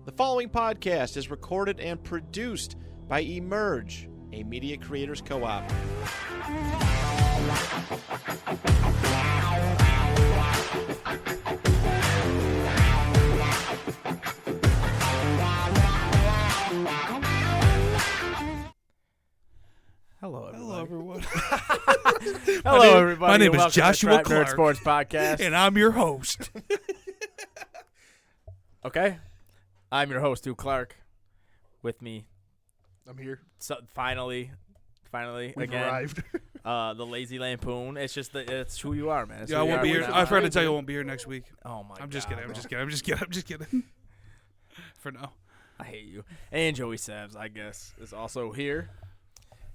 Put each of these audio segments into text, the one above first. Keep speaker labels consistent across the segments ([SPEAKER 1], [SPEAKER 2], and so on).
[SPEAKER 1] The following podcast is recorded and produced by Emerge, a media creators co-op.
[SPEAKER 2] Hello, everybody.
[SPEAKER 3] Hello, everyone.
[SPEAKER 2] Hello, everybody.
[SPEAKER 3] My name is
[SPEAKER 2] Welcome
[SPEAKER 3] Joshua
[SPEAKER 2] to Trap Nerd
[SPEAKER 3] Clark.
[SPEAKER 2] Sports Podcast.
[SPEAKER 3] And I'm your host.
[SPEAKER 2] Okay, I'm your host, Stu Clark. With me,
[SPEAKER 4] I'm here.
[SPEAKER 2] so finally,
[SPEAKER 4] We've
[SPEAKER 2] again,
[SPEAKER 4] arrived.
[SPEAKER 2] the Lazy Lampoon. It's just it's who you are, man. It's
[SPEAKER 3] Yeah, I
[SPEAKER 2] who you
[SPEAKER 3] won't
[SPEAKER 2] are
[SPEAKER 3] be here.
[SPEAKER 2] now.
[SPEAKER 3] I forgot to tell you I won't be here next week.
[SPEAKER 2] Oh my god!
[SPEAKER 3] I'm just kidding. For now.
[SPEAKER 2] I hate you. And Joey Sabs, I guess, is also here.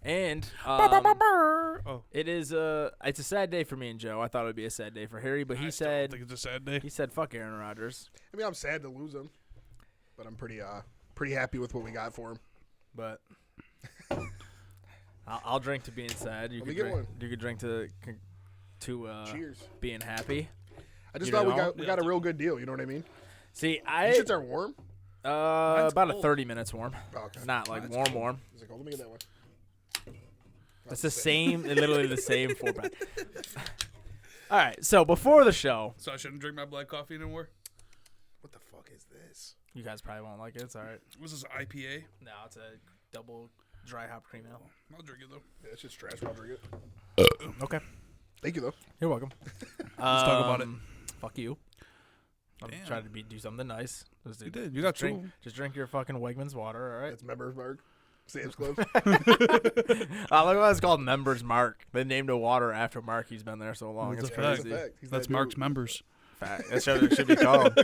[SPEAKER 2] And
[SPEAKER 3] Oh,
[SPEAKER 2] it is it's a sad day for me and Joe. I thought it would be a sad day for Harry, but
[SPEAKER 3] I
[SPEAKER 2] he
[SPEAKER 3] still
[SPEAKER 2] said
[SPEAKER 3] think it's a sad day.
[SPEAKER 2] he said fuck Aaron Rodgers.
[SPEAKER 4] I mean, I'm sad to lose him, but I'm pretty happy with what we got for him.
[SPEAKER 2] But I'll drink to being sad. You
[SPEAKER 4] Let me
[SPEAKER 2] could
[SPEAKER 4] get
[SPEAKER 2] drink.
[SPEAKER 4] one.
[SPEAKER 2] You could drink to
[SPEAKER 4] Cheers.
[SPEAKER 2] being happy.
[SPEAKER 4] I just
[SPEAKER 2] You
[SPEAKER 4] thought
[SPEAKER 2] know?
[SPEAKER 4] we got a real good deal. You know what I mean?
[SPEAKER 2] See,
[SPEAKER 4] These
[SPEAKER 2] I
[SPEAKER 4] shits are warm.
[SPEAKER 2] about
[SPEAKER 3] cold.
[SPEAKER 2] 30 minutes warm.
[SPEAKER 4] Oh, okay.
[SPEAKER 2] Not like
[SPEAKER 3] Mine's
[SPEAKER 2] warm.
[SPEAKER 4] Is it cold? Let me get that one.
[SPEAKER 2] It's the same, literally the same 4-pack. All right, so before the show,
[SPEAKER 3] So I shouldn't drink my black coffee anymore?
[SPEAKER 4] What the fuck is this?
[SPEAKER 2] you guys probably won't like it. It's all right.
[SPEAKER 3] Was this an IPA?
[SPEAKER 2] No, it's a double dry hop cream ale.
[SPEAKER 3] I'll drink it, though.
[SPEAKER 4] Yeah, it's just trash. But I'll drink it.
[SPEAKER 2] Okay,
[SPEAKER 4] Thank you, though.
[SPEAKER 2] you're welcome.
[SPEAKER 3] Let's talk about it.
[SPEAKER 2] Fuck you. I'm
[SPEAKER 3] Damn.
[SPEAKER 2] trying to do something nice.
[SPEAKER 3] You did. You got
[SPEAKER 2] drink,
[SPEAKER 3] two.
[SPEAKER 2] Just drink your fucking Wegmans water, all right?
[SPEAKER 4] That's Membersburg. Sam's Club.
[SPEAKER 2] Look what it's called, Members Mark. They named a water after Mark. He's been there so long.
[SPEAKER 3] That's
[SPEAKER 2] It's
[SPEAKER 3] a
[SPEAKER 4] That's
[SPEAKER 2] crazy.
[SPEAKER 4] a fact. He's
[SPEAKER 3] That's
[SPEAKER 4] that
[SPEAKER 3] Mark's
[SPEAKER 4] dude.
[SPEAKER 3] members.
[SPEAKER 2] Fact. That's what it should be called.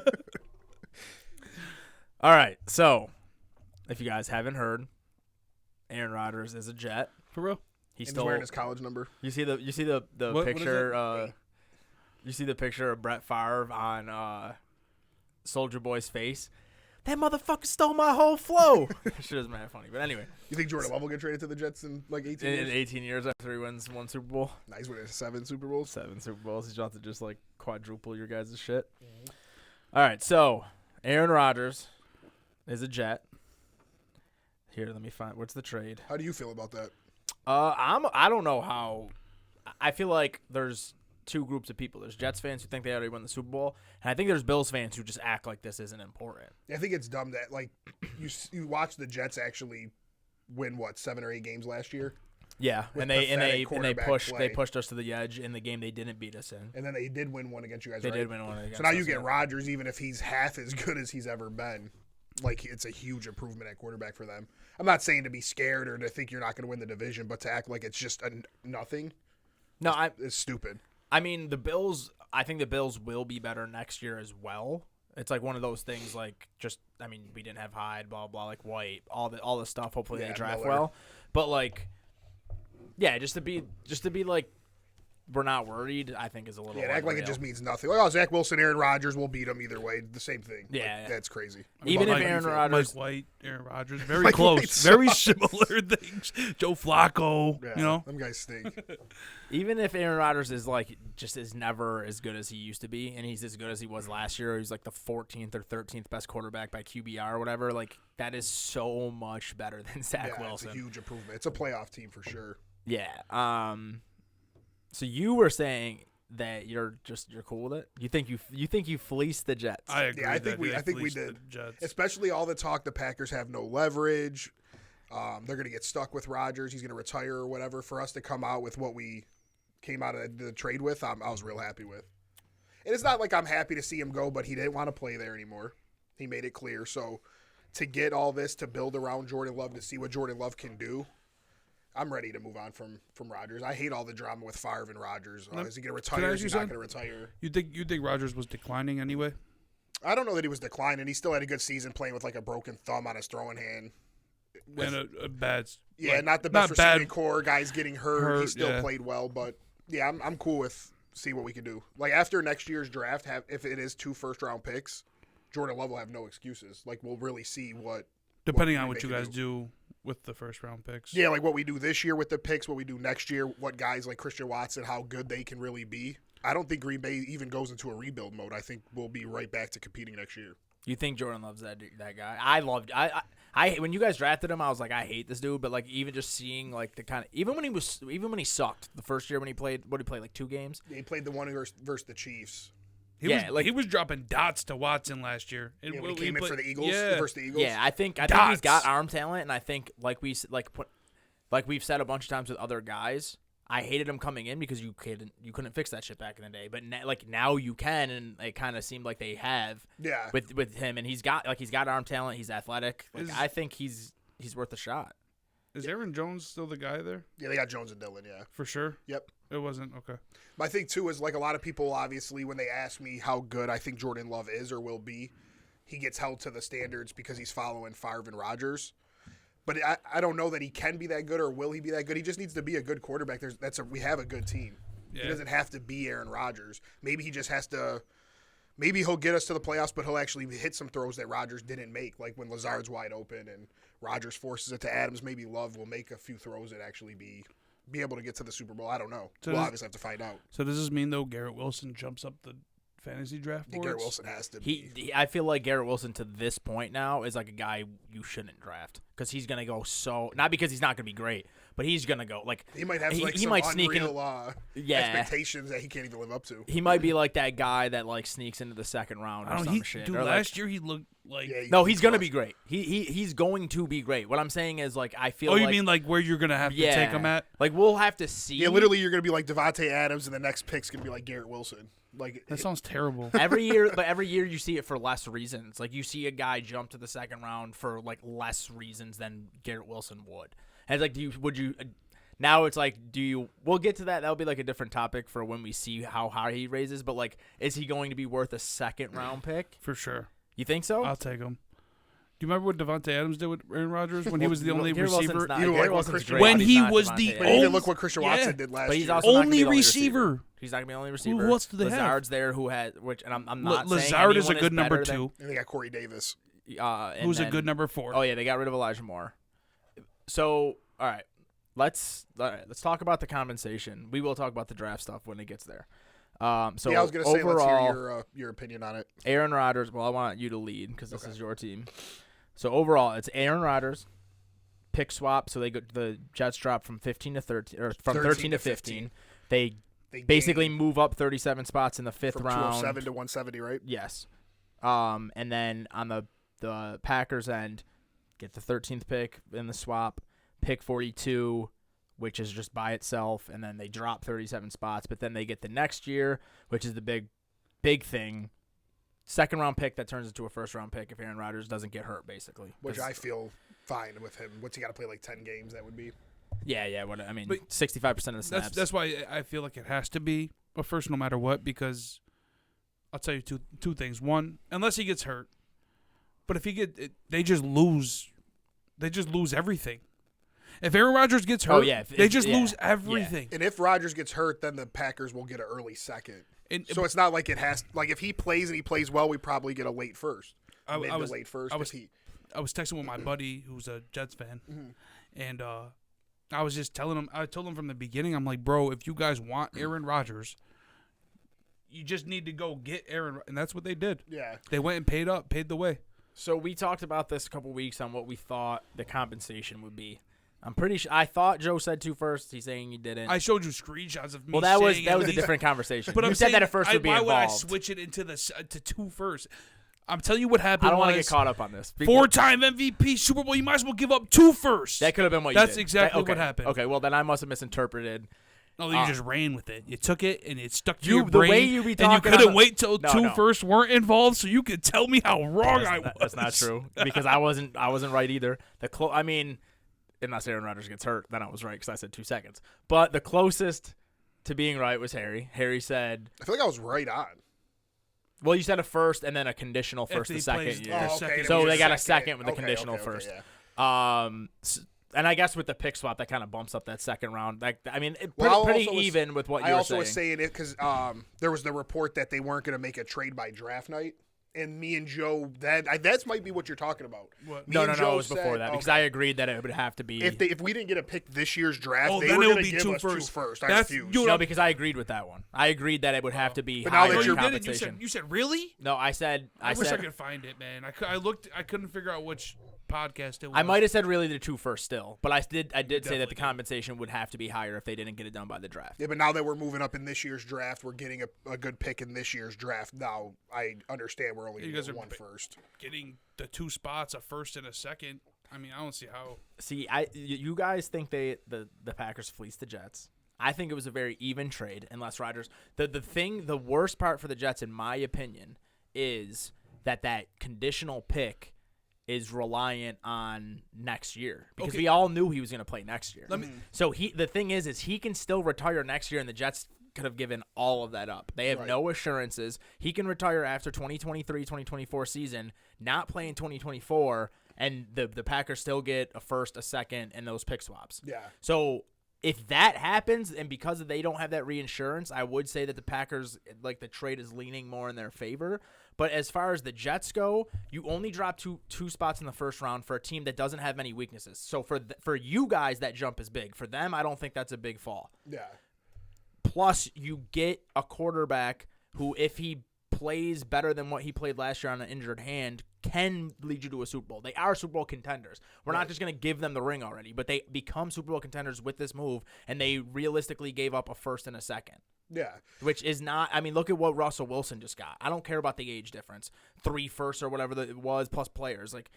[SPEAKER 2] All right, so if you guys haven't heard, Aaron Rodgers is a Jet.
[SPEAKER 3] For real?
[SPEAKER 2] He
[SPEAKER 4] And he's
[SPEAKER 2] stole.
[SPEAKER 4] wearing his college number.
[SPEAKER 2] You see the
[SPEAKER 3] What is
[SPEAKER 2] picture. You see the picture of Brett Favre on Soldier Boy's face. That motherfucker stole my whole flow. Shit is mad funny, but anyway,
[SPEAKER 4] You think Jordan Love will get traded to the Jets in like 18
[SPEAKER 2] in
[SPEAKER 4] years?
[SPEAKER 2] 18 years after he wins one Super Bowl,
[SPEAKER 4] Nice winning 7 Super Bowls.
[SPEAKER 2] 7 Super Bowls, he's about to just like quadruple your guys' shit. All right, so Aaron Rodgers is a Jet. Here, let me find what's the trade.
[SPEAKER 4] How do you feel about that?
[SPEAKER 2] I don't know how. I feel like there's two groups of people. There's Jets fans who think they already won the Super Bowl, and I think there's Bills fans who just act like this isn't important.
[SPEAKER 4] I think it's dumb that like you watch the Jets actually win 7 or 8 games last year,
[SPEAKER 2] Yeah,
[SPEAKER 4] With
[SPEAKER 2] and they
[SPEAKER 4] pathetic quarterback play.
[SPEAKER 2] pushed us to the edge in the game they didn't beat us in.
[SPEAKER 4] and then they did win one against you guys.
[SPEAKER 2] They
[SPEAKER 4] right?
[SPEAKER 2] did win one against
[SPEAKER 4] So now you
[SPEAKER 2] us,
[SPEAKER 4] get
[SPEAKER 2] yeah.
[SPEAKER 4] Rodgers, even if he's half as good as he's ever been. Like, it's a huge improvement at quarterback for them. I'm not saying to be scared or to think you're not going to win the division, but to act like it's just nothing
[SPEAKER 2] No,
[SPEAKER 4] is stupid.
[SPEAKER 2] I mean the Bills. I think the Bills will be better next year as well. It's like one of those things. Like just, I mean, we didn't have Hyde, blah blah, like White, all the stuff. Hopefully they
[SPEAKER 4] Yeah,
[SPEAKER 2] draft
[SPEAKER 4] Miller.
[SPEAKER 2] well, but like, yeah, just to be like, we're not worried. I think is a little.
[SPEAKER 4] Yeah, to act like it
[SPEAKER 2] unreal.
[SPEAKER 4] just means nothing. Like, oh, Zach Wilson, Aaron Rodgers will beat him either way. The same thing.
[SPEAKER 2] Yeah,
[SPEAKER 4] Like,
[SPEAKER 2] yeah.
[SPEAKER 4] that's crazy.
[SPEAKER 2] Even if
[SPEAKER 3] Mike-
[SPEAKER 2] Aaron Rodgers,
[SPEAKER 3] Mike White, Aaron Rodgers, very
[SPEAKER 4] Mike
[SPEAKER 3] close.
[SPEAKER 4] White
[SPEAKER 3] Very
[SPEAKER 4] sucks.
[SPEAKER 3] similar things. Joe Flacco,
[SPEAKER 4] Yeah,
[SPEAKER 3] you know.
[SPEAKER 4] them guys stink.
[SPEAKER 2] even if Aaron Rodgers is like just is never as good as he used to be, and he's as good as he was last year, he's like the 14th or 13th best quarterback by QBR or whatever. Like that is so much better than Zach
[SPEAKER 4] Yeah,
[SPEAKER 2] Wilson.
[SPEAKER 4] it's a huge improvement. It's a playoff team for sure.
[SPEAKER 2] Yeah. So you were saying that you're cool with it? You think you fleeced the Jets?
[SPEAKER 3] I agree.
[SPEAKER 4] I think
[SPEAKER 3] that
[SPEAKER 4] we-
[SPEAKER 3] they
[SPEAKER 4] I think we
[SPEAKER 3] fleeced the
[SPEAKER 4] did.
[SPEAKER 3] Jets.
[SPEAKER 4] Especially all the talk the Packers have no leverage. They're going to get stuck with Rodgers. He's going to retire or whatever. For us to come out with what we came out of the trade with, I was real happy with. And it's not like I'm happy to see him go, but he didn't want to play there anymore. He made it clear. So to get all this to build around Jordan Love, to see what Jordan Love can do, I'm ready to move on from Rodgers. I hate all the drama with Favre and Rodgers. Is he going to
[SPEAKER 3] Can I
[SPEAKER 4] retire?
[SPEAKER 3] ask
[SPEAKER 4] Is he
[SPEAKER 3] you
[SPEAKER 4] not
[SPEAKER 3] something?
[SPEAKER 4] going to retire?
[SPEAKER 3] You think Rodgers was declining anyway?
[SPEAKER 4] I don't know that he was declining. He still had a good season playing with like a broken thumb on his throwing hand.
[SPEAKER 3] And a bad.
[SPEAKER 4] Yeah,
[SPEAKER 3] like,
[SPEAKER 4] not the best
[SPEAKER 3] not
[SPEAKER 4] receiving
[SPEAKER 3] bad.
[SPEAKER 4] core. Guys getting hurt. He
[SPEAKER 3] Hurt,
[SPEAKER 4] still
[SPEAKER 3] yeah.
[SPEAKER 4] played well, but yeah, I'm cool with see what we can do. Like after next year's draft, if it is 2 first-round picks, Jordan Love will have no excuses. Like we'll really see what.
[SPEAKER 3] Depending
[SPEAKER 4] what
[SPEAKER 3] on what
[SPEAKER 4] they
[SPEAKER 3] you
[SPEAKER 4] can
[SPEAKER 3] guys do with the first round picks.
[SPEAKER 4] Yeah, like what we do this year with the picks, what we do next year, what guys like Christian Watson, how good they can really be. I don't think Green Bay even goes into a rebuild mode. I think we'll be right back to competing next year.
[SPEAKER 2] You think Jordan Love's that guy? I when you guys drafted him, I was like, I hate this dude. But like even just seeing like the kind of even when he sucked the first year when he played, like 2 games.
[SPEAKER 4] He played the one versus the Chiefs.
[SPEAKER 3] He was dropping dots to Watson last year.
[SPEAKER 4] When he came in for the Eagles, versus the Eagles.
[SPEAKER 2] Yeah, I think he's got arm talent, and I think like we've said a bunch of times with other guys. I hated him coming in because you couldn't fix that shit back in the day, but now you can, and it kind of seemed like they have.
[SPEAKER 4] Yeah.
[SPEAKER 2] With him, and he's got arm talent. He's athletic. I think he's worth a shot.
[SPEAKER 3] Is Aaron Jones still the guy there?
[SPEAKER 4] Yeah, they got Jones and Dillon. Yeah.
[SPEAKER 3] For sure.
[SPEAKER 4] Yep.
[SPEAKER 3] It wasn't okay.
[SPEAKER 4] My thing too is like a lot of people obviously when they ask me how good I think Jordan Love is or will be, he gets held to the standards because he's following Favre and Rodgers. But I don't know that he can be that good or will he be that good. He just needs to be a good quarterback. We have a good team. Yeah. He doesn't have to be Aaron Rodgers. Maybe he just has to – maybe he'll get us to the playoffs, but he'll actually hit some throws that Rodgers didn't make, like when Lazard's wide open and Rodgers forces it to Adams. Maybe Love will make a few throws that actually be able to get to the Super Bowl. I don't know. We'll obviously have to find out.
[SPEAKER 3] So does this mean, though, Garrett Wilson jumps up the fantasy draft boards?
[SPEAKER 4] Garrett Wilson has to be.
[SPEAKER 2] I feel like Garrett Wilson to this point now is like a guy you shouldn't draft because he's going to go not because he's not going to be great, but he's going to go like
[SPEAKER 4] he might have
[SPEAKER 2] he
[SPEAKER 4] some
[SPEAKER 2] might
[SPEAKER 4] unreal
[SPEAKER 2] sneak in,
[SPEAKER 4] expectations that he can't even live up to.
[SPEAKER 2] He might be like that guy that like sneaks into the second round or some shit.
[SPEAKER 3] Dude, last year he looked like
[SPEAKER 2] he's going to be great. He's going to be great. What I'm saying is like I feel.
[SPEAKER 3] Oh, you mean like where you're going to have to take him at?
[SPEAKER 2] Like we'll have to see.
[SPEAKER 4] Yeah, literally you're going to be like Devontae Adams, and the next pick's going to be like Garrett Wilson. Like
[SPEAKER 3] that sounds terrible.
[SPEAKER 2] Every year you see it for less reasons. Like you see a guy jump to the second round for like less reasons than Garrett Wilson would. And it's like, now it's like, we'll get to that. That'll be like a different topic for when we see how high he raises. But like, is he going to be worth a second round pick?
[SPEAKER 3] For sure.
[SPEAKER 2] You think so?
[SPEAKER 3] I'll take him. Do you remember what Devontae Adams did with Aaron Rodgers when he was the only receiver?
[SPEAKER 2] When
[SPEAKER 3] he was the
[SPEAKER 4] only look what Christian Watson did last year.
[SPEAKER 2] Only
[SPEAKER 3] receiver.
[SPEAKER 2] He's not gonna be the only receiver.
[SPEAKER 3] Who else do they have?
[SPEAKER 2] Lazard's there, who had and I'm not saying
[SPEAKER 3] Lazard is a
[SPEAKER 2] anyone
[SPEAKER 3] good number
[SPEAKER 2] better
[SPEAKER 3] 2.
[SPEAKER 4] And they got Corey Davis,
[SPEAKER 3] who's a good number 4.
[SPEAKER 2] Oh yeah, they got rid of Elijah Moore. So all right, let's talk about the compensation. We will talk about the draft stuff when it gets there. So
[SPEAKER 4] I was gonna say let's hear your opinion on it.
[SPEAKER 2] Aaron Rodgers. Well, I want you to lead because this is your team. So overall, it's Aaron Rodgers, pick swap. So the Jets drop from 15 to 13, or from 13 to 15. They basically move up 37 spots in the fifth round.
[SPEAKER 4] From 207 to 170, right?
[SPEAKER 2] Yes. And then on the Packers end, get the 13th pick in the swap, pick 42, which is just by itself, and then they drop 37 spots. But then they get the next year, which is the big thing. Second round pick that turns into a first round pick if Aaron Rodgers doesn't get hurt, basically.
[SPEAKER 4] Which I feel fine with him. What's he got to play like 10 games? That would be.
[SPEAKER 2] Yeah. 65% of the snaps.
[SPEAKER 3] That's why I feel like it has to be a first no matter what, because I'll tell you two things. One, unless he gets hurt, but if they just lose everything. If Aaron Rodgers gets hurt, they just lose everything.
[SPEAKER 4] Yeah. And if Rodgers gets hurt, then the Packers will get an early second. So it's not like it has – like if he plays and he plays well, we probably get a late first. Late first.
[SPEAKER 3] I was texting with my buddy who's a Jets fan, and I was just telling him – I told him from the beginning, I'm like, bro, if you guys want Aaron Rodgers, you just need to go get Aaron – and that's what they did.
[SPEAKER 4] Yeah.
[SPEAKER 3] They went and paid the way.
[SPEAKER 2] So we talked about this a couple weeks on what we thought the compensation would be. I'm pretty sure. I thought Joe said 2 first. He's saying he didn't.
[SPEAKER 3] I showed you screenshots of me.
[SPEAKER 2] Well, that was a different conversation.
[SPEAKER 3] But
[SPEAKER 2] you said that at first would be involved.
[SPEAKER 3] Why would I switch it into to 2 first? I'm telling you what happened.
[SPEAKER 2] I don't want to get caught up on this.
[SPEAKER 3] 4-time MVP, Super Bowl. You might as well give up 2 first.
[SPEAKER 2] That could have been what you did.
[SPEAKER 3] That's exactly what happened.
[SPEAKER 2] Okay, well then I must have misinterpreted.
[SPEAKER 3] No, you just ran with it. You took it and it stuck to your brain.
[SPEAKER 2] The way you be talking,
[SPEAKER 3] and you couldn't wait till 2 first weren't involved, so you could tell me how wrong I was.
[SPEAKER 2] That's not true because I wasn't right either. Unless Aaron Rodgers gets hurt, then I was right because I said 2 seconds. But the closest to being right was Harry. Harry said...
[SPEAKER 4] I feel like I was right on.
[SPEAKER 2] Well, you said a first and then a conditional first the second year.
[SPEAKER 4] Okay,
[SPEAKER 2] so they got a second with the conditional first.
[SPEAKER 4] Yeah.
[SPEAKER 2] And I guess with the pick swap, that kind of bumps up that second round. Pretty even with what you were saying.
[SPEAKER 4] I also was saying it because there was the report that they weren't going to make a trade by draft night. And me and Joe, that might be what you're talking about.
[SPEAKER 3] What?
[SPEAKER 4] Me
[SPEAKER 2] No,
[SPEAKER 4] and
[SPEAKER 2] it
[SPEAKER 4] Joe
[SPEAKER 2] was before
[SPEAKER 4] said,
[SPEAKER 2] that because
[SPEAKER 4] okay,
[SPEAKER 2] I agreed that it would have to be.
[SPEAKER 4] if we didn't get a pick this year's draft, they
[SPEAKER 3] then
[SPEAKER 4] were
[SPEAKER 3] it would
[SPEAKER 4] going to
[SPEAKER 3] be
[SPEAKER 4] give
[SPEAKER 3] two
[SPEAKER 4] us
[SPEAKER 3] first.
[SPEAKER 4] two first. I
[SPEAKER 3] That's-
[SPEAKER 4] refuse.
[SPEAKER 3] you-
[SPEAKER 2] no, because I agreed with that one. I agreed that it would have to be
[SPEAKER 4] But now
[SPEAKER 2] higher
[SPEAKER 4] that
[SPEAKER 2] in
[SPEAKER 4] you're-
[SPEAKER 2] compensation.
[SPEAKER 3] You said really?
[SPEAKER 2] No, I said.
[SPEAKER 3] I wish I
[SPEAKER 2] said
[SPEAKER 3] could find it, man. I looked. I couldn't figure out which podcast it was.
[SPEAKER 2] I might have said really the two first still, but I did say that
[SPEAKER 3] Definitely
[SPEAKER 2] the
[SPEAKER 3] did.
[SPEAKER 2] compensation would have to be higher if they didn't get it done by the draft.
[SPEAKER 4] Yeah, but now that we're moving up in this year's draft, we're getting a good pick in this year's draft. Now I understand we're only
[SPEAKER 3] You
[SPEAKER 4] going
[SPEAKER 3] guys
[SPEAKER 4] to
[SPEAKER 3] are
[SPEAKER 4] get one
[SPEAKER 3] bi-
[SPEAKER 4] first.
[SPEAKER 3] Getting the 2 spots, a first and a second. I mean, I don't see how.
[SPEAKER 2] See, you guys think the Packers fleeced the Jets. I think it was a very even trade unless Rodgers. The worst part for the Jets, in my opinion, is that conditional pick is reliant on next year because
[SPEAKER 3] Okay.
[SPEAKER 2] we all knew he was going to play next year.
[SPEAKER 3] Let me-
[SPEAKER 2] So the thing is he can still retire next year, and the Jets could have given all of that up. They have
[SPEAKER 4] Right.
[SPEAKER 2] no assurances. He can retire after 2023-2024 season, not play in 2024, and the Packers still get a first, a second, and those pick swaps.
[SPEAKER 4] Yeah.
[SPEAKER 2] So if that happens, and because they don't have that reinsurance, I would say that the Packers, like the trade is leaning more in their favor. But as far as the Jets go, you only drop two spots in the first round for a team that doesn't have many weaknesses. So for you guys, that jump is big. For them, I don't think that's a big fall.
[SPEAKER 4] Yeah.
[SPEAKER 2] Plus, you get a quarterback who, if he plays better than what he played last year on an injured hand, can lead you to a Super Bowl. They are Super Bowl contenders. We're not just going to give them the ring already, but they become Super Bowl contenders with this move, and they realistically gave up a first and a second.
[SPEAKER 4] Yeah.
[SPEAKER 2] Which is not, I mean, look at what Russell Wilson just got. I don't care about the age difference. 3 firsts or whatever it was, plus players. Like,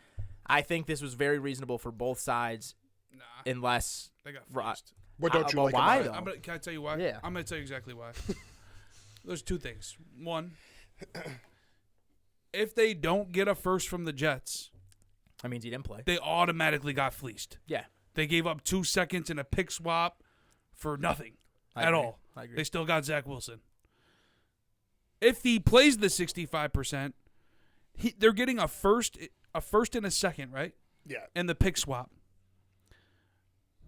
[SPEAKER 2] I think this was very reasonable for both sides,
[SPEAKER 3] Nah,
[SPEAKER 2] unless.
[SPEAKER 3] they got
[SPEAKER 2] Ro-
[SPEAKER 3] fleeced.
[SPEAKER 4] What don't you
[SPEAKER 2] well,
[SPEAKER 4] like
[SPEAKER 2] why,
[SPEAKER 4] about
[SPEAKER 2] though?
[SPEAKER 4] it?
[SPEAKER 3] Can I tell you why?
[SPEAKER 2] Yeah.
[SPEAKER 3] I'm going to tell you exactly why. There's 2 things. One, if they don't get a first from the Jets,
[SPEAKER 2] That means he didn't play.
[SPEAKER 3] they automatically got fleeced.
[SPEAKER 2] Yeah.
[SPEAKER 3] They gave up 2 seconds and a pick swap for nothing
[SPEAKER 2] I
[SPEAKER 3] at
[SPEAKER 2] agree.
[SPEAKER 3] all.
[SPEAKER 2] I agree.
[SPEAKER 3] They still got Zach Wilson. If he plays the 65%, they're getting a first and a second, right?
[SPEAKER 4] Yeah.
[SPEAKER 3] And the pick swap.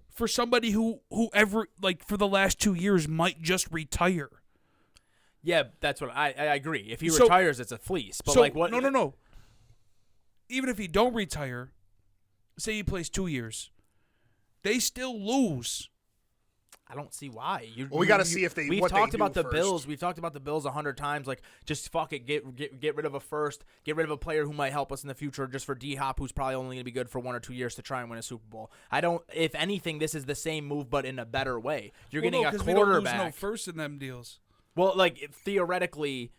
[SPEAKER 3] For somebody whoever, like, for the last 2 years might just retire.
[SPEAKER 2] Yeah, that's what I agree. If he
[SPEAKER 3] So-
[SPEAKER 2] retires, it's a fleece. But
[SPEAKER 3] So,
[SPEAKER 2] like what?
[SPEAKER 3] No. Even if he don't retire, say he plays 2 years, they still lose.
[SPEAKER 2] I don't see why.
[SPEAKER 4] Well, we got to see if they.
[SPEAKER 2] We've
[SPEAKER 4] what
[SPEAKER 2] talked
[SPEAKER 4] they
[SPEAKER 2] about
[SPEAKER 4] do
[SPEAKER 2] the
[SPEAKER 4] first.
[SPEAKER 2] Bills. We've talked about the Bills 100 times. Like, just fuck it. Get rid of a first. Get rid of a player who might help us in the future, just for D Hop, who's probably only going to be good for 1 or 2 years to try and win a Super Bowl. I don't. If anything, this is the same move, but in a better way. You're getting a
[SPEAKER 3] 'cause we don't lose
[SPEAKER 2] quarterback.
[SPEAKER 3] no first in them deals.
[SPEAKER 2] Well, like theoretically.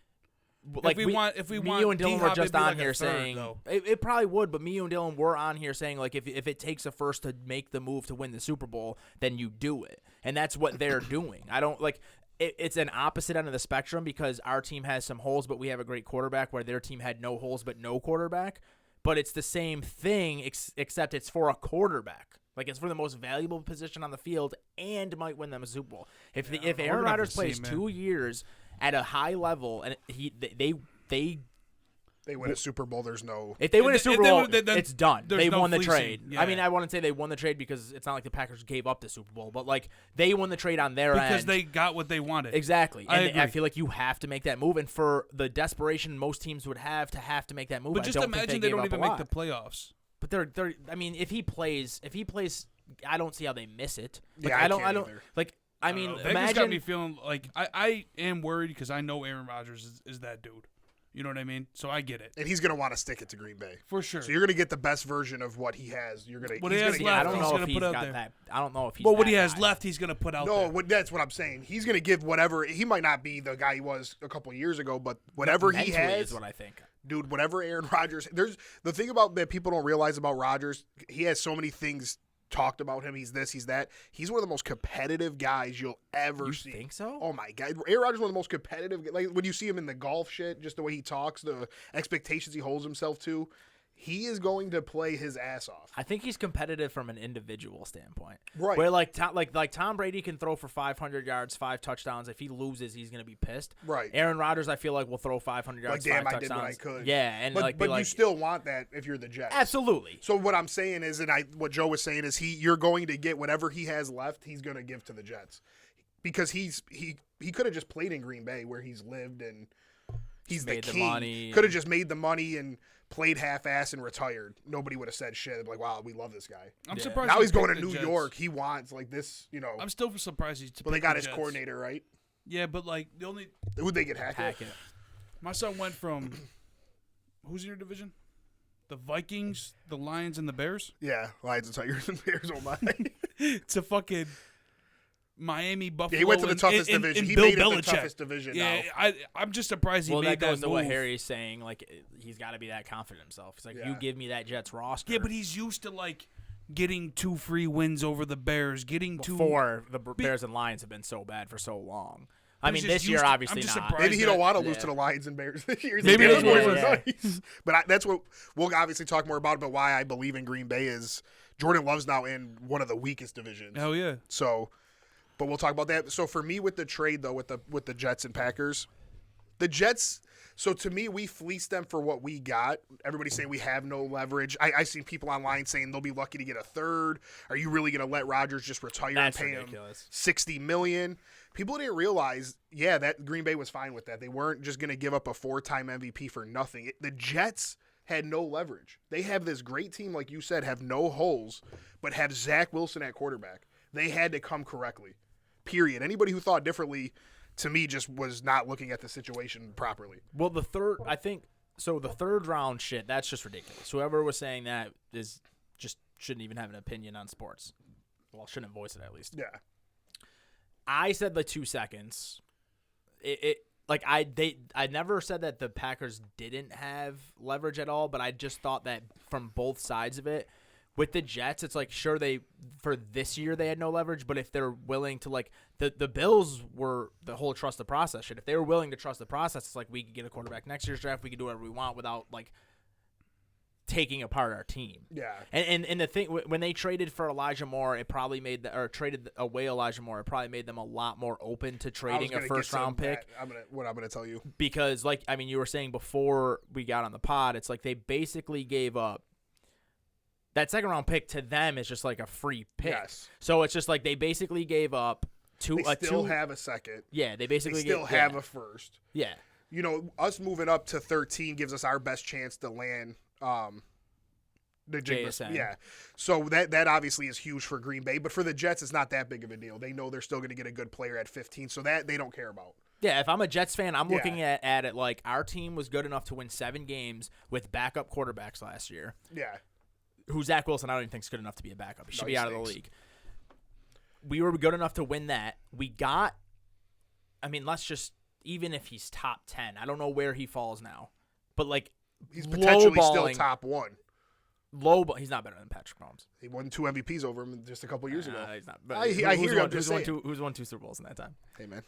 [SPEAKER 2] Like
[SPEAKER 3] if we want
[SPEAKER 2] me, you and Dylan were
[SPEAKER 3] D-Hop,
[SPEAKER 2] just
[SPEAKER 3] it'd be
[SPEAKER 2] on
[SPEAKER 3] like a
[SPEAKER 2] here
[SPEAKER 3] third,
[SPEAKER 2] saying
[SPEAKER 3] though.
[SPEAKER 2] it probably would, but me, you and Dylan were on here saying like if it takes a first to make the move to win the Super Bowl, then you do it, and that's what they're doing. I don't like it's an opposite end of the spectrum because our team has some holes, but we have a great quarterback, where their team had no holes but no quarterback. But it's the same thing, except it's for a quarterback. Like, it's for the most valuable position on the field and might win them a Super Bowl. If
[SPEAKER 3] we're
[SPEAKER 2] Aaron
[SPEAKER 3] gonna have
[SPEAKER 2] Rodgers
[SPEAKER 3] to
[SPEAKER 2] plays
[SPEAKER 3] see, man.
[SPEAKER 2] 2 years at a high level and
[SPEAKER 4] They win a Super Bowl. There's no.
[SPEAKER 2] if they win a
[SPEAKER 3] If they-
[SPEAKER 2] Super
[SPEAKER 3] if they
[SPEAKER 2] Bowl,
[SPEAKER 3] win, then
[SPEAKER 2] it's done.
[SPEAKER 3] there's
[SPEAKER 2] They
[SPEAKER 3] no
[SPEAKER 2] won the
[SPEAKER 3] fleecing.
[SPEAKER 2] trade.
[SPEAKER 3] Yeah.
[SPEAKER 2] I mean, I wouldn't say they won the trade because it's not like the Packers gave up the Super Bowl, but like they won the trade on their end.
[SPEAKER 3] Because they got what they wanted.
[SPEAKER 2] Exactly.
[SPEAKER 3] I
[SPEAKER 2] And I
[SPEAKER 3] agree.
[SPEAKER 2] feel like you have to make that move. And for the desperation most teams would have to make that move,
[SPEAKER 3] But
[SPEAKER 2] I
[SPEAKER 3] just
[SPEAKER 2] don't
[SPEAKER 3] imagine
[SPEAKER 2] think
[SPEAKER 3] they
[SPEAKER 2] gave
[SPEAKER 3] don't
[SPEAKER 2] up
[SPEAKER 3] even
[SPEAKER 2] a
[SPEAKER 3] make
[SPEAKER 2] lot.
[SPEAKER 3] the playoffs.
[SPEAKER 2] But they're I mean, if he plays, I don't see how they miss it. Like,
[SPEAKER 4] Yeah, I
[SPEAKER 2] I don't
[SPEAKER 4] can't either.
[SPEAKER 2] like I mean,
[SPEAKER 3] don't know. Vegas
[SPEAKER 2] imagine
[SPEAKER 3] got me feeling like I am worried because I know Aaron Rodgers is that dude. You know what I mean? So I get it.
[SPEAKER 4] And he's going to want to stick it to Green Bay.
[SPEAKER 3] For sure.
[SPEAKER 4] So you're going to get the best version of what he has. You're going to.
[SPEAKER 3] What
[SPEAKER 4] he's
[SPEAKER 3] he has
[SPEAKER 4] gonna
[SPEAKER 3] left,
[SPEAKER 2] I
[SPEAKER 4] get
[SPEAKER 2] don't
[SPEAKER 3] he's
[SPEAKER 2] know
[SPEAKER 3] gonna
[SPEAKER 2] if he's
[SPEAKER 3] put out
[SPEAKER 2] got
[SPEAKER 3] there.
[SPEAKER 2] that. I don't know if he's
[SPEAKER 3] But what
[SPEAKER 2] that
[SPEAKER 3] he has
[SPEAKER 2] guy.
[SPEAKER 3] left, he's going to put out
[SPEAKER 4] No,
[SPEAKER 3] there.
[SPEAKER 4] that's what I'm saying. He's going to give whatever. He might not be the guy he was a couple of years ago, but whatever he
[SPEAKER 2] Mentally
[SPEAKER 4] has,
[SPEAKER 2] is what I think.
[SPEAKER 4] dude. Whatever Aaron Rodgers. There's the thing about that people don't realize about Rodgers. He has so many things talked about him. He's this. He's that. He's one of the most competitive guys you'll ever
[SPEAKER 2] You
[SPEAKER 4] see.
[SPEAKER 2] think so?
[SPEAKER 4] Oh my god, Aaron Rodgers is one of the most competitive. Like when you see him in the golf shit, just the way he talks, the expectations he holds himself to. He is going to play his ass off.
[SPEAKER 2] I think he's competitive from an individual standpoint.
[SPEAKER 4] Right.
[SPEAKER 2] Where like Tom Brady can throw for 500 yards, 5 touchdowns. If he loses, he's going to be pissed.
[SPEAKER 4] Right.
[SPEAKER 2] Aaron Rodgers, I feel like, will throw 500 yards,
[SPEAKER 4] Like, damn,
[SPEAKER 2] 5
[SPEAKER 4] I did
[SPEAKER 2] touchdowns.
[SPEAKER 4] what I could.
[SPEAKER 2] Yeah, and
[SPEAKER 4] But,
[SPEAKER 2] like,
[SPEAKER 4] but
[SPEAKER 2] be like
[SPEAKER 4] you still want that if you're the Jets.
[SPEAKER 2] absolutely.
[SPEAKER 4] So what I'm saying is, and what Joe was saying is, you're going to get whatever he has left. He's going to give to the Jets because he could have just played in Green Bay where he's lived and He's
[SPEAKER 2] Made
[SPEAKER 4] the
[SPEAKER 2] the
[SPEAKER 4] king.
[SPEAKER 2] money
[SPEAKER 4] Could have just made the money and played half-ass and retired. Nobody would have said shit. They'd be like, wow, we love this guy.
[SPEAKER 3] I'm
[SPEAKER 2] Yeah.
[SPEAKER 3] surprised.
[SPEAKER 4] Now
[SPEAKER 3] he
[SPEAKER 4] he's going to
[SPEAKER 3] picked the
[SPEAKER 4] New
[SPEAKER 3] Jets.
[SPEAKER 4] York. He wants like this,
[SPEAKER 3] I'm still surprised he's.
[SPEAKER 4] But they
[SPEAKER 3] picked
[SPEAKER 4] got
[SPEAKER 3] the
[SPEAKER 4] his
[SPEAKER 3] Jets.
[SPEAKER 4] coordinator, right?
[SPEAKER 3] Yeah, but like the only
[SPEAKER 4] Who'd they get, Hackett?
[SPEAKER 2] Hackett.
[SPEAKER 3] my son went from who's in your division? The Vikings, the Lions, and the Bears
[SPEAKER 4] Yeah, Lions and Tigers and Bears. Oh, my.
[SPEAKER 3] to fucking Miami, Buffalo.
[SPEAKER 4] Yeah, he went to the
[SPEAKER 3] and-
[SPEAKER 4] toughest
[SPEAKER 3] and-
[SPEAKER 4] division.
[SPEAKER 3] and
[SPEAKER 4] He
[SPEAKER 3] Bill
[SPEAKER 4] made it the
[SPEAKER 3] Belichick.
[SPEAKER 4] toughest division
[SPEAKER 3] Yeah,
[SPEAKER 4] now.
[SPEAKER 3] I'm just surprised he
[SPEAKER 2] Well,
[SPEAKER 3] made
[SPEAKER 2] that goes
[SPEAKER 3] that
[SPEAKER 2] to
[SPEAKER 3] move.
[SPEAKER 2] what Harry's saying. Like, he's got to be that confident in himself. He's like,
[SPEAKER 4] Yeah.
[SPEAKER 2] you give me that Jets roster.
[SPEAKER 3] Yeah, but he's used to like getting 2 free wins over the Bears, getting 2.
[SPEAKER 2] Before the Bears and Lions have been so bad for so long. I
[SPEAKER 3] he's
[SPEAKER 2] mean,
[SPEAKER 3] just
[SPEAKER 2] this year,
[SPEAKER 3] used to-
[SPEAKER 2] obviously
[SPEAKER 3] I'm just
[SPEAKER 2] not.
[SPEAKER 3] surprised.
[SPEAKER 4] Maybe he don't want to lose
[SPEAKER 2] Yeah.
[SPEAKER 4] to the Lions and Bears this year. He's
[SPEAKER 3] Maybe
[SPEAKER 4] like,
[SPEAKER 3] that's
[SPEAKER 4] "Damn,
[SPEAKER 3] what
[SPEAKER 4] those
[SPEAKER 3] it
[SPEAKER 4] boys
[SPEAKER 2] is.
[SPEAKER 4] are nice." But that's what we'll obviously talk more about. But why I believe in Green Bay is Jordan Love's now in one of the weakest divisions.
[SPEAKER 3] Hell yeah.
[SPEAKER 4] So, but we'll talk about that. So for me, with the trade though, with the Jets and Packers, the Jets. So to me, we fleeced them for what we got. Everybody's saying we have no leverage. I seen people online saying they'll be lucky to get a third. Are you really going to let Rodgers just retire
[SPEAKER 2] That's
[SPEAKER 4] and pay
[SPEAKER 2] ridiculous.
[SPEAKER 4] him $60 million? People didn't realize, that Green Bay was fine with that. They weren't just going to give up a 4-time MVP for nothing. The Jets had no leverage. They have this great team, like you said, have no holes, but have Zach Wilson at quarterback. They had to come correctly, period. Anybody who thought differently, to me, just was not looking at the situation properly.
[SPEAKER 2] Well, the third round shit, that's just ridiculous. Whoever was saying that is just shouldn't even have an opinion on sports. Well, shouldn't voice it at least.
[SPEAKER 4] Yeah.
[SPEAKER 2] I said the 2 seconds. I never said that the Packers didn't have leverage at all, but I just thought that from both sides of it. With the Jets, it's like, sure, for this year they had no leverage, but if they're willing to, like, the Bills were the whole trust the process shit. If they were willing to trust the process, it's like we could get a quarterback next year's draft, we could do whatever we want without, like, taking apart our team.
[SPEAKER 4] Yeah.
[SPEAKER 2] And the thing, when they traded for Elijah Moore, it probably traded away Elijah Moore, it probably made them a lot more open to trading a first-round pick.
[SPEAKER 4] I'm gonna tell you.
[SPEAKER 2] Because, like, I mean, you were saying before we got on the pod, it's like they basically gave up. That second-round pick to them is just like a free pick.
[SPEAKER 4] Yes.
[SPEAKER 2] So it's just like they basically gave up
[SPEAKER 4] They still have a second.
[SPEAKER 2] Yeah, they basically
[SPEAKER 4] They still have a first.
[SPEAKER 2] Yeah.
[SPEAKER 4] You know, us moving up to 13 gives us our best chance to land the
[SPEAKER 2] JSN.
[SPEAKER 4] Yeah. So that obviously is huge for Green Bay, but for the Jets, it's not that big of a deal. They know they're still going to get a good player at 15, so that they don't care about.
[SPEAKER 2] Yeah, if I'm a Jets fan, I'm
[SPEAKER 4] Yeah.
[SPEAKER 2] looking at it like our team was good enough to win 7 games with backup quarterbacks last year.
[SPEAKER 4] Yeah.
[SPEAKER 2] Who Zach Wilson, I don't even think is good enough to be a backup. He should be
[SPEAKER 4] he
[SPEAKER 2] out of the
[SPEAKER 4] stinks.
[SPEAKER 2] league. We were good enough to win that. We got, I mean, let's just, even if he's top 10, I don't know where he falls now. But, like,
[SPEAKER 4] He's potentially still
[SPEAKER 2] lowballing-
[SPEAKER 4] top 1.
[SPEAKER 2] He's not better than Patrick Mahomes.
[SPEAKER 4] He won 2 MVPs over him just a couple years ago.
[SPEAKER 2] He's not.
[SPEAKER 4] I hear you, I'm just saying.
[SPEAKER 2] Who's won 2 Super Bowls in that time?
[SPEAKER 4] Hey, man.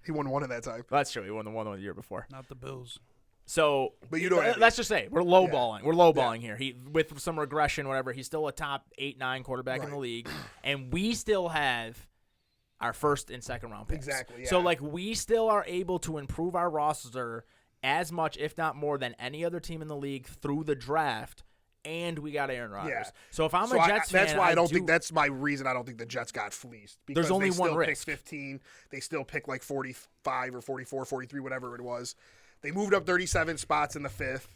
[SPEAKER 4] He won 1 at that time.
[SPEAKER 2] Well, that's true. He won the one the year before.
[SPEAKER 3] Not the Bills.
[SPEAKER 2] So,
[SPEAKER 4] But you know what I mean.
[SPEAKER 2] let's just say we're lowballing. We're lowballing here. He with some regression, whatever. He's still a top 8-9 quarterback in the
[SPEAKER 4] Right.
[SPEAKER 2] league, and we still have our first and second round picks.
[SPEAKER 4] Exactly,
[SPEAKER 2] So,
[SPEAKER 4] yeah.
[SPEAKER 2] like, we still are able to improve our roster as much, if not more, than any other team in the league through the draft. And we got Aaron Rodgers.
[SPEAKER 4] Yeah.
[SPEAKER 2] So if I'm
[SPEAKER 4] So
[SPEAKER 2] a Jets fan,
[SPEAKER 4] that's why I don't think that's my reason I don't think the Jets got fleeced. Because
[SPEAKER 2] There's only
[SPEAKER 4] they
[SPEAKER 2] one
[SPEAKER 4] still
[SPEAKER 2] risk.
[SPEAKER 4] Pick 15. They still pick like 45 or 44, 43, whatever it was. They moved up 37 spots in the 5th,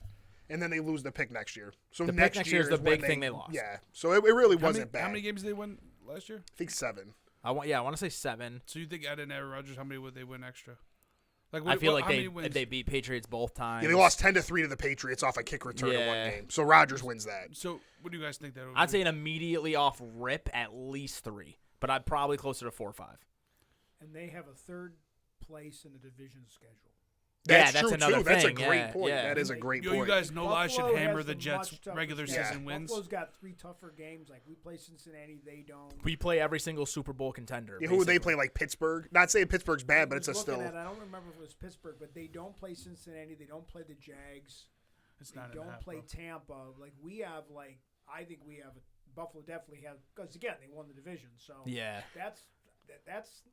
[SPEAKER 4] and then they lose the pick next year. So
[SPEAKER 2] The pick
[SPEAKER 4] next
[SPEAKER 2] next
[SPEAKER 4] year
[SPEAKER 2] year is the
[SPEAKER 4] when
[SPEAKER 2] big thing they lost.
[SPEAKER 4] Yeah. So it really wasn't bad.
[SPEAKER 3] How many games did they win last year?
[SPEAKER 4] I think 7.
[SPEAKER 2] I want to say 7.
[SPEAKER 3] So you think adding Aaron Rodgers, how many would they win extra? Like
[SPEAKER 2] I feel like
[SPEAKER 3] how many wins?
[SPEAKER 2] they beat Patriots both times.
[SPEAKER 4] Yeah, they lost 10-3 to the Patriots off a kick return in one
[SPEAKER 2] Yeah.
[SPEAKER 4] game. So Rodgers wins that.
[SPEAKER 3] So what do you guys think that would
[SPEAKER 2] I'd
[SPEAKER 3] be?
[SPEAKER 2] say an immediately off rip at least 3, but I'd probably closer to 4 or 5.
[SPEAKER 5] And they have a third place in the division schedule.
[SPEAKER 2] Yeah,
[SPEAKER 4] That's
[SPEAKER 2] that's
[SPEAKER 4] true
[SPEAKER 2] another
[SPEAKER 4] too. That's a
[SPEAKER 2] thing,
[SPEAKER 4] great
[SPEAKER 2] yeah,
[SPEAKER 4] point.
[SPEAKER 2] yeah.
[SPEAKER 4] That is a great
[SPEAKER 3] Yo,
[SPEAKER 4] point.
[SPEAKER 3] you guys know I should
[SPEAKER 5] Buffalo
[SPEAKER 3] hammer
[SPEAKER 5] has
[SPEAKER 3] the Jets
[SPEAKER 5] much tougher
[SPEAKER 3] regular
[SPEAKER 5] schedule.
[SPEAKER 3] season wins.
[SPEAKER 5] Buffalo's got 3 tougher games. Like we play Cincinnati, they don't.
[SPEAKER 2] We play every single Super Bowl contender.
[SPEAKER 4] Yeah, who would they
[SPEAKER 2] basically.
[SPEAKER 4] play? Like Pittsburgh? Not saying Pittsburgh's bad, but it's a
[SPEAKER 5] Looking
[SPEAKER 4] still.
[SPEAKER 5] at it, I don't remember if it was Pittsburgh, but they don't play Cincinnati. They don't play the Jags.
[SPEAKER 3] It's
[SPEAKER 5] They
[SPEAKER 3] not in
[SPEAKER 5] don't
[SPEAKER 3] half,
[SPEAKER 5] play
[SPEAKER 3] bro.
[SPEAKER 5] Tampa. Like we have, like I think we have. Buffalo definitely has because again they won the division. So
[SPEAKER 2] Yeah.
[SPEAKER 5] that's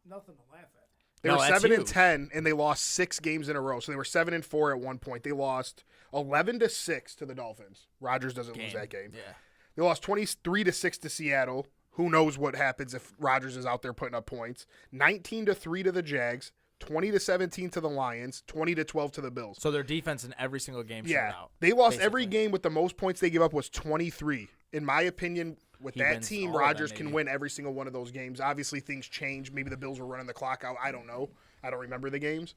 [SPEAKER 5] nothing to laugh at.
[SPEAKER 4] They
[SPEAKER 2] No,
[SPEAKER 4] were
[SPEAKER 2] that's
[SPEAKER 4] 7-10, and they lost 6 games in a row. So they were 7-4 at one point. They lost 11-6 to the Dolphins. Rodgers doesn't lose that game.
[SPEAKER 2] Yeah.
[SPEAKER 4] They lost 23-6 to Seattle. Who knows what happens if Rodgers is out there putting up points? 19-3 to the Jags. 20-17 to the Lions, 20-12 to the Bills.
[SPEAKER 2] So their defense in every single game showed
[SPEAKER 4] Yeah,
[SPEAKER 2] out.
[SPEAKER 4] they lost
[SPEAKER 2] basically.
[SPEAKER 4] every game with the most points they give up was 23. In my opinion, with
[SPEAKER 2] He
[SPEAKER 4] that
[SPEAKER 2] wins
[SPEAKER 4] team,
[SPEAKER 2] all of them,
[SPEAKER 4] Rodgers can
[SPEAKER 2] maybe.
[SPEAKER 4] win every single one of those games. Obviously, things change. Maybe the Bills were running the clock out. I don't know. I don't remember the games.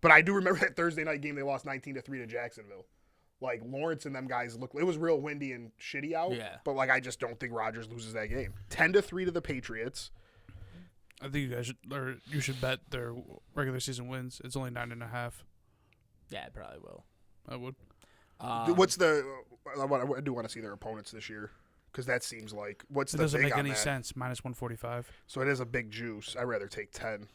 [SPEAKER 4] But I do remember that Thursday night game they lost 19-3 to Jacksonville. Like, Lawrence and them guys look. It was real windy and shitty out.
[SPEAKER 2] Yeah.
[SPEAKER 4] But, like, I just don't think Rodgers loses that game. 10-3 to the Patriots.
[SPEAKER 3] I think you guys should, or you should bet their regular season wins. It's only 9.5.
[SPEAKER 2] Yeah, it probably will.
[SPEAKER 3] I would.
[SPEAKER 4] What's the? I do want to see their opponents this year because that seems like what's
[SPEAKER 3] It
[SPEAKER 4] the
[SPEAKER 3] doesn't
[SPEAKER 4] big
[SPEAKER 3] make
[SPEAKER 4] on
[SPEAKER 3] any
[SPEAKER 4] that?
[SPEAKER 3] sense. Minus 145.
[SPEAKER 4] So it is a big juice. I'd rather take 10.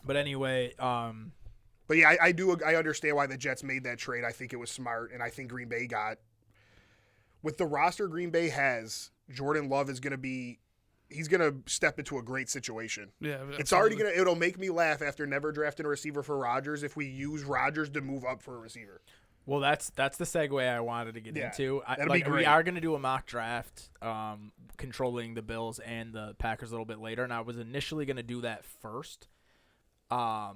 [SPEAKER 2] But anyway,
[SPEAKER 4] But yeah, I understand why the Jets made that trade. I think it was smart, and I think Green Bay got with the roster Green Bay has. Jordan Love is going to be. He's going to step into a great situation.
[SPEAKER 3] Yeah,
[SPEAKER 4] It's already going to – it'll make me laugh after never drafting a receiver for Rodgers if we use Rodgers to move up for a receiver.
[SPEAKER 2] well, that's the segue I wanted to get
[SPEAKER 4] Yeah,
[SPEAKER 2] into.
[SPEAKER 4] that'll be
[SPEAKER 2] We
[SPEAKER 4] great.
[SPEAKER 2] are going to do a mock draft, controlling the Bills and the Packers a little bit later, and I was initially going to do that first. But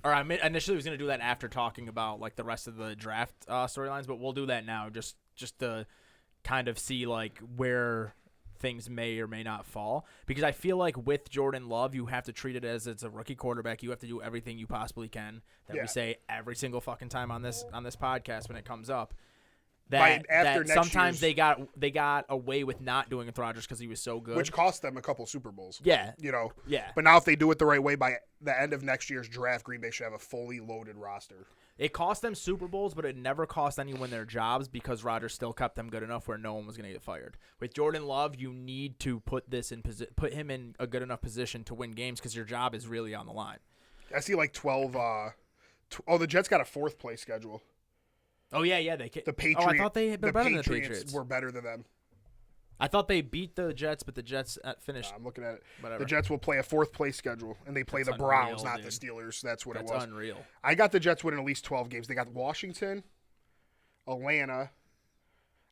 [SPEAKER 2] I initially was going to do that after talking about like the rest of the draft storylines, but we'll do that now just to kind of see like where things may or may not fall, because I feel like with Jordan Love, you have to treat it as it's a rookie quarterback. You have to do everything you possibly can that
[SPEAKER 4] Yeah.
[SPEAKER 2] we say every single fucking time on this podcast when it comes up.
[SPEAKER 4] By after
[SPEAKER 2] That
[SPEAKER 4] next
[SPEAKER 2] sometimes
[SPEAKER 4] year's-
[SPEAKER 2] they got away with not doing it with Rodgers because he was so good.
[SPEAKER 4] Which cost them a couple Super Bowls.
[SPEAKER 2] Yeah.
[SPEAKER 4] You know.
[SPEAKER 2] Yeah.
[SPEAKER 4] But now if they do it the right way, by the end of next year's draft, Green Bay should have a fully loaded roster.
[SPEAKER 2] It cost them Super Bowls, but it never cost anyone their jobs because Rodgers still kept them good enough where no one was going to get fired. With Jordan Love, you need to put him in a good enough position to win games because your job is really on the line.
[SPEAKER 4] I see like 12 the Jets got a fourth place schedule.
[SPEAKER 2] Oh yeah, they
[SPEAKER 4] The
[SPEAKER 2] Oh, I thought they had been better than the
[SPEAKER 4] Patriots
[SPEAKER 2] Patriots.
[SPEAKER 4] were better than them.
[SPEAKER 2] I thought they beat the Jets, but the Jets finished.
[SPEAKER 4] I'm looking at it.
[SPEAKER 2] Whatever.
[SPEAKER 4] The Jets will play a fourth place schedule, and they play
[SPEAKER 2] That's
[SPEAKER 4] the Browns,
[SPEAKER 2] unreal,
[SPEAKER 4] not
[SPEAKER 2] dude.
[SPEAKER 4] the Steelers. That's what
[SPEAKER 2] That's
[SPEAKER 4] it was.
[SPEAKER 2] unreal.
[SPEAKER 4] I got the Jets winning at least 12 games. They got Washington, Atlanta.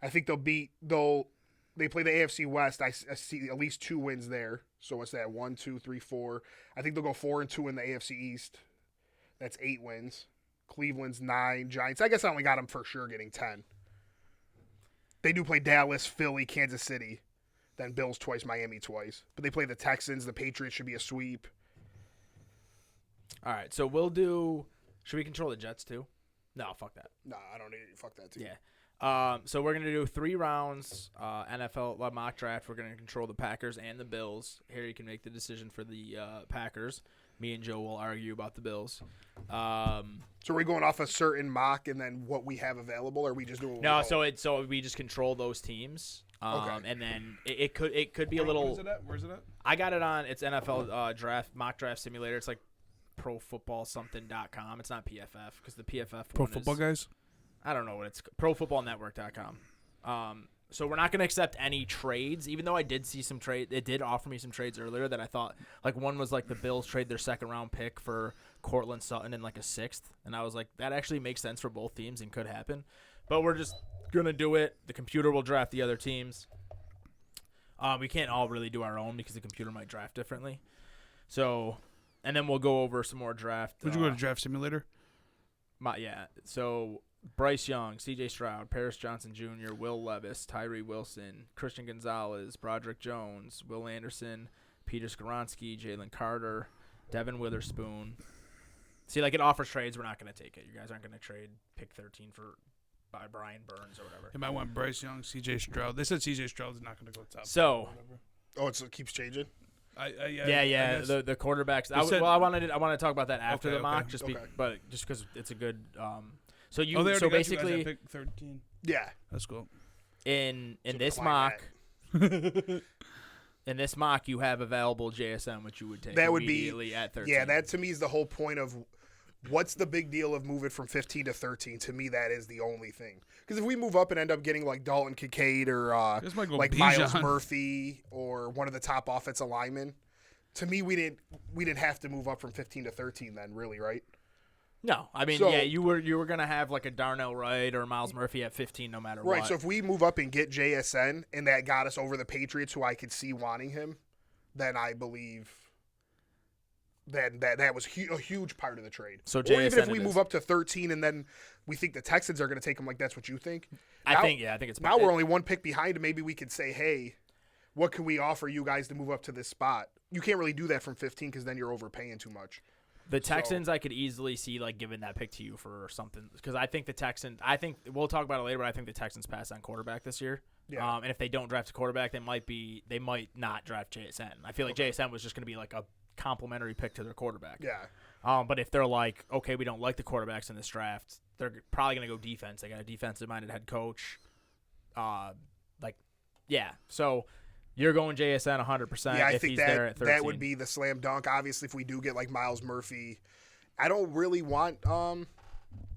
[SPEAKER 4] I think they play the AFC West. I see at least 2 wins there. So what's that? 1, 2, 3, 4. I think they'll go 4-2 in the AFC East. That's 8 wins. Cleveland's 9. Giants. I guess I only got them for sure getting 10. They do play Dallas, Philly, Kansas City, then Bills twice, Miami twice. But they play the Texans. The Patriots should be a sweep.
[SPEAKER 2] All right, so we'll do. Should we control the Jets too? No, fuck that.
[SPEAKER 4] Nah, I don't need it. Fuck that team.
[SPEAKER 2] Yeah. So we're gonna do 3 rounds NFL mock draft. We're gonna control the Packers and the Bills. Harry can make the decision for the Packers. Me and Joe will argue about the Bills.
[SPEAKER 4] So are we going off a certain mock and then what we have available, or are we just doing what
[SPEAKER 2] No,
[SPEAKER 4] we know?
[SPEAKER 2] so we just control those teams.
[SPEAKER 4] Okay.
[SPEAKER 2] And then it could be a little.
[SPEAKER 3] Where's it at?
[SPEAKER 2] I got it on. It's NFL draft mock draft simulator. It's like profootballsomething.com. It's not PFF because the PFF
[SPEAKER 3] Pro
[SPEAKER 2] one
[SPEAKER 3] Football
[SPEAKER 2] is,
[SPEAKER 3] Guys?
[SPEAKER 2] I don't know what it's profootballnetwork.com. So we're not going to accept any trades, even though I did see some trade. It did offer me some trades earlier that I thought, like one was like the Bills trade their second round pick for Cortland Sutton in like a 6th, and I was like, that actually makes sense for both teams and could happen. But we're just gonna do it. The computer will draft the other teams. We can't all really do our own because the computer might draft differently. So, and then we'll go over some more draft.
[SPEAKER 3] Would you go to Draft Simulator?
[SPEAKER 2] So Bryce Young, C.J. Stroud, Paris Johnson Jr., Will Levis, Tyree Wilson, Christian Gonzalez, Broderick Jones, Will Anderson, Peter Skoronski, Jalen Carter, Devin Witherspoon. See, like it offers trades. We're not going to take it. You guys aren't going to trade pick 13 by Brian Burns or whatever.
[SPEAKER 3] They might want Bryce Young, C.J. Stroud. They said C.J. Stroud is not going to go top.
[SPEAKER 2] So,
[SPEAKER 4] Oh, it keeps changing?
[SPEAKER 2] yeah. The quarterbacks. I wanted to talk about that after the mock, just because it's a good. So you.
[SPEAKER 3] They already
[SPEAKER 2] so
[SPEAKER 3] got you guys
[SPEAKER 2] basically,
[SPEAKER 3] at pick 13.
[SPEAKER 4] Yeah.
[SPEAKER 3] That's cool.
[SPEAKER 2] in
[SPEAKER 4] So
[SPEAKER 2] this
[SPEAKER 4] decline
[SPEAKER 2] mock. In this mock, you have available JSN, which you would take
[SPEAKER 4] That would be
[SPEAKER 2] immediately at 13.
[SPEAKER 4] Yeah, that to me is the whole point of what's the big deal of moving from 15 to 13. To me, that is the only thing. Because if we move up and end up getting like Dalton Kincaid or
[SPEAKER 3] This might go
[SPEAKER 4] like
[SPEAKER 3] Bijan.
[SPEAKER 4] Miles Murphy or one of the top offensive linemen, to me we didn't have to move up from 15 to 13 then, really, right?
[SPEAKER 2] No, I mean,
[SPEAKER 4] So-
[SPEAKER 2] yeah, you were gonna have like a Darnell Wright or Miles Murphy at 15 no matter
[SPEAKER 4] Right.
[SPEAKER 2] what.
[SPEAKER 4] So if we move up and get JSN, and that got us over the Patriots, who I could see wanting him, then I believe that was a huge part of the trade.
[SPEAKER 2] So
[SPEAKER 4] or even if
[SPEAKER 2] JSN
[SPEAKER 4] we
[SPEAKER 2] it
[SPEAKER 4] move
[SPEAKER 2] is.
[SPEAKER 4] up to 13, and then we think the Texans are going to take him, like that's what you think.
[SPEAKER 2] I think it's
[SPEAKER 4] Now we're only one pick behind, and maybe we could say, hey, what can we offer you guys to move up to this spot? You can't really do that from 15 because then you're overpaying too much.
[SPEAKER 2] The Texans, I could easily see like giving that pick to you for something because I think the Texans. I think we'll talk about it later, but I think the Texans pass on quarterback this year.
[SPEAKER 4] Yeah.
[SPEAKER 2] And if they don't draft a quarterback, they might not draft JSN. I feel like JSN was just going to be like a complimentary pick to their quarterback.
[SPEAKER 4] Yeah.
[SPEAKER 2] But if they're like, okay, we don't like the quarterbacks in this draft, they're probably going to go defense. They got a defensive-minded head coach. So you're going JSN 100%.
[SPEAKER 4] Yeah, I
[SPEAKER 2] if
[SPEAKER 4] think
[SPEAKER 2] he's there at 13.
[SPEAKER 4] that would be the slam dunk. Obviously, if we do get like Miles Murphy, I don't really want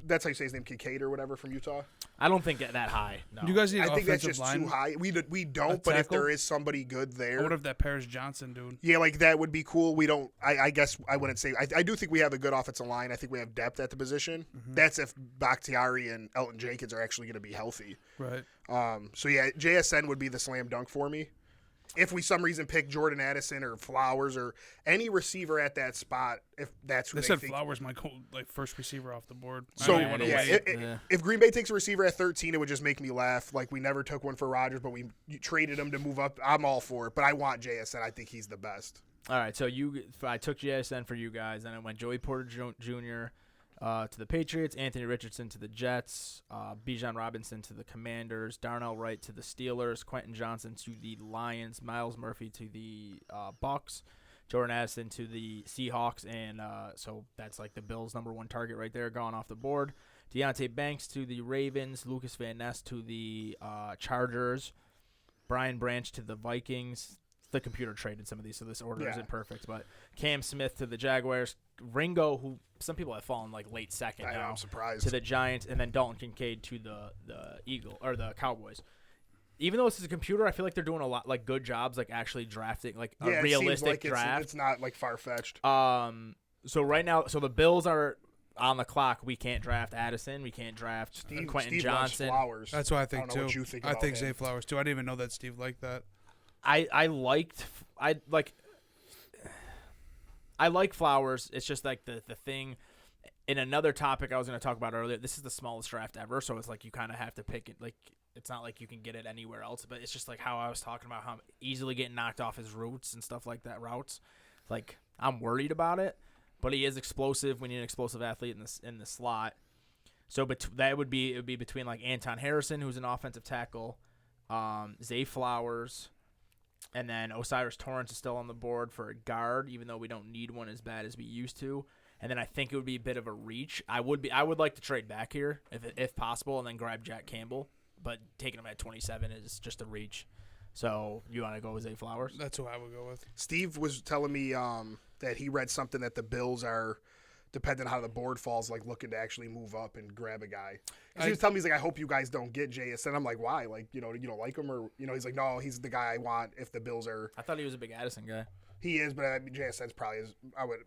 [SPEAKER 4] that's how you say his name, Kincaid or whatever from Utah.
[SPEAKER 2] I don't think that high. No.
[SPEAKER 3] You guys need
[SPEAKER 4] I
[SPEAKER 3] an
[SPEAKER 4] think that's
[SPEAKER 3] offensive
[SPEAKER 4] just
[SPEAKER 3] line.
[SPEAKER 4] too high. We don't,
[SPEAKER 3] A
[SPEAKER 4] but if
[SPEAKER 3] tackle?
[SPEAKER 4] there is somebody good
[SPEAKER 3] I
[SPEAKER 4] there,
[SPEAKER 3] wonder if that Paris Johnson dude.
[SPEAKER 4] yeah, like that would be cool. We don't. I guess I wouldn't say. I do think we have a good offensive line. I think we have depth at the position.
[SPEAKER 3] Mm-hmm.
[SPEAKER 4] That's if Bakhtiari and Elton Jenkins are actually going to be healthy.
[SPEAKER 3] Right.
[SPEAKER 4] So yeah, JSN would be the slam dunk for me. If we some reason pick Jordan Addison or Flowers or any receiver at that spot, if that's who
[SPEAKER 3] They
[SPEAKER 4] they
[SPEAKER 3] said
[SPEAKER 4] think.
[SPEAKER 3] Flowers might go like first receiver off the board. I
[SPEAKER 4] So
[SPEAKER 3] don't even wanna
[SPEAKER 2] it
[SPEAKER 4] yeah,
[SPEAKER 3] wait.
[SPEAKER 2] is.
[SPEAKER 4] if Green Bay takes a receiver at 13, it would just make me laugh. Like we never took one for Rodgers, but we traded him to move up. I'm all for it, but I want JSN. I think he's the best.
[SPEAKER 2] All right, so I took JSN for you guys, and I went Joey Porter Jr. To the Patriots, Anthony Richardson to the Jets, Bijan Robinson to the Commanders, Darnell Wright to the Steelers, Quentin Johnson to the Lions, Miles Murphy to the Bucks, Jordan Addison to the Seahawks, and so that's like the Bills' number one target right there, gone off the board. Deontay Banks to the Ravens, Lucas Van Ness to the Chargers, Brian Branch to the Vikings. The computer traded some of these, so this order isn't perfect. But Cam Smith to the Jaguars, Ringo, who some people have fallen like late second
[SPEAKER 4] I know,
[SPEAKER 2] now,
[SPEAKER 4] I'm surprised.
[SPEAKER 2] to the Giants, and then Dalton Kincaid to the Cowboys. Even though this is a computer, I feel like they're doing a lot like good jobs, like actually drafting like a
[SPEAKER 4] it seems
[SPEAKER 2] realistic
[SPEAKER 4] like
[SPEAKER 2] draft.
[SPEAKER 4] It's not like far fetched.
[SPEAKER 2] So right now, the Bills are on the clock. We can't draft Addison. We can't draft Quentin
[SPEAKER 4] Steve loves
[SPEAKER 2] Johnson.
[SPEAKER 4] Flowers.
[SPEAKER 3] That's what I think
[SPEAKER 4] don't know
[SPEAKER 3] too.
[SPEAKER 4] what you think
[SPEAKER 3] I
[SPEAKER 4] about
[SPEAKER 3] think
[SPEAKER 4] him.
[SPEAKER 3] Zay Flowers too. I didn't even know that Steve liked that.
[SPEAKER 2] I like Flowers. It's just like the thing. In another topic I was going to talk about earlier, this is the smallest draft ever, so it's like you kind of have to pick it. Like it's not like you can get it anywhere else, but it's just like how I was talking about how easily getting knocked off his routes and stuff like that. Routes, like I'm worried about it, but he is explosive. We need an explosive athlete in the slot. So, but it would be between like Anton Harrison, who's an offensive tackle, Zay Flowers. And then Osiris Torrance is still on the board for a guard, even though we don't need one as bad as we used to. And then I think it would be a bit of a reach. I would like to trade back here if possible, and then grab Jack Campbell. But taking him at 27 is just a reach. So you want to go with Zay Flowers?
[SPEAKER 3] That's who I would go with.
[SPEAKER 4] Steve was telling me that he read something that the Bills are, depending on how the board falls, like looking to actually move up and grab a guy. 'Cause he was telling me, he's like, I hope you guys don't get JSN. I'm like, why? Like, you don't like him, or he's like, no, he's the guy I want if the Bills are.
[SPEAKER 2] I thought he was a big Addison guy.
[SPEAKER 4] He is, but I mean, JSN's probably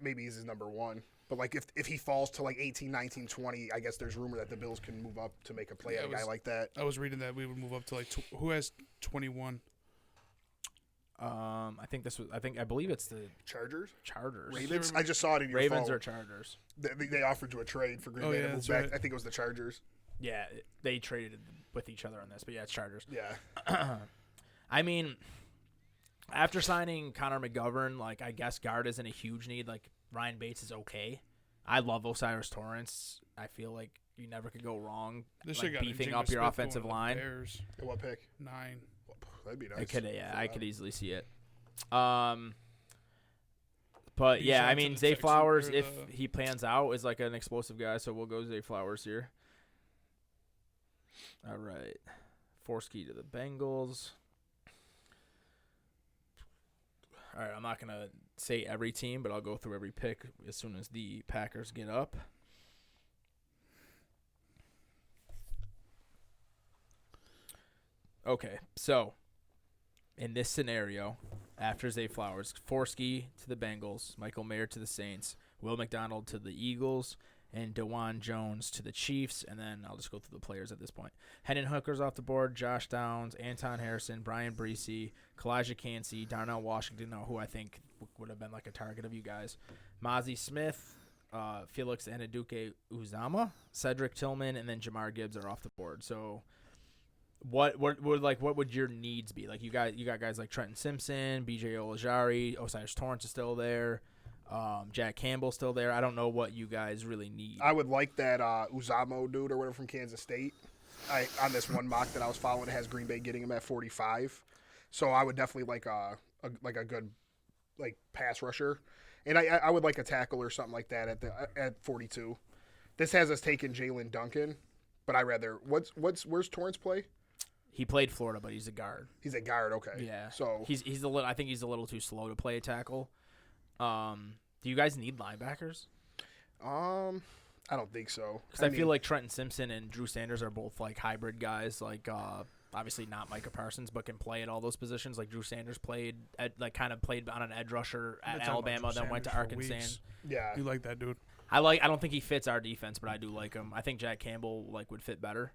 [SPEAKER 4] maybe he's his number one. But like if he falls to like 18, 19, 20, I guess there's rumor that the Bills can move up to make a play at a guy like that.
[SPEAKER 3] I was reading that we would move up to like who has 21.
[SPEAKER 2] I believe it's the
[SPEAKER 4] Chargers?
[SPEAKER 2] Chargers.
[SPEAKER 4] Ravens? I just saw it in your
[SPEAKER 2] Ravens
[SPEAKER 4] phone.
[SPEAKER 2] or Chargers.
[SPEAKER 4] They offered you a trade for Green Bay to move
[SPEAKER 3] that's
[SPEAKER 4] back.
[SPEAKER 3] right.
[SPEAKER 4] I think it was the Chargers.
[SPEAKER 2] Yeah, they traded with each other on this, but yeah, it's Chargers.
[SPEAKER 4] Yeah.
[SPEAKER 2] I mean, after signing Connor McGovern, like I guess guard isn't a huge need. Like Ryan Bates is okay. I love Osiris Torrance. I feel like you never could go wrong.
[SPEAKER 3] This
[SPEAKER 2] like
[SPEAKER 3] shit got
[SPEAKER 2] beefing
[SPEAKER 3] Njigba
[SPEAKER 2] up your
[SPEAKER 3] Smith
[SPEAKER 2] offensive
[SPEAKER 3] going to the
[SPEAKER 2] line.
[SPEAKER 3] Bears.
[SPEAKER 4] And what pick?
[SPEAKER 3] 9.
[SPEAKER 4] That'd be nice.
[SPEAKER 2] I could easily see it. But yeah,
[SPEAKER 3] Bijan
[SPEAKER 2] I
[SPEAKER 3] to
[SPEAKER 2] mean
[SPEAKER 3] the
[SPEAKER 2] Zay
[SPEAKER 3] Texans,
[SPEAKER 2] Flowers,
[SPEAKER 3] or
[SPEAKER 2] if
[SPEAKER 3] the-
[SPEAKER 2] he plans out, is like an explosive guy. So we'll go Zay Flowers here. All right, Forsky to the Bengals. All right, I'm not gonna say every team, but I'll go through every pick as soon as the Packers get up. Okay, so in this scenario, after Zay Flowers, Forsky to the Bengals, Michael Mayer to the Saints, Will McDonald to the Eagles, and DeJuan Jones to the Chiefs. And then I'll just go through the players at this point. Hendon Hooker's off the board. Josh Downs, Anton Harrison, Brian Breesy, Kalijah Cansey, Darnell Washington, who I think would have been like a target of you guys. Mozzie Smith, Felix Anaduke Uzama, Cedric Tillman, and then Jamar Gibbs are off the board. So what would your needs be? Like you got guys like Trenton Simpson, BJ Olajari, Osiris Torrance is still there. Jack Campbell's still there. I don't know what you guys really need.
[SPEAKER 4] I would like that Uzamo dude or whatever from Kansas State. On this one mock that I was following, it has Green Bay getting him at 45. So I would definitely like a good like pass rusher, and I would like a tackle or something like that at 42. This has us taking Jalen Duncan, but I rather where's Torrance play?
[SPEAKER 2] He played Florida, but he's a guard.
[SPEAKER 4] He's a guard, okay.
[SPEAKER 2] Yeah.
[SPEAKER 4] So
[SPEAKER 2] he's a little. I think he's a little too slow to play a tackle. Do you guys need linebackers?
[SPEAKER 4] I don't think so.
[SPEAKER 2] Because I feel like Trenton Simpson and Drew Sanders are both like hybrid guys. Like obviously not Micah Parsons, but can play at all those positions. Like Drew Sanders played kind of played on an edge rusher at Alabama, then went to Arkansas.
[SPEAKER 4] Yeah,
[SPEAKER 3] You like that dude?
[SPEAKER 2] I don't think he fits our defense, but I do like him. I think Jack Campbell would fit better.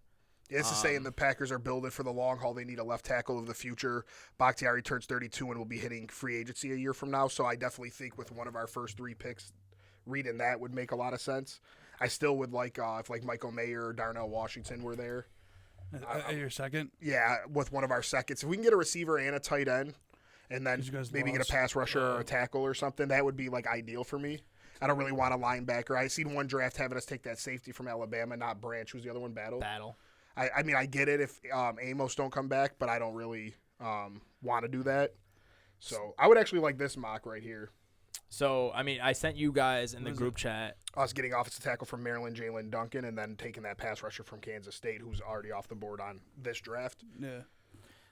[SPEAKER 4] Yeah, this is saying the Packers are building for the long haul. They need a left tackle of the future. Bakhtiari turns 32 and will be hitting free agency a year from now. So I definitely think with one of our first 3 picks, reading that would make a lot of sense. I still would like if like Michael Mayer or Darnell Washington were there.
[SPEAKER 3] Your second?
[SPEAKER 4] Yeah, with one of our seconds. If we can get a receiver and a tight end, and then
[SPEAKER 3] You guys
[SPEAKER 4] maybe get a
[SPEAKER 3] lost.
[SPEAKER 4] pass rusher or a tackle or something, that would be like ideal for me. I don't really want a linebacker. I seen one draft having us take that safety from Alabama, not Branch. Who's the other one? Battle. I mean, I get it if Amos don't come back, but I don't really want to do that. So I would actually like this mock right here.
[SPEAKER 2] So, I mean, I sent you guys in the group chat.
[SPEAKER 4] Us getting offensive tackle from Maryland, Jalen Duncan, and then taking that pass rusher from Kansas State, who's already off the board on this draft.
[SPEAKER 3] Yeah.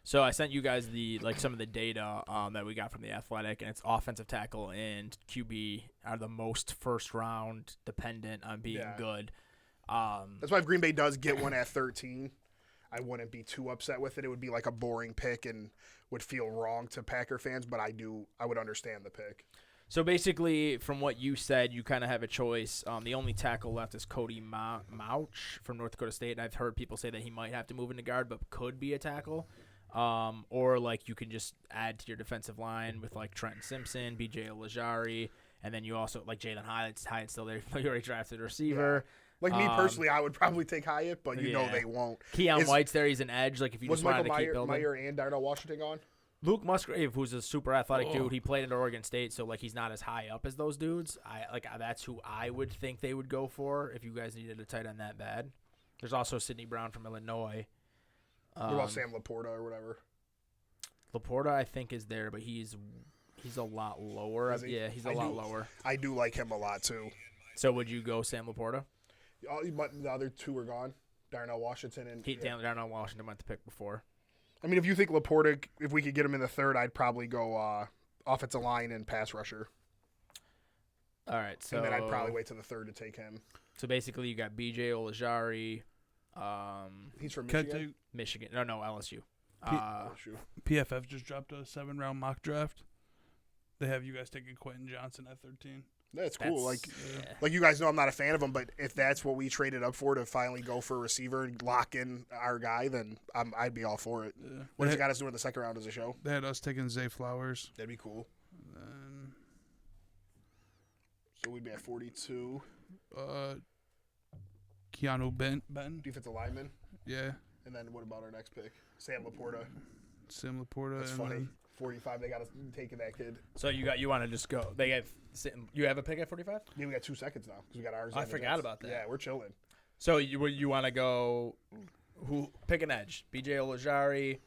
[SPEAKER 2] So I sent you guys some of the data that we got from the Athletic, and it's offensive tackle and QB are the most first round dependent on being good.
[SPEAKER 4] That's why if Green Bay does get one at 13, I wouldn't be too upset with it. It would be like a boring pick and would feel wrong to Packer fans, but I would understand the pick.
[SPEAKER 2] So basically, from what you said, you kind of have a choice. The only tackle left is Cody Mauch from North Dakota State, and I've heard people say that he might have to move into guard, but could be a tackle. Or like you can just add to your defensive line with like Trenton Simpson, BJ Olajari, and then you also like Jalen Hyatt's still there. You already drafted a receiver.
[SPEAKER 4] Yeah. Like me personally, I would probably take Hyatt, but you know they won't.
[SPEAKER 2] Keon White's there. He's an edge. Like if you just wanted to keep building.
[SPEAKER 4] Was Michael Mayer and Darnell Washington gone?
[SPEAKER 2] Luke Musgrave, who's a super athletic dude, he played at Oregon State, so like he's not as high up as those dudes. That's who I would think they would go for if you guys needed a tight end that bad. There's also Sidney Brown from Illinois.
[SPEAKER 4] What about Sam Laporta or whatever?
[SPEAKER 2] Laporta, I think, is there, but he's a lot lower. Yeah, he's a lot lower.
[SPEAKER 4] I do like him a lot too.
[SPEAKER 2] So would you go Sam Laporta?
[SPEAKER 4] But the other two are gone. Darnell Washington and
[SPEAKER 2] Darnell Washington went the pick before.
[SPEAKER 4] I mean, if you think Laporta, if we could get him in the third, I'd probably go offensive line and pass rusher.
[SPEAKER 2] All right, so
[SPEAKER 4] and then I'd probably wait to the third to take him.
[SPEAKER 2] So basically, you got BJ Olajari.
[SPEAKER 4] He's from Michigan.
[SPEAKER 2] Michigan. No, LSU.
[SPEAKER 3] PFF just dropped a 7-round mock draft. They have you guys taking Quentin Johnson at 13.
[SPEAKER 4] That's cool. Like you guys know, I'm not a fan of him, but if that's what we traded up for to finally go for a receiver and lock in our guy, then I'd be all for it. Yeah. What if you got us doing the second round as a show?
[SPEAKER 3] They had us taking Zay Flowers.
[SPEAKER 4] That'd be cool. So we'd be at 42.
[SPEAKER 3] Keanu Benton.
[SPEAKER 4] Defensive lineman.
[SPEAKER 3] Yeah.
[SPEAKER 4] And then what about our next pick? Sam Laporta.
[SPEAKER 3] That's
[SPEAKER 4] funny. Then 45. They got us taking that kid.
[SPEAKER 2] So you want to just go? You have a pick at 45?
[SPEAKER 4] Yeah, we got 2 seconds now because we got ours.
[SPEAKER 2] I forgot about that.
[SPEAKER 4] Yeah, we're chilling.
[SPEAKER 2] So you want to go? Pick an edge? BJ Olajari,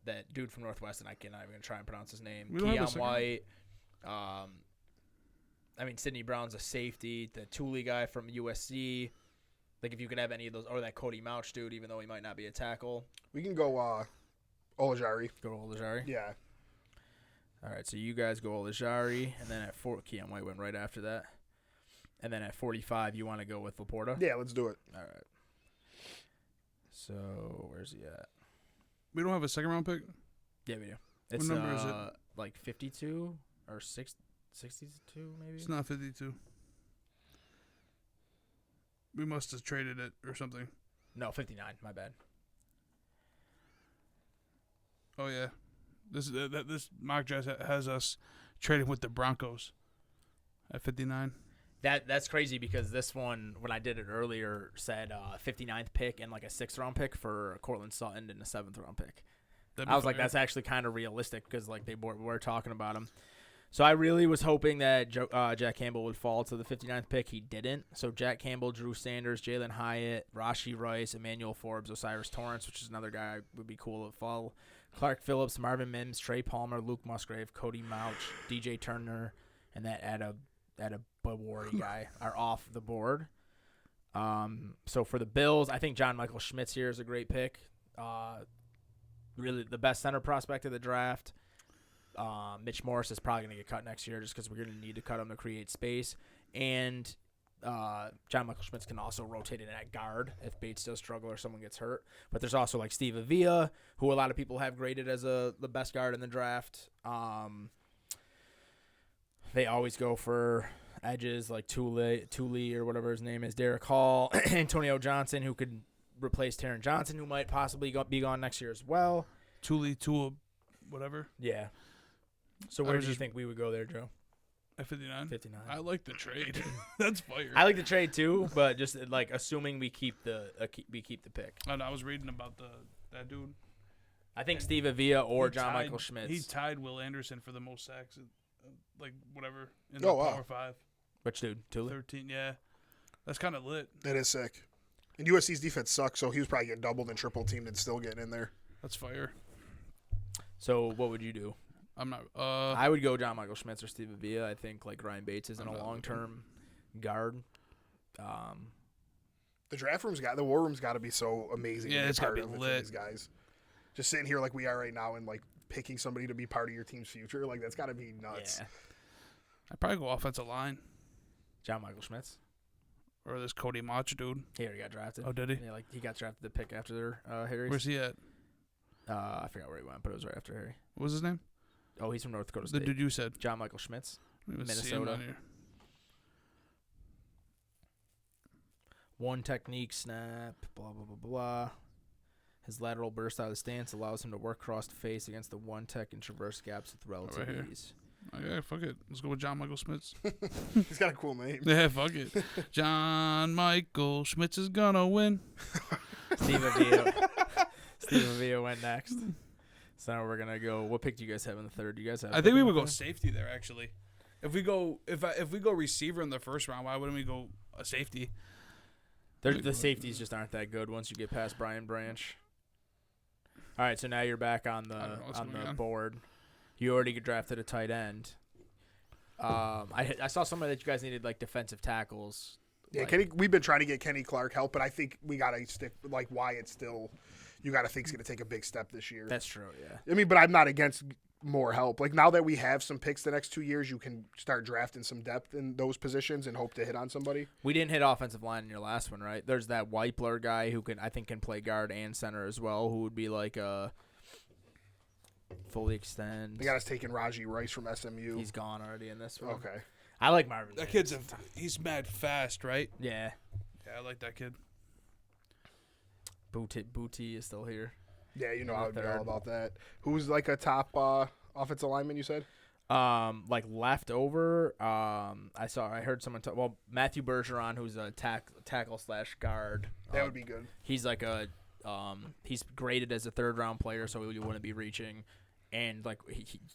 [SPEAKER 2] that dude from Northwestern. I cannot even try and pronounce his name. Keon White. I mean, Sidney Brown's a safety. The Thule guy from USC. Like if you can have any of those, or that Cody Mauch dude, even though he might not be a tackle.
[SPEAKER 4] We can go Olajari.
[SPEAKER 2] Go Olajari?
[SPEAKER 4] Yeah.
[SPEAKER 2] All right, so you guys go Olajari, and then at 4, Keon White went right after that. And then at 45, you want to go with Laporta?
[SPEAKER 4] Yeah, let's do it.
[SPEAKER 2] All right. So where's he at?
[SPEAKER 3] We don't have a second-round pick?
[SPEAKER 2] Yeah, we do. It's,
[SPEAKER 3] what number is it?
[SPEAKER 2] Like 52 or 62 maybe?
[SPEAKER 3] It's not 52. We must have traded it or something.
[SPEAKER 2] No, 59. My bad.
[SPEAKER 3] Oh yeah, this mock draft has us trading with the Broncos at 59.
[SPEAKER 2] That's crazy because this one, when I did it earlier, said 59th pick and like a 6th round pick for Cortland Sutton and a 7th round pick. I was like, that's actually kind of realistic because like they were talking about him. So I really was hoping that Jack Campbell would fall to the 59th pick. He didn't. So Jack Campbell, Drew Sanders, Jalen Hyatt, Rashee Rice, Emmanuel Forbes, Osiris Torrance, which is another guy would be cool to fall. Clark Phillips, Marvin Mims, Trey Palmer, Luke Musgrave, Cody Mouch, DJ Turner, and that Adebawore guy are off the board. So for the Bills, I think John Michael Schmitz here is a great pick. Really the best center prospect of the draft. Mitch Morris is probably going to get cut next year just because we're going to need to cut him to create space. And John Michael Schmitz can also rotate in at guard if Bates does struggle or someone gets hurt. But there's also like Steve Avila, who a lot of people have graded as the best guard in the draft. They always go for edges like Thule or whatever his name is, Derek Hall, Antonio Johnson, who could replace Taron Johnson, who might possibly be gone next year as well.
[SPEAKER 3] Tua, whatever.
[SPEAKER 2] Yeah. So where do you think we would go there, Joe?
[SPEAKER 3] At 59?
[SPEAKER 2] 59.
[SPEAKER 3] I like the trade. That's fire.
[SPEAKER 2] I like the trade too, but just like assuming we keep the pick.
[SPEAKER 3] And I was reading about that dude.
[SPEAKER 2] I think Steve Avila or John Michael Schmitz.
[SPEAKER 3] He tied Will Anderson for the most sacks, like whatever, in
[SPEAKER 4] Oh,
[SPEAKER 3] the
[SPEAKER 4] wow.
[SPEAKER 3] Power 5.
[SPEAKER 2] Which dude? Thule?
[SPEAKER 3] 13, yeah. That's kind of lit.
[SPEAKER 4] That is sick. And USC's defense sucks, so he was probably getting doubled and triple teamed and still getting in there.
[SPEAKER 3] That's fire.
[SPEAKER 2] So what would you do?
[SPEAKER 3] I'm not.
[SPEAKER 2] I would go John Michael Schmitz or Steve Avila. I think like Ryan Bates isn't a long-term guard.
[SPEAKER 4] The draft room's the war room's got to be so amazing.
[SPEAKER 3] Yeah,
[SPEAKER 4] to be
[SPEAKER 3] it's gotta
[SPEAKER 4] part
[SPEAKER 3] be
[SPEAKER 4] of with
[SPEAKER 3] lit.
[SPEAKER 4] These guys, just sitting here like we are right now and like picking somebody to be part of your team's future, like that's got to be nuts.
[SPEAKER 2] Yeah.
[SPEAKER 3] I'd probably go offensive line
[SPEAKER 2] John Michael Schmitz.
[SPEAKER 3] or this Cody Mach dude.
[SPEAKER 2] He already got drafted.
[SPEAKER 3] Oh, did he?
[SPEAKER 2] Yeah, like he got drafted the pick after Harry.
[SPEAKER 3] Where's he at?
[SPEAKER 2] I forgot where he went, but it was right after Harry.
[SPEAKER 3] What was his name?
[SPEAKER 2] Oh, he's from North Dakota
[SPEAKER 3] The
[SPEAKER 2] State.
[SPEAKER 3] dude you said.
[SPEAKER 2] John Michael Schmitz.
[SPEAKER 3] Let me see him
[SPEAKER 2] Minnesota.
[SPEAKER 3] on here.
[SPEAKER 2] One technique snap, blah, blah, blah, blah. His lateral burst out of the stance allows him to work cross to face against the one tech and traverse gaps with relative
[SPEAKER 3] Right here.
[SPEAKER 2] ease.
[SPEAKER 3] Okay, fuck it. Let's go with John Michael Schmitz.
[SPEAKER 4] He's got a cool name.
[SPEAKER 3] Yeah, fuck it. John Michael Schmitz is gonna win.
[SPEAKER 2] Steve Avila went next. So now we're going to go. What pick do you guys have in the third? Do you guys have?
[SPEAKER 3] I think we would go safety there. Actually, if we go receiver in the first round, why wouldn't we go a safety?
[SPEAKER 2] The safeties just aren't that good once you get past Brian Branch. All right, so now you're back on
[SPEAKER 3] I don't know what's
[SPEAKER 2] the
[SPEAKER 3] going on.
[SPEAKER 2] board. You already drafted a tight end. I saw somewhere that you guys needed like defensive tackles.
[SPEAKER 4] Yeah,
[SPEAKER 2] Like-
[SPEAKER 4] we've been trying to get Kenny Clark help, but I think we got to stick like Wyatt still. You got to think he's going to take a big step this year.
[SPEAKER 2] That's true, yeah.
[SPEAKER 4] I mean, but I'm not against more help. Like now that we have some picks the next 2 years, you can start drafting some depth in those positions and hope to hit on somebody.
[SPEAKER 2] We didn't hit offensive line in your last one, right? There's that Weipler guy who I think can play guard and center as well, who would be like a fully extend.
[SPEAKER 4] They got us taking Rashee Rice from SMU.
[SPEAKER 2] He's gone already in this one.
[SPEAKER 4] Okay.
[SPEAKER 2] I like Marvin.
[SPEAKER 3] That
[SPEAKER 2] Mims.
[SPEAKER 3] kid's he's mad fast, right?
[SPEAKER 2] Yeah.
[SPEAKER 3] Yeah, I like that kid.
[SPEAKER 2] Booty is still here.
[SPEAKER 4] Yeah, you know
[SPEAKER 2] In
[SPEAKER 4] I
[SPEAKER 2] the
[SPEAKER 4] would be
[SPEAKER 2] third.
[SPEAKER 4] all about that. Who's like a top offensive lineman, you said?
[SPEAKER 2] Like leftover. I heard someone talk. Well, Matthew Bergeron, who's a tackle / guard.
[SPEAKER 4] That would be good.
[SPEAKER 2] He's like he's graded as a third round player, so he wouldn't be reaching, and like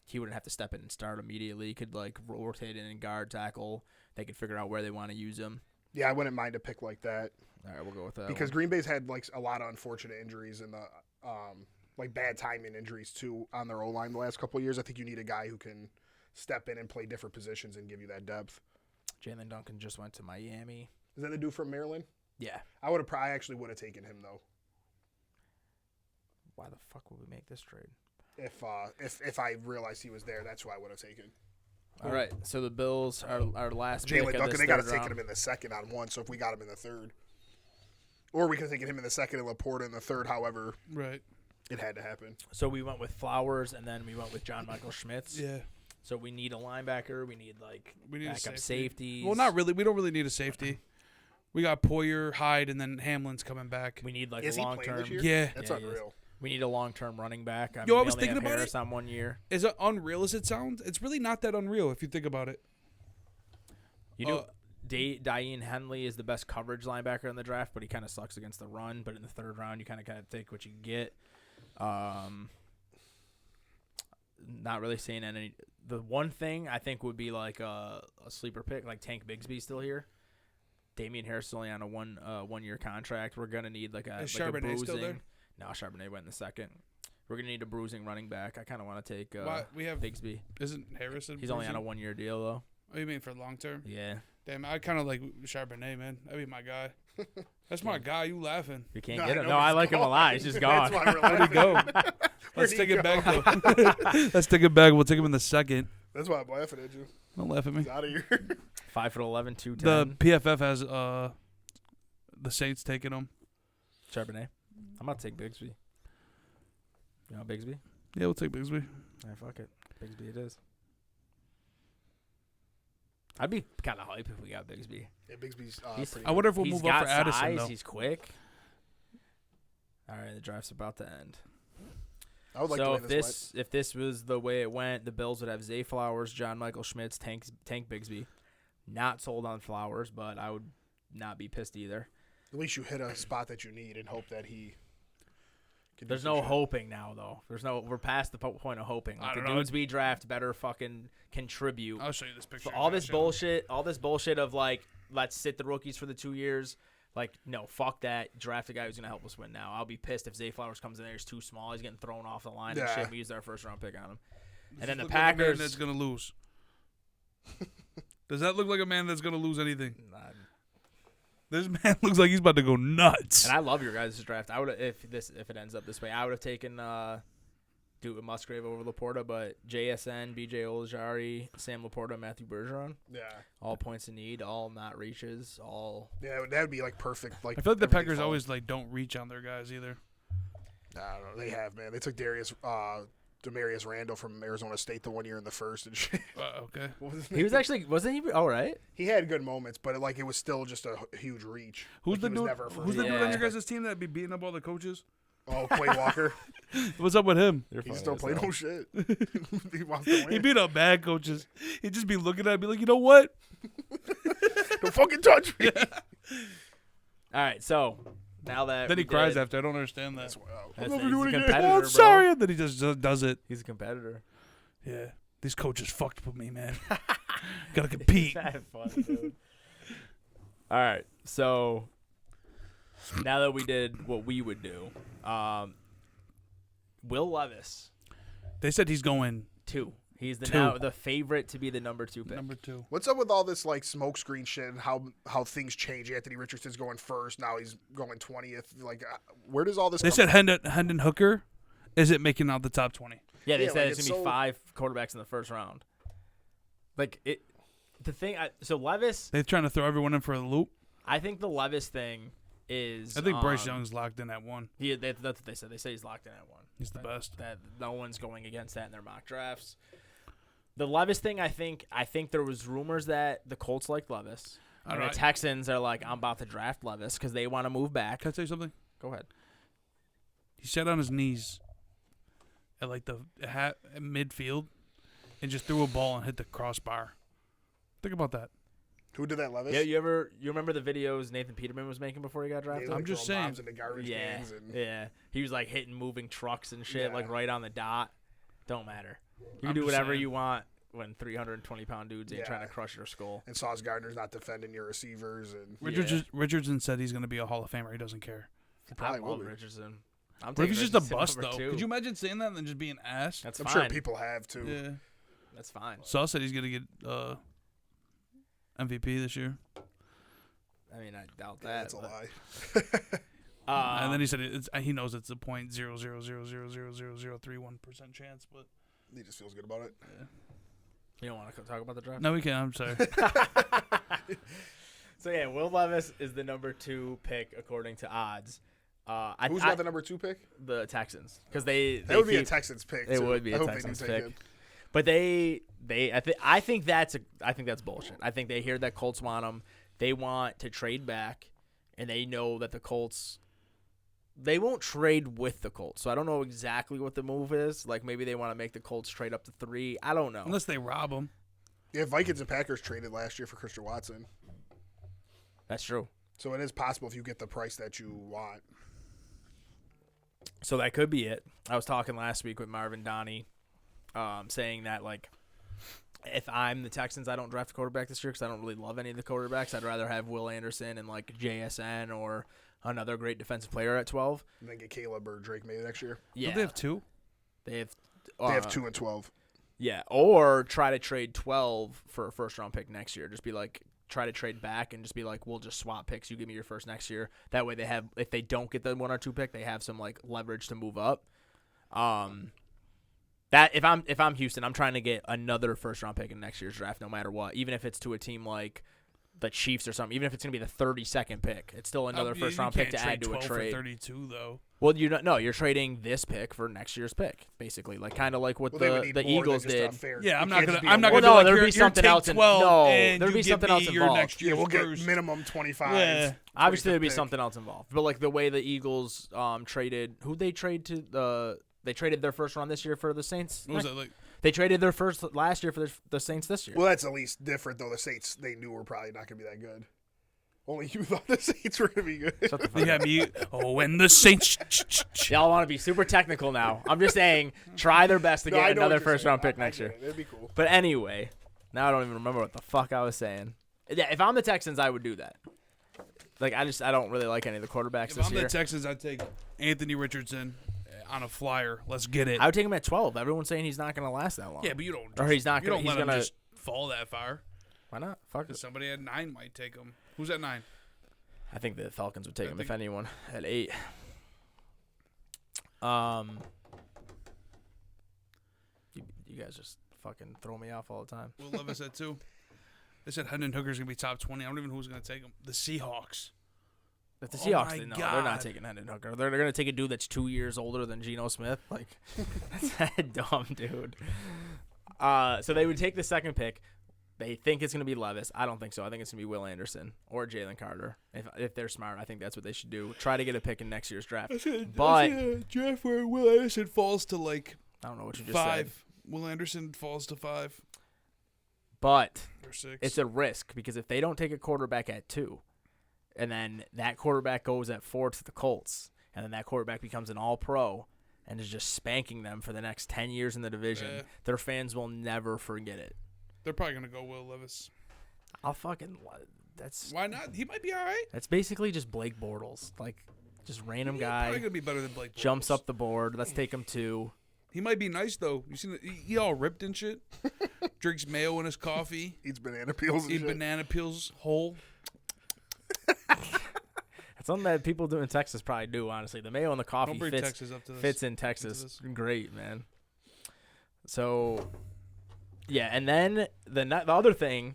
[SPEAKER 2] he wouldn't have to step in and start immediately. He could like rotate in and guard tackle. They could figure out where they want to use him.
[SPEAKER 4] Yeah, I wouldn't mind a pick like that.
[SPEAKER 2] All right, we'll go with that.
[SPEAKER 4] Because
[SPEAKER 2] one.
[SPEAKER 4] Green Bay's had like a lot of unfortunate injuries and the like bad timing injuries too on their O-line the last couple of years. I think you need a guy who can step in and play different positions and give you that depth.
[SPEAKER 2] Jalen Duncan just went to Miami.
[SPEAKER 4] Is that the dude from Maryland?
[SPEAKER 2] Yeah.
[SPEAKER 4] I actually would have taken him though.
[SPEAKER 2] Why the fuck would we make this trade?
[SPEAKER 4] If I realized he was there, that's who I would have taken.
[SPEAKER 2] All right, so the Bills are our last pick
[SPEAKER 4] Jalen
[SPEAKER 2] of
[SPEAKER 4] Duncan,
[SPEAKER 2] this
[SPEAKER 4] they got to
[SPEAKER 2] third
[SPEAKER 4] take
[SPEAKER 2] round.
[SPEAKER 4] him in the second on one. So if we got him in the third, or we could have taken him in the second and Laporta in the third. However,
[SPEAKER 3] Right.
[SPEAKER 4] it had to happen.
[SPEAKER 2] So we went with Flowers, and then we went with John Michael Schmitz.
[SPEAKER 3] Yeah.
[SPEAKER 2] So we need a linebacker. We need like
[SPEAKER 3] We need a
[SPEAKER 2] backup
[SPEAKER 3] safety.
[SPEAKER 2] safeties.
[SPEAKER 3] Well, not really. We don't really need a safety. We got Poyer, Hyde, and then Hamlin's coming back.
[SPEAKER 2] We need like
[SPEAKER 4] Is
[SPEAKER 2] a
[SPEAKER 4] he
[SPEAKER 2] long
[SPEAKER 4] playing
[SPEAKER 2] term.
[SPEAKER 4] this year?
[SPEAKER 3] Yeah.
[SPEAKER 4] That's
[SPEAKER 2] Yeah, he is.
[SPEAKER 4] unreal.
[SPEAKER 2] We need a long-term running back.
[SPEAKER 3] Yo, I
[SPEAKER 2] we
[SPEAKER 3] was
[SPEAKER 2] only
[SPEAKER 3] thinking
[SPEAKER 2] have
[SPEAKER 3] about
[SPEAKER 2] Harris
[SPEAKER 3] it.
[SPEAKER 2] on 1 year.
[SPEAKER 3] As unreal as it sounds, it's really not that unreal if you think about it.
[SPEAKER 2] You know, Diane Henley is the best coverage linebacker in the draft, but he kind of sucks against the run. But in the third round, you kind of take what you get. Not really seeing any. The one thing I think would be like a sleeper pick, like Tank Bigsby still here. Damian Harris is only on a 1 year contract. We're gonna need like a
[SPEAKER 3] Charbonnet
[SPEAKER 2] bruising.
[SPEAKER 3] still there?
[SPEAKER 2] No, Charbonnet went in the second. We're gonna need a bruising running back. I kind of want to take
[SPEAKER 3] We have
[SPEAKER 2] Bigsby.
[SPEAKER 3] Isn't Harrison?
[SPEAKER 2] He's only on a 1 year deal though.
[SPEAKER 3] Oh, you mean for long term?
[SPEAKER 2] Yeah,
[SPEAKER 3] Damn, I kind of like Charbonnet, man. That'd be my guy. That's my guy. You laughing?
[SPEAKER 2] you can't
[SPEAKER 4] No,
[SPEAKER 2] get
[SPEAKER 4] I
[SPEAKER 2] him.
[SPEAKER 4] know
[SPEAKER 2] No, I
[SPEAKER 4] he's
[SPEAKER 2] like him a
[SPEAKER 4] gone.
[SPEAKER 2] lot. He's just gone.
[SPEAKER 4] That's why we're
[SPEAKER 3] Where'd he
[SPEAKER 4] laughing.
[SPEAKER 3] go? Let's
[SPEAKER 4] Where'd he
[SPEAKER 3] take it
[SPEAKER 4] go?
[SPEAKER 3] back, though. Let's take it back. We'll take him in the second.
[SPEAKER 4] That's why I'm laughing at you.
[SPEAKER 3] Don't laugh at me.
[SPEAKER 4] He's out of here.
[SPEAKER 2] 5'11", 210.
[SPEAKER 3] The PFF has the Saints taking him.
[SPEAKER 2] Charbonnet. I'm gonna take Bigsby. You know Bigsby?
[SPEAKER 3] Yeah, we'll take Bigsby.
[SPEAKER 2] Yeah, fuck it. Bigsby it is. I'd be kind of hype if we got Bigsby.
[SPEAKER 4] Yeah, Bigsby's
[SPEAKER 2] He's-
[SPEAKER 4] pretty
[SPEAKER 3] I wonder if we'll
[SPEAKER 2] He's
[SPEAKER 3] move
[SPEAKER 2] got
[SPEAKER 3] up for Addison,
[SPEAKER 2] size.
[SPEAKER 3] though.
[SPEAKER 2] He's quick. All right, the draft's about to end.
[SPEAKER 4] I would like
[SPEAKER 2] So
[SPEAKER 4] to win this
[SPEAKER 2] if this was the way it went, the Bills would have Zay Flowers, John Michael Schmitz, Tank Bigsby. Not sold on Flowers, but I would not be pissed either.
[SPEAKER 4] At least you hit a spot that you need and hope that he can do
[SPEAKER 2] There's
[SPEAKER 4] some
[SPEAKER 2] no
[SPEAKER 4] shit.
[SPEAKER 2] hoping now, though. We're past the point of hoping.
[SPEAKER 3] I
[SPEAKER 2] Like, the
[SPEAKER 3] don't know.
[SPEAKER 2] dudes we draft better fucking contribute.
[SPEAKER 3] I'll show you this picture.
[SPEAKER 2] For all this bullshit of like, let's sit the rookies for the 2 years. Like, no, fuck that. Draft a guy who's gonna help us win now. I'll be pissed if Zay Flowers comes in there. He's too small. He's getting thrown off the line and
[SPEAKER 4] Yeah.
[SPEAKER 2] shit. We used our first round pick on him.
[SPEAKER 3] Does
[SPEAKER 2] And then
[SPEAKER 3] this
[SPEAKER 2] the
[SPEAKER 3] look like a man
[SPEAKER 2] Packers.
[SPEAKER 3] that's gonna lose. Does that look like a man that's gonna lose anything? This man looks like he's about to go nuts.
[SPEAKER 2] And I love your guys' draft. I would if it ends up this way, I would have taken do it with Musgrave over Laporta, but JSN, BJ Olajari, Sam Laporta, Matthew Bergeron,
[SPEAKER 4] Yeah.
[SPEAKER 2] all points in need, all not reaches, all.
[SPEAKER 4] Yeah, that would be like perfect. Like
[SPEAKER 3] I feel like the
[SPEAKER 4] everything
[SPEAKER 3] Packers
[SPEAKER 4] falls.
[SPEAKER 3] always like don't reach on their guys either.
[SPEAKER 4] I don't know. They have, man. They took Demarius Randall from Arizona State the 1 year in the first and shit.
[SPEAKER 3] Okay.
[SPEAKER 4] What was his
[SPEAKER 2] He was
[SPEAKER 4] name?
[SPEAKER 2] actually wasn't he all right?
[SPEAKER 4] He had good moments, but it was still just a huge reach.
[SPEAKER 3] Who's
[SPEAKER 4] Like,
[SPEAKER 3] the
[SPEAKER 4] he was
[SPEAKER 3] dude?
[SPEAKER 4] never a
[SPEAKER 3] Who's the dude on
[SPEAKER 2] Yeah.
[SPEAKER 3] your guys' team that be beating up all the coaches?
[SPEAKER 4] Oh, Quay Walker.
[SPEAKER 3] What's up with him?
[SPEAKER 2] You're
[SPEAKER 4] He
[SPEAKER 2] funny
[SPEAKER 4] just don't
[SPEAKER 2] as
[SPEAKER 4] play
[SPEAKER 2] hell.
[SPEAKER 4] no shit. He wants to
[SPEAKER 3] He
[SPEAKER 4] win.
[SPEAKER 3] beat up bad coaches. He'd just be looking at it, be like, you know what?
[SPEAKER 4] Don't fucking touch me.
[SPEAKER 2] All right, so now that
[SPEAKER 3] Then he
[SPEAKER 2] we
[SPEAKER 3] cries
[SPEAKER 2] did-
[SPEAKER 3] after. I don't understand that.
[SPEAKER 4] That's wow.
[SPEAKER 2] That's-
[SPEAKER 4] I'll never
[SPEAKER 2] he's
[SPEAKER 4] do
[SPEAKER 2] a
[SPEAKER 4] it again.
[SPEAKER 2] competitor,
[SPEAKER 3] Oh, I'm
[SPEAKER 2] bro.
[SPEAKER 3] sorry. And then he just does it.
[SPEAKER 2] He's a competitor.
[SPEAKER 3] Yeah. These coaches fucked with me, man. Gotta compete.
[SPEAKER 2] That's funny, dude. All right, so now that we did what we would do, Will Levis,
[SPEAKER 3] They said he's going
[SPEAKER 2] 2. He's
[SPEAKER 3] Two.
[SPEAKER 2] now the favorite to be the number 2 pick.
[SPEAKER 3] number 2.
[SPEAKER 4] What's up with all this like smoke screen shit and how things change? Anthony Richardson's going first. Now he's going 20th. Like, where does all this
[SPEAKER 3] They
[SPEAKER 4] come
[SPEAKER 3] said
[SPEAKER 4] from?
[SPEAKER 3] Hendon Hooker isn't making out the top 20.
[SPEAKER 2] Yeah, they
[SPEAKER 4] Yeah,
[SPEAKER 2] said
[SPEAKER 4] like,
[SPEAKER 2] it's
[SPEAKER 4] it's
[SPEAKER 2] gonna be
[SPEAKER 4] so-
[SPEAKER 2] 5 quarterbacks in the first round. Like it, the thing. So Levis,
[SPEAKER 3] They're trying to throw everyone in for a loop.
[SPEAKER 2] I think the Levis thing is.
[SPEAKER 3] I think Bryce Young's locked in at 1.
[SPEAKER 2] That's what they said. They say he's locked in at 1.
[SPEAKER 3] He's the best.
[SPEAKER 2] That no one's going against that in their mock drafts. The Levis thing, I think there was rumors that the Colts liked Levis, and
[SPEAKER 3] Alright.
[SPEAKER 2] the Texans are like, I'm about to draft Levis because they want to move back.
[SPEAKER 3] Can I tell you something?
[SPEAKER 2] Go ahead.
[SPEAKER 3] He sat on his knees at like the at midfield and just threw a ball and hit the crossbar. Think about that.
[SPEAKER 4] Who did that, Levis?
[SPEAKER 2] Yeah, you remember the videos Nathan Peterman was making before he got
[SPEAKER 4] They,
[SPEAKER 2] drafted?
[SPEAKER 4] like,
[SPEAKER 3] I'm just
[SPEAKER 4] throwing
[SPEAKER 3] saying.
[SPEAKER 4] bombs into garbage
[SPEAKER 2] Yeah,
[SPEAKER 4] cans and
[SPEAKER 2] yeah. He was like hitting moving trucks and shit,
[SPEAKER 4] Yeah.
[SPEAKER 2] like right on the dot. Don't matter. You can
[SPEAKER 3] I'm
[SPEAKER 2] do
[SPEAKER 3] just
[SPEAKER 2] whatever
[SPEAKER 3] saying.
[SPEAKER 2] you want when 320-pound dudes ain't
[SPEAKER 4] Yeah.
[SPEAKER 2] trying to crush your skull.
[SPEAKER 4] and Sauce Gardner's not defending your receivers and
[SPEAKER 3] Richardson said he's going to be a Hall of Famer. He doesn't care.
[SPEAKER 2] I
[SPEAKER 4] probably
[SPEAKER 2] love
[SPEAKER 4] will be.
[SPEAKER 2] Richardson. I'm
[SPEAKER 3] What if
[SPEAKER 2] taking
[SPEAKER 3] he's just a
[SPEAKER 2] Richardson
[SPEAKER 3] bust,
[SPEAKER 2] number
[SPEAKER 3] though?
[SPEAKER 2] 2.
[SPEAKER 3] Could you imagine saying that and then just being ass?
[SPEAKER 2] That's
[SPEAKER 4] I'm
[SPEAKER 2] fine.
[SPEAKER 4] sure people have too.
[SPEAKER 3] Yeah.
[SPEAKER 2] That's fine.
[SPEAKER 3] Sauce said he's going to get MVP this year.
[SPEAKER 2] I mean, I doubt
[SPEAKER 4] Yeah,
[SPEAKER 2] that.
[SPEAKER 4] that's a
[SPEAKER 2] but-
[SPEAKER 4] lie.
[SPEAKER 3] And then he said he knows it's a 0.000000031% chance, but
[SPEAKER 4] He just feels good about it.
[SPEAKER 2] you don't want to talk about the draft?
[SPEAKER 3] no, we can't. I'm sorry.
[SPEAKER 2] So, yeah, Will Levis is the number 2 pick according to odds.
[SPEAKER 4] Who's got the number 2 pick?
[SPEAKER 2] The Texans. Because they
[SPEAKER 4] That would be a
[SPEAKER 2] keep-
[SPEAKER 4] Texans pick.
[SPEAKER 2] It
[SPEAKER 4] too.
[SPEAKER 2] would be
[SPEAKER 4] I
[SPEAKER 2] a
[SPEAKER 4] hope they
[SPEAKER 2] Texans
[SPEAKER 4] do take
[SPEAKER 2] pick.
[SPEAKER 4] it.
[SPEAKER 2] But I think that's bullshit. I think they hear that Colts want him. they want to trade back, and they know that the Colts. They won't trade with the Colts, so I don't know exactly what the move is. Like, maybe they want to make the Colts trade up to 3. I don't know.
[SPEAKER 3] Unless they rob them.
[SPEAKER 4] Yeah, Vikings and Packers traded last year for Christian Watson.
[SPEAKER 2] That's true.
[SPEAKER 4] So it is possible if you get the price that you want.
[SPEAKER 2] So that could be it. I was talking last week with Marvin Donnie, saying that, like, if I'm the Texans, I don't draft a quarterback this year because I don't really love any of the quarterbacks. I'd rather have Will Anderson and, like, JSN or another great defensive player at 12.
[SPEAKER 4] And then get Caleb or Drake maybe next year.
[SPEAKER 2] Yeah.
[SPEAKER 3] Don't they have 2?
[SPEAKER 2] They have
[SPEAKER 4] They have 2 and 12.
[SPEAKER 2] Yeah, or try to trade 12 for a first-round pick next year. Just be like, try to trade back and just be like, we'll just swap picks. You give me your first next year. That way they have, if they don't get the 1 or 2 pick, they have some, like, leverage to move up. That if I'm Houston, I'm trying to get another first-round pick in next year's draft no matter what, even if it's to a team like the Chiefs or something, even if it's going to be the 32nd pick. It's still another first-round pick to add to a trade.
[SPEAKER 3] For 32, though.
[SPEAKER 2] Well, you're trading this pick for next year's pick, basically, like kind of like what the Eagles did.
[SPEAKER 3] Yeah, I'm not gonna.
[SPEAKER 2] Well, no,
[SPEAKER 3] like,
[SPEAKER 2] there'd be something else.
[SPEAKER 3] There'd
[SPEAKER 2] be something else involved.
[SPEAKER 3] Next year,
[SPEAKER 4] we'll get minimum 25.
[SPEAKER 3] Yeah.
[SPEAKER 2] Obviously, there'd be something else involved. But like the way the Eagles traded, who'd they trade to? They traded their first round this year for the Saints.
[SPEAKER 3] What was it like?
[SPEAKER 2] They traded their first last year for the Saints this year.
[SPEAKER 4] Well, that's at least different, though. The Saints, they knew were probably not going to be that good. Only you thought the Saints were going to be good.
[SPEAKER 2] Shut the fuck up.
[SPEAKER 3] And the Saints.
[SPEAKER 2] Y'all want to be super technical now. I'm just saying, try their best to get another first-round pick next year.
[SPEAKER 4] It'd be cool.
[SPEAKER 2] But anyway, now I don't even remember what the fuck I was saying. Yeah, if I'm the Texans, I would do that. Like, I don't really like any of the quarterbacks this year.
[SPEAKER 3] If I'm the Texans, I'd take Anthony Richardson on a flyer. Let's get it.
[SPEAKER 2] I would take him at 12. Everyone's saying he's not going to last that long.
[SPEAKER 3] Yeah, but you don't.
[SPEAKER 2] Or he's not going to.
[SPEAKER 3] He's going to just fall that far.
[SPEAKER 2] Why not? Fuck it.
[SPEAKER 3] Somebody at 9 might take him. Who's at 9?
[SPEAKER 2] I think the Falcons would take him if anyone at 8. You guys just fucking throw me off all the time.
[SPEAKER 3] Will Levis at 2. They said Hendon Hooker's going to be top 20. I don't even know who's going to take him. The Seahawks.
[SPEAKER 2] If the Seahawks didn't know, they're not taking Hendon Hooker. They're going to take a dude that's 2 years older than Geno Smith. Like, that's that dumb dude. So they would take the second pick. They think it's going to be Levis. I don't think so. I think it's going to be Will Anderson or Jalen Carter. If they're smart, I think that's what they should do. Try to get a pick in next year's draft. But
[SPEAKER 3] a draft where Will Anderson falls to like
[SPEAKER 2] I don't know what you just
[SPEAKER 3] 5.
[SPEAKER 2] said.
[SPEAKER 3] Will Anderson falls to 5
[SPEAKER 2] but
[SPEAKER 3] or 6.
[SPEAKER 2] it's a risk because if they don't take a quarterback at 2, and then that quarterback goes at 4 to the Colts, and then that quarterback becomes an all-pro and is just spanking them for the next 10 years in the division, their fans will never forget it.
[SPEAKER 3] They're probably going to go Will Levis.
[SPEAKER 2] That's
[SPEAKER 3] Why not? He might be all right.
[SPEAKER 2] That's basically just Blake Bortles, like just random guy.
[SPEAKER 3] Probably going to be better than Blake Bortles.
[SPEAKER 2] Jumps up the board. Let's take him 2.
[SPEAKER 3] He might be nice though. You seen he all ripped and shit. Drinks mayo in his coffee.
[SPEAKER 4] Eats banana peels.
[SPEAKER 3] Eats banana peels whole.
[SPEAKER 2] That's something that people do in Texas probably do. Honestly, the mayo and the coffee
[SPEAKER 3] Don't bring Texas up to this.
[SPEAKER 2] fits in Texas. Great, man. So, yeah, and then the other thing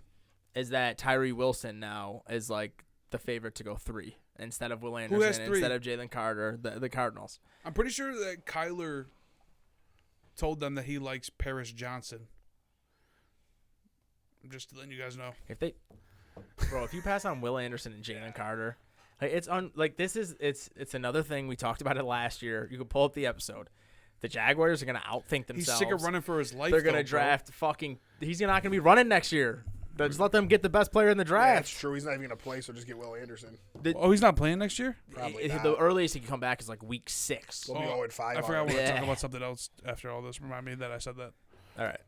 [SPEAKER 2] is that Tyree Wilson now is like the favorite to go 3 instead of Will Anderson, instead of Jalen Carter, the Cardinals.
[SPEAKER 3] I'm pretty sure that Kyler told them that he likes Paris Johnson. I'm just letting you guys know.
[SPEAKER 2] If you pass on Will Anderson and Jalen Carter, like it's another thing. We talked about it last year. You can pull up the episode. The Jaguars are going to outthink themselves.
[SPEAKER 3] He's sick of running for his life.
[SPEAKER 2] They're going to draft he's not going to be running next year. Just let them get the best player in the draft.
[SPEAKER 4] Yeah, that's true. He's not even going to play, so just get Will Anderson.
[SPEAKER 3] He's not playing next year?
[SPEAKER 4] Probably not.
[SPEAKER 2] The earliest he can come back is like week 6.
[SPEAKER 4] We'll be 0-5.
[SPEAKER 3] I forgot we were talking about something else after all this. Remind me that I said that.
[SPEAKER 2] All right.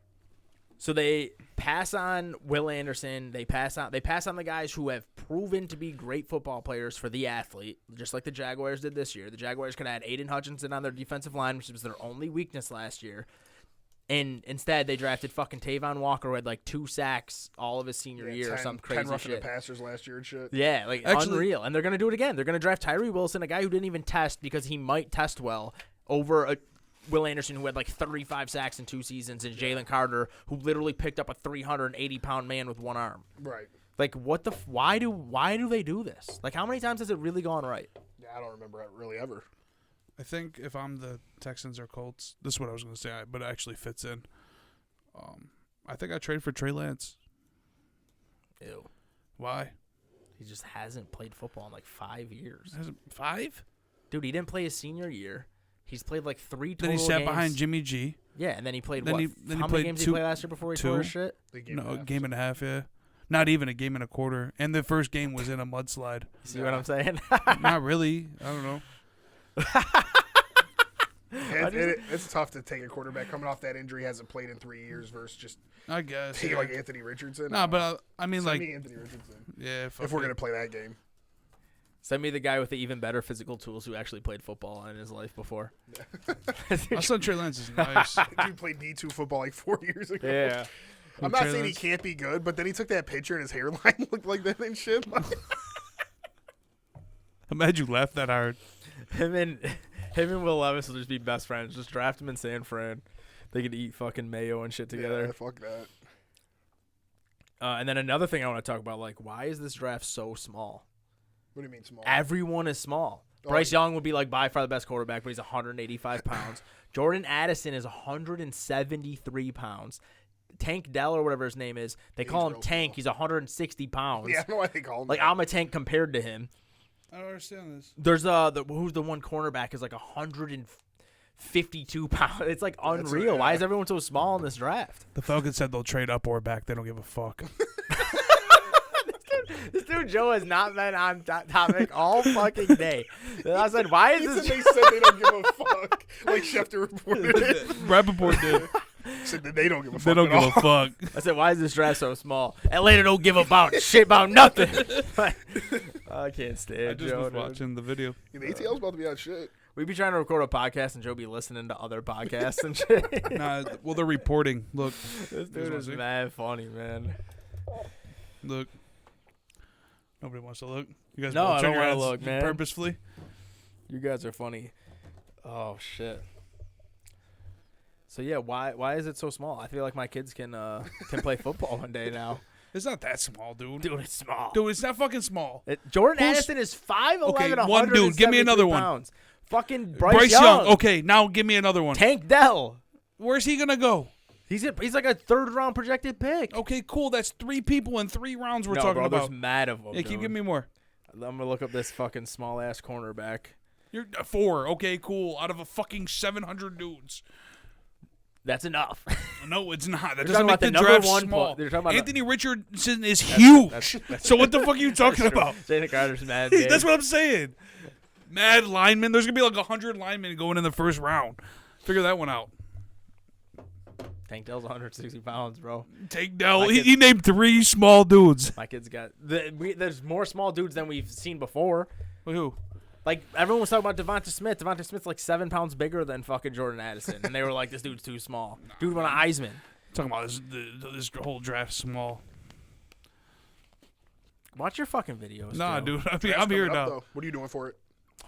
[SPEAKER 2] So they pass on Will Anderson. They pass on the guys who have proven to be great football players for the athlete, just like the Jaguars did this year. The Jaguars could add Aiden Hutchinson on their defensive line, which was their only weakness last year. And instead, they drafted fucking Tavon Walker, who had like 2 sacks all of his senior year or some crazy
[SPEAKER 4] 10 roughing
[SPEAKER 2] shit.
[SPEAKER 4] the passers last year and shit.
[SPEAKER 2] Yeah, unreal. And they're going to do it again. They're going to draft Tyree Wilson, a guy who didn't even test because he might test well, over Will Anderson, who had like 35 sacks in 2 seasons, and Jalen Carter, who literally picked up a 380-pound man with one arm.
[SPEAKER 4] Right.
[SPEAKER 2] Like, what the? Why do they do this? Like, how many times has it really gone right?
[SPEAKER 4] Yeah, I don't remember it really ever.
[SPEAKER 3] I think if I'm the Texans or Colts, this is what I was going to say, but it actually fits in. I think I trade for Trey Lance.
[SPEAKER 2] Ew.
[SPEAKER 3] Why?
[SPEAKER 2] He just hasn't played football in like 5 years.
[SPEAKER 3] 5?
[SPEAKER 2] Dude, he didn't play his senior year. He's played like 3 total
[SPEAKER 3] Then he sat
[SPEAKER 2] games.
[SPEAKER 3] behind Jimmy G.
[SPEAKER 2] Yeah, and then he played
[SPEAKER 3] Then
[SPEAKER 2] what?
[SPEAKER 3] he
[SPEAKER 2] How many
[SPEAKER 3] played
[SPEAKER 2] games did
[SPEAKER 3] two-
[SPEAKER 2] he play last year before he
[SPEAKER 3] two.
[SPEAKER 2] tore his shit?
[SPEAKER 3] No, a game and a half, yeah. Not even a game and a quarter. And the first game was in a mudslide.
[SPEAKER 2] See what I'm saying?
[SPEAKER 3] Not really. I don't know.
[SPEAKER 4] It's tough to take a quarterback coming off that injury, hasn't played in 3 years, versus just
[SPEAKER 3] I guess.
[SPEAKER 4] taking
[SPEAKER 3] Yeah.
[SPEAKER 4] like Anthony Richardson.
[SPEAKER 3] Nah, but I mean,
[SPEAKER 4] Send
[SPEAKER 3] like,
[SPEAKER 4] me Anthony Richardson
[SPEAKER 3] yeah. Fuck
[SPEAKER 4] if we're
[SPEAKER 3] it.
[SPEAKER 4] gonna play that game.
[SPEAKER 2] Send me the guy with the even better physical tools who actually played football in his life before.
[SPEAKER 3] My son Trey Lance is nice.
[SPEAKER 4] Dude played D2 football like 4 years ago.
[SPEAKER 2] Yeah.
[SPEAKER 4] I'm not
[SPEAKER 3] Trey
[SPEAKER 4] saying he
[SPEAKER 3] Lance?
[SPEAKER 4] can't be good, but then he took that picture and his hairline looked like that and shit.
[SPEAKER 3] I'm mad you laughed that hard.
[SPEAKER 2] Him and Will Levis will just be best friends. Just draft him in San Fran. They could eat fucking mayo and shit together.
[SPEAKER 4] Yeah, fuck that.
[SPEAKER 2] And then another thing I want to talk about, like, why is this draft so small?
[SPEAKER 4] What do you mean small?
[SPEAKER 2] Everyone is small.
[SPEAKER 4] Oh,
[SPEAKER 2] Bryce Young would be like by far the best quarterback, but he's 185 pounds. Jordan Addison is 173 pounds. Tank Dell or whatever his name is, they call him
[SPEAKER 4] real
[SPEAKER 2] Tank.
[SPEAKER 4] small.
[SPEAKER 2] He's 160 pounds.
[SPEAKER 4] Yeah, I don't know why they call him
[SPEAKER 2] Like
[SPEAKER 4] that.
[SPEAKER 2] I'm a tank compared to him.
[SPEAKER 3] I don't understand this.
[SPEAKER 2] There's who's the one cornerback is like 152 pounds. It's like unreal. Why is everyone so small in this draft?
[SPEAKER 3] The Falcons said they'll trade up or back. They don't give a fuck.
[SPEAKER 2] This dude Joe has not been on topic all fucking day. I said, why is this?
[SPEAKER 4] They said they don't give a fuck. Like Schefter reported it.
[SPEAKER 3] Rappaport did.
[SPEAKER 4] Said that they don't give a fuck.
[SPEAKER 3] They don't
[SPEAKER 4] at
[SPEAKER 3] give a
[SPEAKER 4] all.
[SPEAKER 3] fuck.
[SPEAKER 2] I said, why is this draft so small? Atlanta don't give about shit about nothing. I can't stand
[SPEAKER 3] I just
[SPEAKER 2] Joe.
[SPEAKER 3] was
[SPEAKER 2] dude.
[SPEAKER 3] watching the video.
[SPEAKER 4] Yeah, the ATL's about to be on shit.
[SPEAKER 2] We be trying to record a podcast and Joe be listening to other podcasts and shit.
[SPEAKER 3] Nah, well, they're reporting. Look,
[SPEAKER 2] This dude is
[SPEAKER 3] see?
[SPEAKER 2] mad funny, man.
[SPEAKER 3] look. Nobody wants to look. You guys
[SPEAKER 2] No,
[SPEAKER 3] both
[SPEAKER 2] I
[SPEAKER 3] turn
[SPEAKER 2] don't
[SPEAKER 3] your
[SPEAKER 2] wanna
[SPEAKER 3] heads
[SPEAKER 2] look, man.
[SPEAKER 3] Purposefully.
[SPEAKER 2] You guys are funny. Oh shit. So yeah, why is it so small? I feel like my kids can play football one day now.
[SPEAKER 3] It's not that small, dude.
[SPEAKER 2] Dude, it's small.
[SPEAKER 3] Dude, it's not fucking small.
[SPEAKER 2] Jordan
[SPEAKER 3] Who's-
[SPEAKER 2] Addison is 5'11",
[SPEAKER 3] Okay, one dude. Give me another one.
[SPEAKER 2] pounds. Fucking
[SPEAKER 3] Bryce Young. Okay, now give me another one.
[SPEAKER 2] Tank Dell.
[SPEAKER 3] Where's he gonna go?
[SPEAKER 2] He's like a 3rd round projected pick.
[SPEAKER 3] Okay, cool. That's 3 people in 3 rounds we're
[SPEAKER 2] no,
[SPEAKER 3] talking
[SPEAKER 2] bro,
[SPEAKER 3] about.
[SPEAKER 2] there's mad of them.
[SPEAKER 3] Yeah, keep giving me more.
[SPEAKER 2] I'm gonna look up this fucking small ass cornerback.
[SPEAKER 3] You're 4. Okay, cool. Out of a fucking 700 dudes.
[SPEAKER 2] That's enough.
[SPEAKER 3] No, it's not. That
[SPEAKER 2] You're
[SPEAKER 3] doesn't
[SPEAKER 2] talking
[SPEAKER 3] make
[SPEAKER 2] about
[SPEAKER 3] the
[SPEAKER 2] the number
[SPEAKER 3] draft
[SPEAKER 2] one
[SPEAKER 3] small.
[SPEAKER 2] you're talking about
[SPEAKER 3] Anthony Richardson is huge.
[SPEAKER 2] that's-
[SPEAKER 3] So what the fuck are you talking about?
[SPEAKER 2] Jalen Carter's mad big.
[SPEAKER 3] That's what I'm saying. Mad linemen. There's gonna be like 100 linemen going in the first round. Figure that one out.
[SPEAKER 2] Tank Dell's 160 pounds, bro.
[SPEAKER 3] Take Dell.
[SPEAKER 2] My
[SPEAKER 3] He
[SPEAKER 2] kid-
[SPEAKER 3] named 3 small dudes.
[SPEAKER 2] My kid's got there's more small dudes than we've seen before.
[SPEAKER 3] Who?
[SPEAKER 2] Like everyone was talking about Devonta Smith. Devonta Smith's like 7 pounds bigger than fucking Jordan Addison, and they were like, "This dude's too small." Dude won an Heisman.
[SPEAKER 3] Talking about this whole draft small.
[SPEAKER 2] Watch your fucking videos.
[SPEAKER 3] Nah,
[SPEAKER 2] Joe.
[SPEAKER 3] dude. I mean,
[SPEAKER 4] Draft's
[SPEAKER 3] I'm here
[SPEAKER 4] coming up,
[SPEAKER 3] now.
[SPEAKER 4] though. What are you doing for it?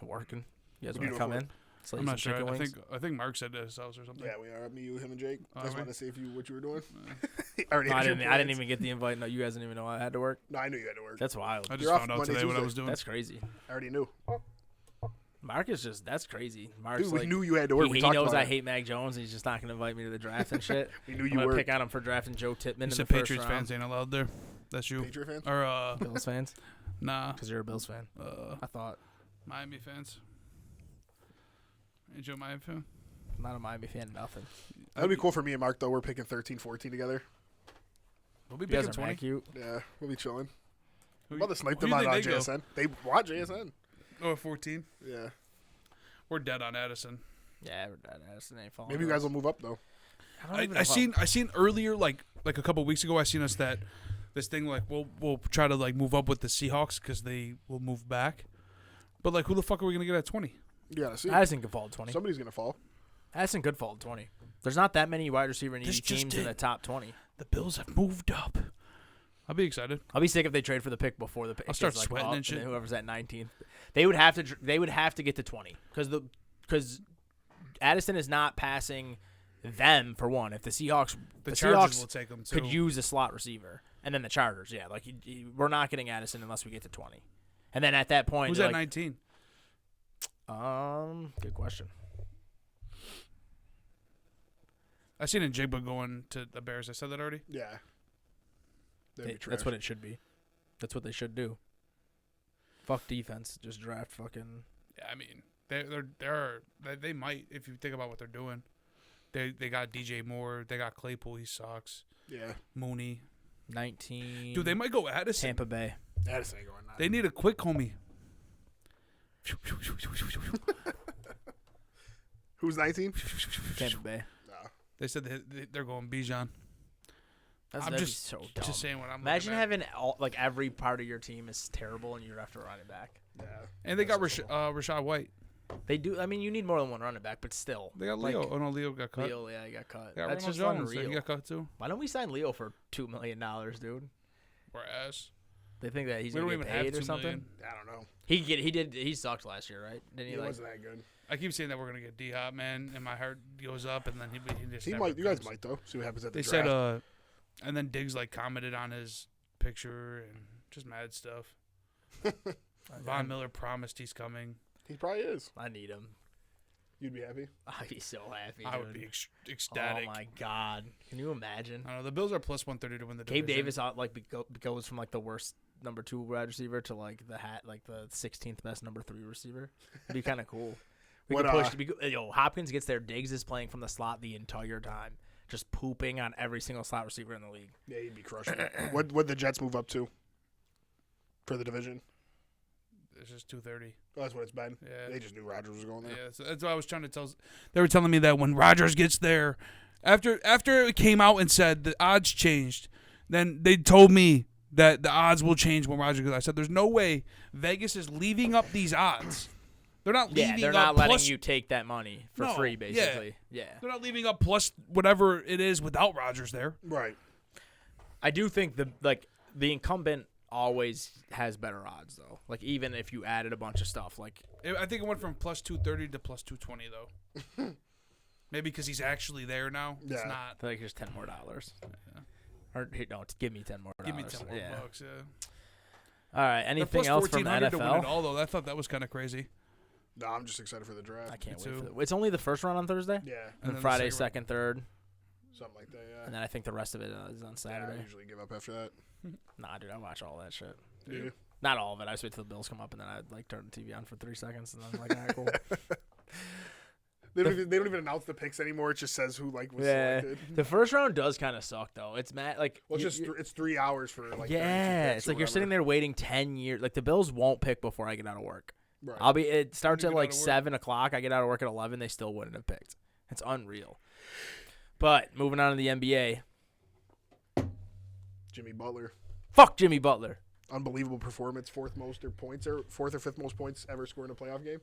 [SPEAKER 2] Working. You guys
[SPEAKER 4] What are you
[SPEAKER 2] want to come
[SPEAKER 4] doing
[SPEAKER 2] in? Slay
[SPEAKER 3] I'm
[SPEAKER 2] some
[SPEAKER 3] not sure.
[SPEAKER 2] chicken
[SPEAKER 3] I
[SPEAKER 2] wings?
[SPEAKER 3] think Mark said to his house or something.
[SPEAKER 4] Yeah, we are. Me, you, him, and Jake.
[SPEAKER 3] Are
[SPEAKER 4] I just
[SPEAKER 3] we?
[SPEAKER 4] wanted to see what you were doing. I already
[SPEAKER 2] No,
[SPEAKER 4] had your
[SPEAKER 2] I didn't
[SPEAKER 4] plans.
[SPEAKER 2] even get the invite. No, you guys didn't even know I had to work.
[SPEAKER 4] No, I knew you had to work.
[SPEAKER 2] That's wild.
[SPEAKER 3] I just
[SPEAKER 4] You're off
[SPEAKER 3] found out
[SPEAKER 4] Monday,
[SPEAKER 3] today what I
[SPEAKER 4] Tuesday.
[SPEAKER 3] was doing.
[SPEAKER 2] That's crazy.
[SPEAKER 4] I already knew.
[SPEAKER 2] Mark is just that's crazy. Mark's
[SPEAKER 4] Dude, we
[SPEAKER 2] like,
[SPEAKER 4] knew you had to work.
[SPEAKER 2] He,
[SPEAKER 4] We
[SPEAKER 2] he
[SPEAKER 4] talked
[SPEAKER 2] knows
[SPEAKER 4] about
[SPEAKER 2] I
[SPEAKER 4] it.
[SPEAKER 2] hate Mac Jones. And he's just not going to invite me to the draft and shit.
[SPEAKER 4] We knew
[SPEAKER 2] I'm
[SPEAKER 4] you
[SPEAKER 2] gonna
[SPEAKER 4] were.
[SPEAKER 2] pick on him for drafting Joe Tippmann
[SPEAKER 3] You
[SPEAKER 2] in the
[SPEAKER 3] said
[SPEAKER 2] first
[SPEAKER 3] Patriots
[SPEAKER 2] round.
[SPEAKER 3] fans ain't allowed there. That's you.
[SPEAKER 4] Patriot fans?
[SPEAKER 3] Or
[SPEAKER 2] Bills fans?
[SPEAKER 3] nah.
[SPEAKER 2] Because you're a Bills fan. I thought.
[SPEAKER 3] Miami fans. Ain't you a Miami fan?
[SPEAKER 2] I'm not a Miami fan. Nothing.
[SPEAKER 4] That'd be cool for me and Mark, though. We're picking 13, 14 together.
[SPEAKER 3] We'll be
[SPEAKER 2] You guys
[SPEAKER 3] picking
[SPEAKER 2] are
[SPEAKER 3] 20.
[SPEAKER 2] mad cute.
[SPEAKER 4] Yeah, we'll be chilling.
[SPEAKER 3] Who
[SPEAKER 4] I'm about to snipe
[SPEAKER 3] who
[SPEAKER 4] them
[SPEAKER 3] you
[SPEAKER 4] on
[SPEAKER 3] think they go?
[SPEAKER 4] JSN. They want JSN.
[SPEAKER 3] Oh, 14.
[SPEAKER 4] Yeah.
[SPEAKER 3] We're dead on Addison.
[SPEAKER 2] Yeah, Addison ain't falling.
[SPEAKER 4] Maybe you guys will move up, though.
[SPEAKER 3] I seen earlier like a couple weeks ago. I seen us that this thing like we'll try to like move up with the Seahawks because they will move back. But like, who the fuck are we gonna get at 20?
[SPEAKER 4] You gotta see.
[SPEAKER 2] Addison could fall to 20.
[SPEAKER 4] Somebody's gonna fall.
[SPEAKER 2] Addison could fall to 20. There's not that many wide receiver needy
[SPEAKER 3] This just
[SPEAKER 2] teams in
[SPEAKER 3] did.
[SPEAKER 2] the top 20.
[SPEAKER 3] The Bills have moved up. I'll be excited.
[SPEAKER 2] I'll be sick if they trade for the pick before the pick.
[SPEAKER 3] I'll start
[SPEAKER 2] is, like,
[SPEAKER 3] sweating
[SPEAKER 2] up,
[SPEAKER 3] and shit.
[SPEAKER 2] then whoever's at 19th, they would have to get to 20 because Addison is not passing them for one. If the Seahawks,
[SPEAKER 3] The
[SPEAKER 2] the
[SPEAKER 3] Chargers
[SPEAKER 2] Seahawks
[SPEAKER 3] will take them too.
[SPEAKER 2] could use a slot receiver, and then the Chargers, yeah, like we're not getting Addison unless we get to 20, and then at that point,
[SPEAKER 3] Who's
[SPEAKER 2] you're
[SPEAKER 3] at
[SPEAKER 2] like,
[SPEAKER 3] 19?
[SPEAKER 2] Good question.
[SPEAKER 3] I seen Njigba going to the Bears. I said that already.
[SPEAKER 4] Yeah. That'd be trash.
[SPEAKER 2] That's what it should be. That's what they should do. Fuck defense. Just draft fucking.
[SPEAKER 3] Yeah, I mean, they might if you think about what they're doing. They got DJ Moore. They got Claypool. He sucks.
[SPEAKER 4] Yeah.
[SPEAKER 3] Mooney.
[SPEAKER 2] 19.
[SPEAKER 3] Dude, they might go Addison.
[SPEAKER 2] Tampa Bay.
[SPEAKER 4] Addison ain't going.
[SPEAKER 3] They need a quick homie.
[SPEAKER 4] Who's 19?
[SPEAKER 2] Tampa Bay.
[SPEAKER 4] No.
[SPEAKER 3] They said they're going Bijan.
[SPEAKER 2] That'd be so dumb.
[SPEAKER 3] Just saying what I'm.
[SPEAKER 2] Imagine
[SPEAKER 3] looking at.
[SPEAKER 2] having like every part of your team is terrible and you have to run it back.
[SPEAKER 4] Yeah.
[SPEAKER 3] And they got Rashad White.
[SPEAKER 2] They do. I mean, you need more than one running back, but still.
[SPEAKER 3] They got
[SPEAKER 2] like,
[SPEAKER 3] Leo. Oh no, Leo got cut.
[SPEAKER 2] Leo, yeah, he got cut.
[SPEAKER 3] They got
[SPEAKER 2] That's
[SPEAKER 3] Ronald
[SPEAKER 2] just
[SPEAKER 3] Jones.
[SPEAKER 2] unreal.
[SPEAKER 3] He got cut too.
[SPEAKER 2] Why don't we sign Leo for $2 million, dude?
[SPEAKER 3] Whereas
[SPEAKER 2] They think that he's
[SPEAKER 3] we
[SPEAKER 2] gonna
[SPEAKER 3] don't
[SPEAKER 2] get
[SPEAKER 3] even have
[SPEAKER 2] paid or
[SPEAKER 3] $2
[SPEAKER 2] something.
[SPEAKER 3] million.
[SPEAKER 4] I don't know.
[SPEAKER 2] He sucked last year, right? Didn't he?
[SPEAKER 4] He
[SPEAKER 2] Like,
[SPEAKER 4] wasn't that good.
[SPEAKER 3] I keep saying that we're gonna get D-Hop, man, and my heart goes up, and then he just.
[SPEAKER 4] He
[SPEAKER 3] never
[SPEAKER 4] might. You guys
[SPEAKER 3] comes.
[SPEAKER 4] might though. See what happens at the
[SPEAKER 3] They
[SPEAKER 4] draft.
[SPEAKER 3] said, and then Diggs like commented on his picture and just mad stuff. Von Miller promised he's coming.
[SPEAKER 4] He probably is.
[SPEAKER 2] I need him.
[SPEAKER 4] You'd be happy.
[SPEAKER 2] I'd be so happy.
[SPEAKER 3] I would
[SPEAKER 2] dude.
[SPEAKER 3] be ecstatic.
[SPEAKER 2] Oh my god! Can you imagine?
[SPEAKER 3] I don't know. The Bills are plus 130 to win the
[SPEAKER 2] Gabe
[SPEAKER 3] division.
[SPEAKER 2] Davis goes from like the worst number 2 wide receiver to like the 16th best number 3 receiver. It'd be kind of cool. We could push. Hopkins gets there. Diggs is playing from the slot the entire time, just pooping on every single slot receiver in the league.
[SPEAKER 4] Yeah, he'd be crushing it. What the Jets move up to for the division?
[SPEAKER 3] It's just 230.
[SPEAKER 4] Oh, that's what it's been.
[SPEAKER 3] Yeah.
[SPEAKER 4] They just knew Rodgers was going there.
[SPEAKER 3] Yeah, so that's what I was trying to tell. They were telling me that when Rodgers gets there, after it came out and said the odds changed, then they told me that the odds will change when Rodgers goes. I said, there's no way Vegas is leaving up these odds. They're not leaving
[SPEAKER 2] Yeah, they're
[SPEAKER 3] up
[SPEAKER 2] not letting
[SPEAKER 3] plus,
[SPEAKER 2] you take that money for
[SPEAKER 3] No,
[SPEAKER 2] free, basically. Yeah.
[SPEAKER 3] They're not leaving up plus whatever it is without Rodgers there.
[SPEAKER 4] Right.
[SPEAKER 2] I do think the incumbent always has better odds though. Like even if you added a bunch of stuff, like
[SPEAKER 3] I think it went from plus 230 to plus 220 though. Maybe because he's actually there now.
[SPEAKER 4] Yeah.
[SPEAKER 3] It's not.
[SPEAKER 2] I feel like there's $10 more.
[SPEAKER 3] Yeah.
[SPEAKER 2] Or no, give me $10 more.
[SPEAKER 3] Give me 10 more
[SPEAKER 2] yeah.
[SPEAKER 3] bucks. Yeah.
[SPEAKER 2] All right.
[SPEAKER 3] They're
[SPEAKER 2] Anything
[SPEAKER 3] plus
[SPEAKER 2] else from the
[SPEAKER 3] 1400 to win it
[SPEAKER 2] NFL?
[SPEAKER 3] all though. I thought that was kind of crazy.
[SPEAKER 4] No, I'm just excited for the draft.
[SPEAKER 2] I can't
[SPEAKER 3] Me
[SPEAKER 2] wait
[SPEAKER 3] too.
[SPEAKER 2] for it's only the first round on Thursday,
[SPEAKER 4] Yeah,
[SPEAKER 2] and then
[SPEAKER 3] then the
[SPEAKER 2] Friday,
[SPEAKER 3] second
[SPEAKER 2] second, third,
[SPEAKER 4] something like that. Yeah.
[SPEAKER 2] and then I think the rest of it is on
[SPEAKER 4] Yeah,
[SPEAKER 2] Saturday.
[SPEAKER 4] I usually give up after that.
[SPEAKER 2] Nah, dude, I watch all that shit.
[SPEAKER 4] Do you?
[SPEAKER 2] Not all of it. I just wait till the Bills come up, and then I'd like turn the TV on for 3 seconds, and then I'm like, all right, cool.
[SPEAKER 4] They don't even announce the picks anymore. It just says who was
[SPEAKER 2] Yeah.
[SPEAKER 4] selected.
[SPEAKER 2] The first round does kind of suck though. It's mad like
[SPEAKER 4] Well, it's 3 hours for like 32
[SPEAKER 2] yeah,
[SPEAKER 4] picks
[SPEAKER 2] it's
[SPEAKER 4] or
[SPEAKER 2] like you're sitting
[SPEAKER 4] whatever.
[SPEAKER 2] there waiting 10 years. Like the Bills won't pick before I get out of work.
[SPEAKER 4] Right.
[SPEAKER 2] It starts
[SPEAKER 3] You
[SPEAKER 2] at
[SPEAKER 3] get
[SPEAKER 2] like
[SPEAKER 3] out of work?
[SPEAKER 2] 7 o'clock. I get out of work at 11. They still wouldn't have picked. It's unreal. But moving on to the NBA.
[SPEAKER 4] Jimmy Butler,
[SPEAKER 2] Fuck Jimmy Butler.
[SPEAKER 4] unbelievable performance, fourth or fifth most points ever scored in a playoff game.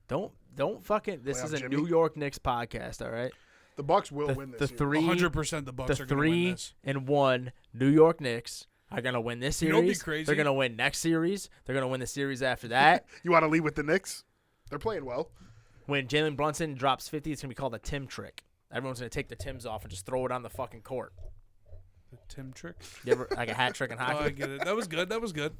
[SPEAKER 2] Don't fucking. This
[SPEAKER 4] Playoff
[SPEAKER 2] is a
[SPEAKER 4] Jimmy?
[SPEAKER 2] New York Knicks podcast. All right.
[SPEAKER 4] The Bucks will win this.
[SPEAKER 2] The
[SPEAKER 4] year.
[SPEAKER 3] 100% the Bucks
[SPEAKER 2] the
[SPEAKER 3] are going to win
[SPEAKER 2] 3
[SPEAKER 3] this.
[SPEAKER 2] and 1 New York Knicks are gonna win this
[SPEAKER 3] You
[SPEAKER 2] series.
[SPEAKER 3] know what'd be crazy?
[SPEAKER 2] They're gonna win next series. They're gonna win the series after that.
[SPEAKER 4] You want to lead with the Knicks? They're playing well.
[SPEAKER 2] When Jalen Brunson drops 50, it's gonna be called a Tim trick. Everyone's gonna take the Tims off and just throw it on the fucking court.
[SPEAKER 3] The Tim trick.
[SPEAKER 2] You ever like a hat trick in
[SPEAKER 3] Oh,
[SPEAKER 2] hockey?
[SPEAKER 3] I get it. That was good. That was good.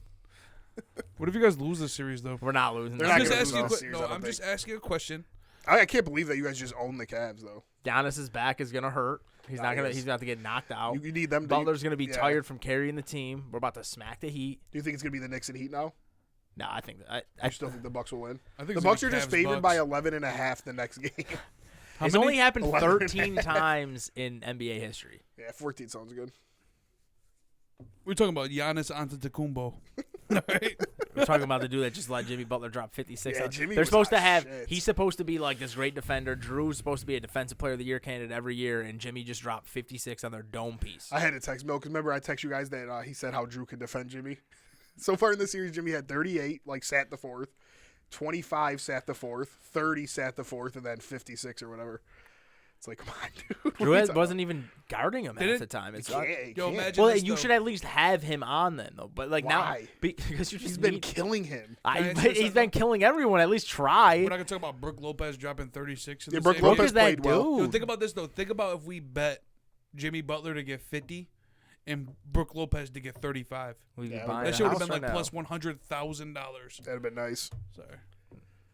[SPEAKER 3] What if you guys lose this series though?
[SPEAKER 2] We're not losing.
[SPEAKER 4] They're
[SPEAKER 2] this
[SPEAKER 4] not
[SPEAKER 3] I'm just
[SPEAKER 4] gonna
[SPEAKER 2] series.
[SPEAKER 4] lose
[SPEAKER 3] asking.
[SPEAKER 4] this series, I don't
[SPEAKER 3] I'm just
[SPEAKER 4] think.
[SPEAKER 3] asking a question.
[SPEAKER 4] I can't believe that you guys just own the Cavs though.
[SPEAKER 2] Giannis's back is gonna hurt. He's not gonna.
[SPEAKER 4] Nice.
[SPEAKER 2] He's about to get knocked out.
[SPEAKER 4] You need them.
[SPEAKER 2] Butler's gonna be
[SPEAKER 4] yeah.
[SPEAKER 2] tired from carrying the team. We're about to smack the Heat.
[SPEAKER 4] Do you think it's gonna be the Knicks and Heat now?
[SPEAKER 2] No, I think that.
[SPEAKER 4] I still think the Bucks will win.
[SPEAKER 3] I think
[SPEAKER 4] The
[SPEAKER 3] it's
[SPEAKER 4] Bucks
[SPEAKER 3] gonna
[SPEAKER 4] are
[SPEAKER 3] be
[SPEAKER 4] just
[SPEAKER 3] Cavs,
[SPEAKER 4] favored
[SPEAKER 3] Bucks.
[SPEAKER 4] by 11.5 the next game.
[SPEAKER 2] It's
[SPEAKER 3] many?
[SPEAKER 2] only happened
[SPEAKER 4] 11.
[SPEAKER 2] 13 times in NBA history.
[SPEAKER 4] Yeah, 14 sounds good.
[SPEAKER 3] We're talking about Giannis Antetokounmpo. Right?
[SPEAKER 2] We're talking about the dude that just let Jimmy Butler drop 56.
[SPEAKER 4] Yeah,
[SPEAKER 2] on-
[SPEAKER 4] Jimmy
[SPEAKER 2] They're
[SPEAKER 4] was
[SPEAKER 2] supposed to
[SPEAKER 4] hot
[SPEAKER 2] have.
[SPEAKER 4] shit.
[SPEAKER 2] He's supposed to be like this great defender. Drew's supposed to be a defensive player of the year candidate every year, and Jimmy just dropped 56 on their dome piece.
[SPEAKER 4] I had to text Milk because remember I text you guys that he said how Drew could defend Jimmy. So far in the series, Jimmy had 38, like sat the fourth, 25 sat the fourth, 30 sat the fourth, and then 56 or whatever. It's like, come on, dude. What
[SPEAKER 2] Drew
[SPEAKER 4] are you talking
[SPEAKER 2] wasn't even guarding him half
[SPEAKER 3] Didn't-
[SPEAKER 2] the time. It's
[SPEAKER 4] about? He
[SPEAKER 3] Yo,
[SPEAKER 4] can't.
[SPEAKER 3] imagine
[SPEAKER 2] well,
[SPEAKER 3] this,
[SPEAKER 2] you
[SPEAKER 3] though.
[SPEAKER 2] should at least have him on then, though. But like
[SPEAKER 4] Why?
[SPEAKER 2] now, because you just
[SPEAKER 4] He's been
[SPEAKER 2] need-
[SPEAKER 4] killing him.
[SPEAKER 3] Can I
[SPEAKER 2] I,
[SPEAKER 3] ask
[SPEAKER 2] but
[SPEAKER 3] you
[SPEAKER 2] he's
[SPEAKER 3] something?
[SPEAKER 2] been killing everyone. At least try.
[SPEAKER 3] We're not gonna talk about Brook Lopez dropping 36. In
[SPEAKER 4] Yeah,
[SPEAKER 3] the
[SPEAKER 4] Brook
[SPEAKER 3] same
[SPEAKER 2] Look
[SPEAKER 3] game.
[SPEAKER 4] Lopez
[SPEAKER 2] at that
[SPEAKER 4] played well.
[SPEAKER 2] dude.
[SPEAKER 3] Yo, think about this though. Think about if we bet Jimmy Butler to get 50 and Brook Lopez to get 35.
[SPEAKER 2] We'd be
[SPEAKER 4] Yeah,
[SPEAKER 2] buying
[SPEAKER 3] That
[SPEAKER 2] a
[SPEAKER 3] shit would have
[SPEAKER 2] house
[SPEAKER 3] been like
[SPEAKER 2] right
[SPEAKER 3] plus
[SPEAKER 2] now.
[SPEAKER 3] $100,000.
[SPEAKER 4] That'd have been nice.
[SPEAKER 3] Sorry,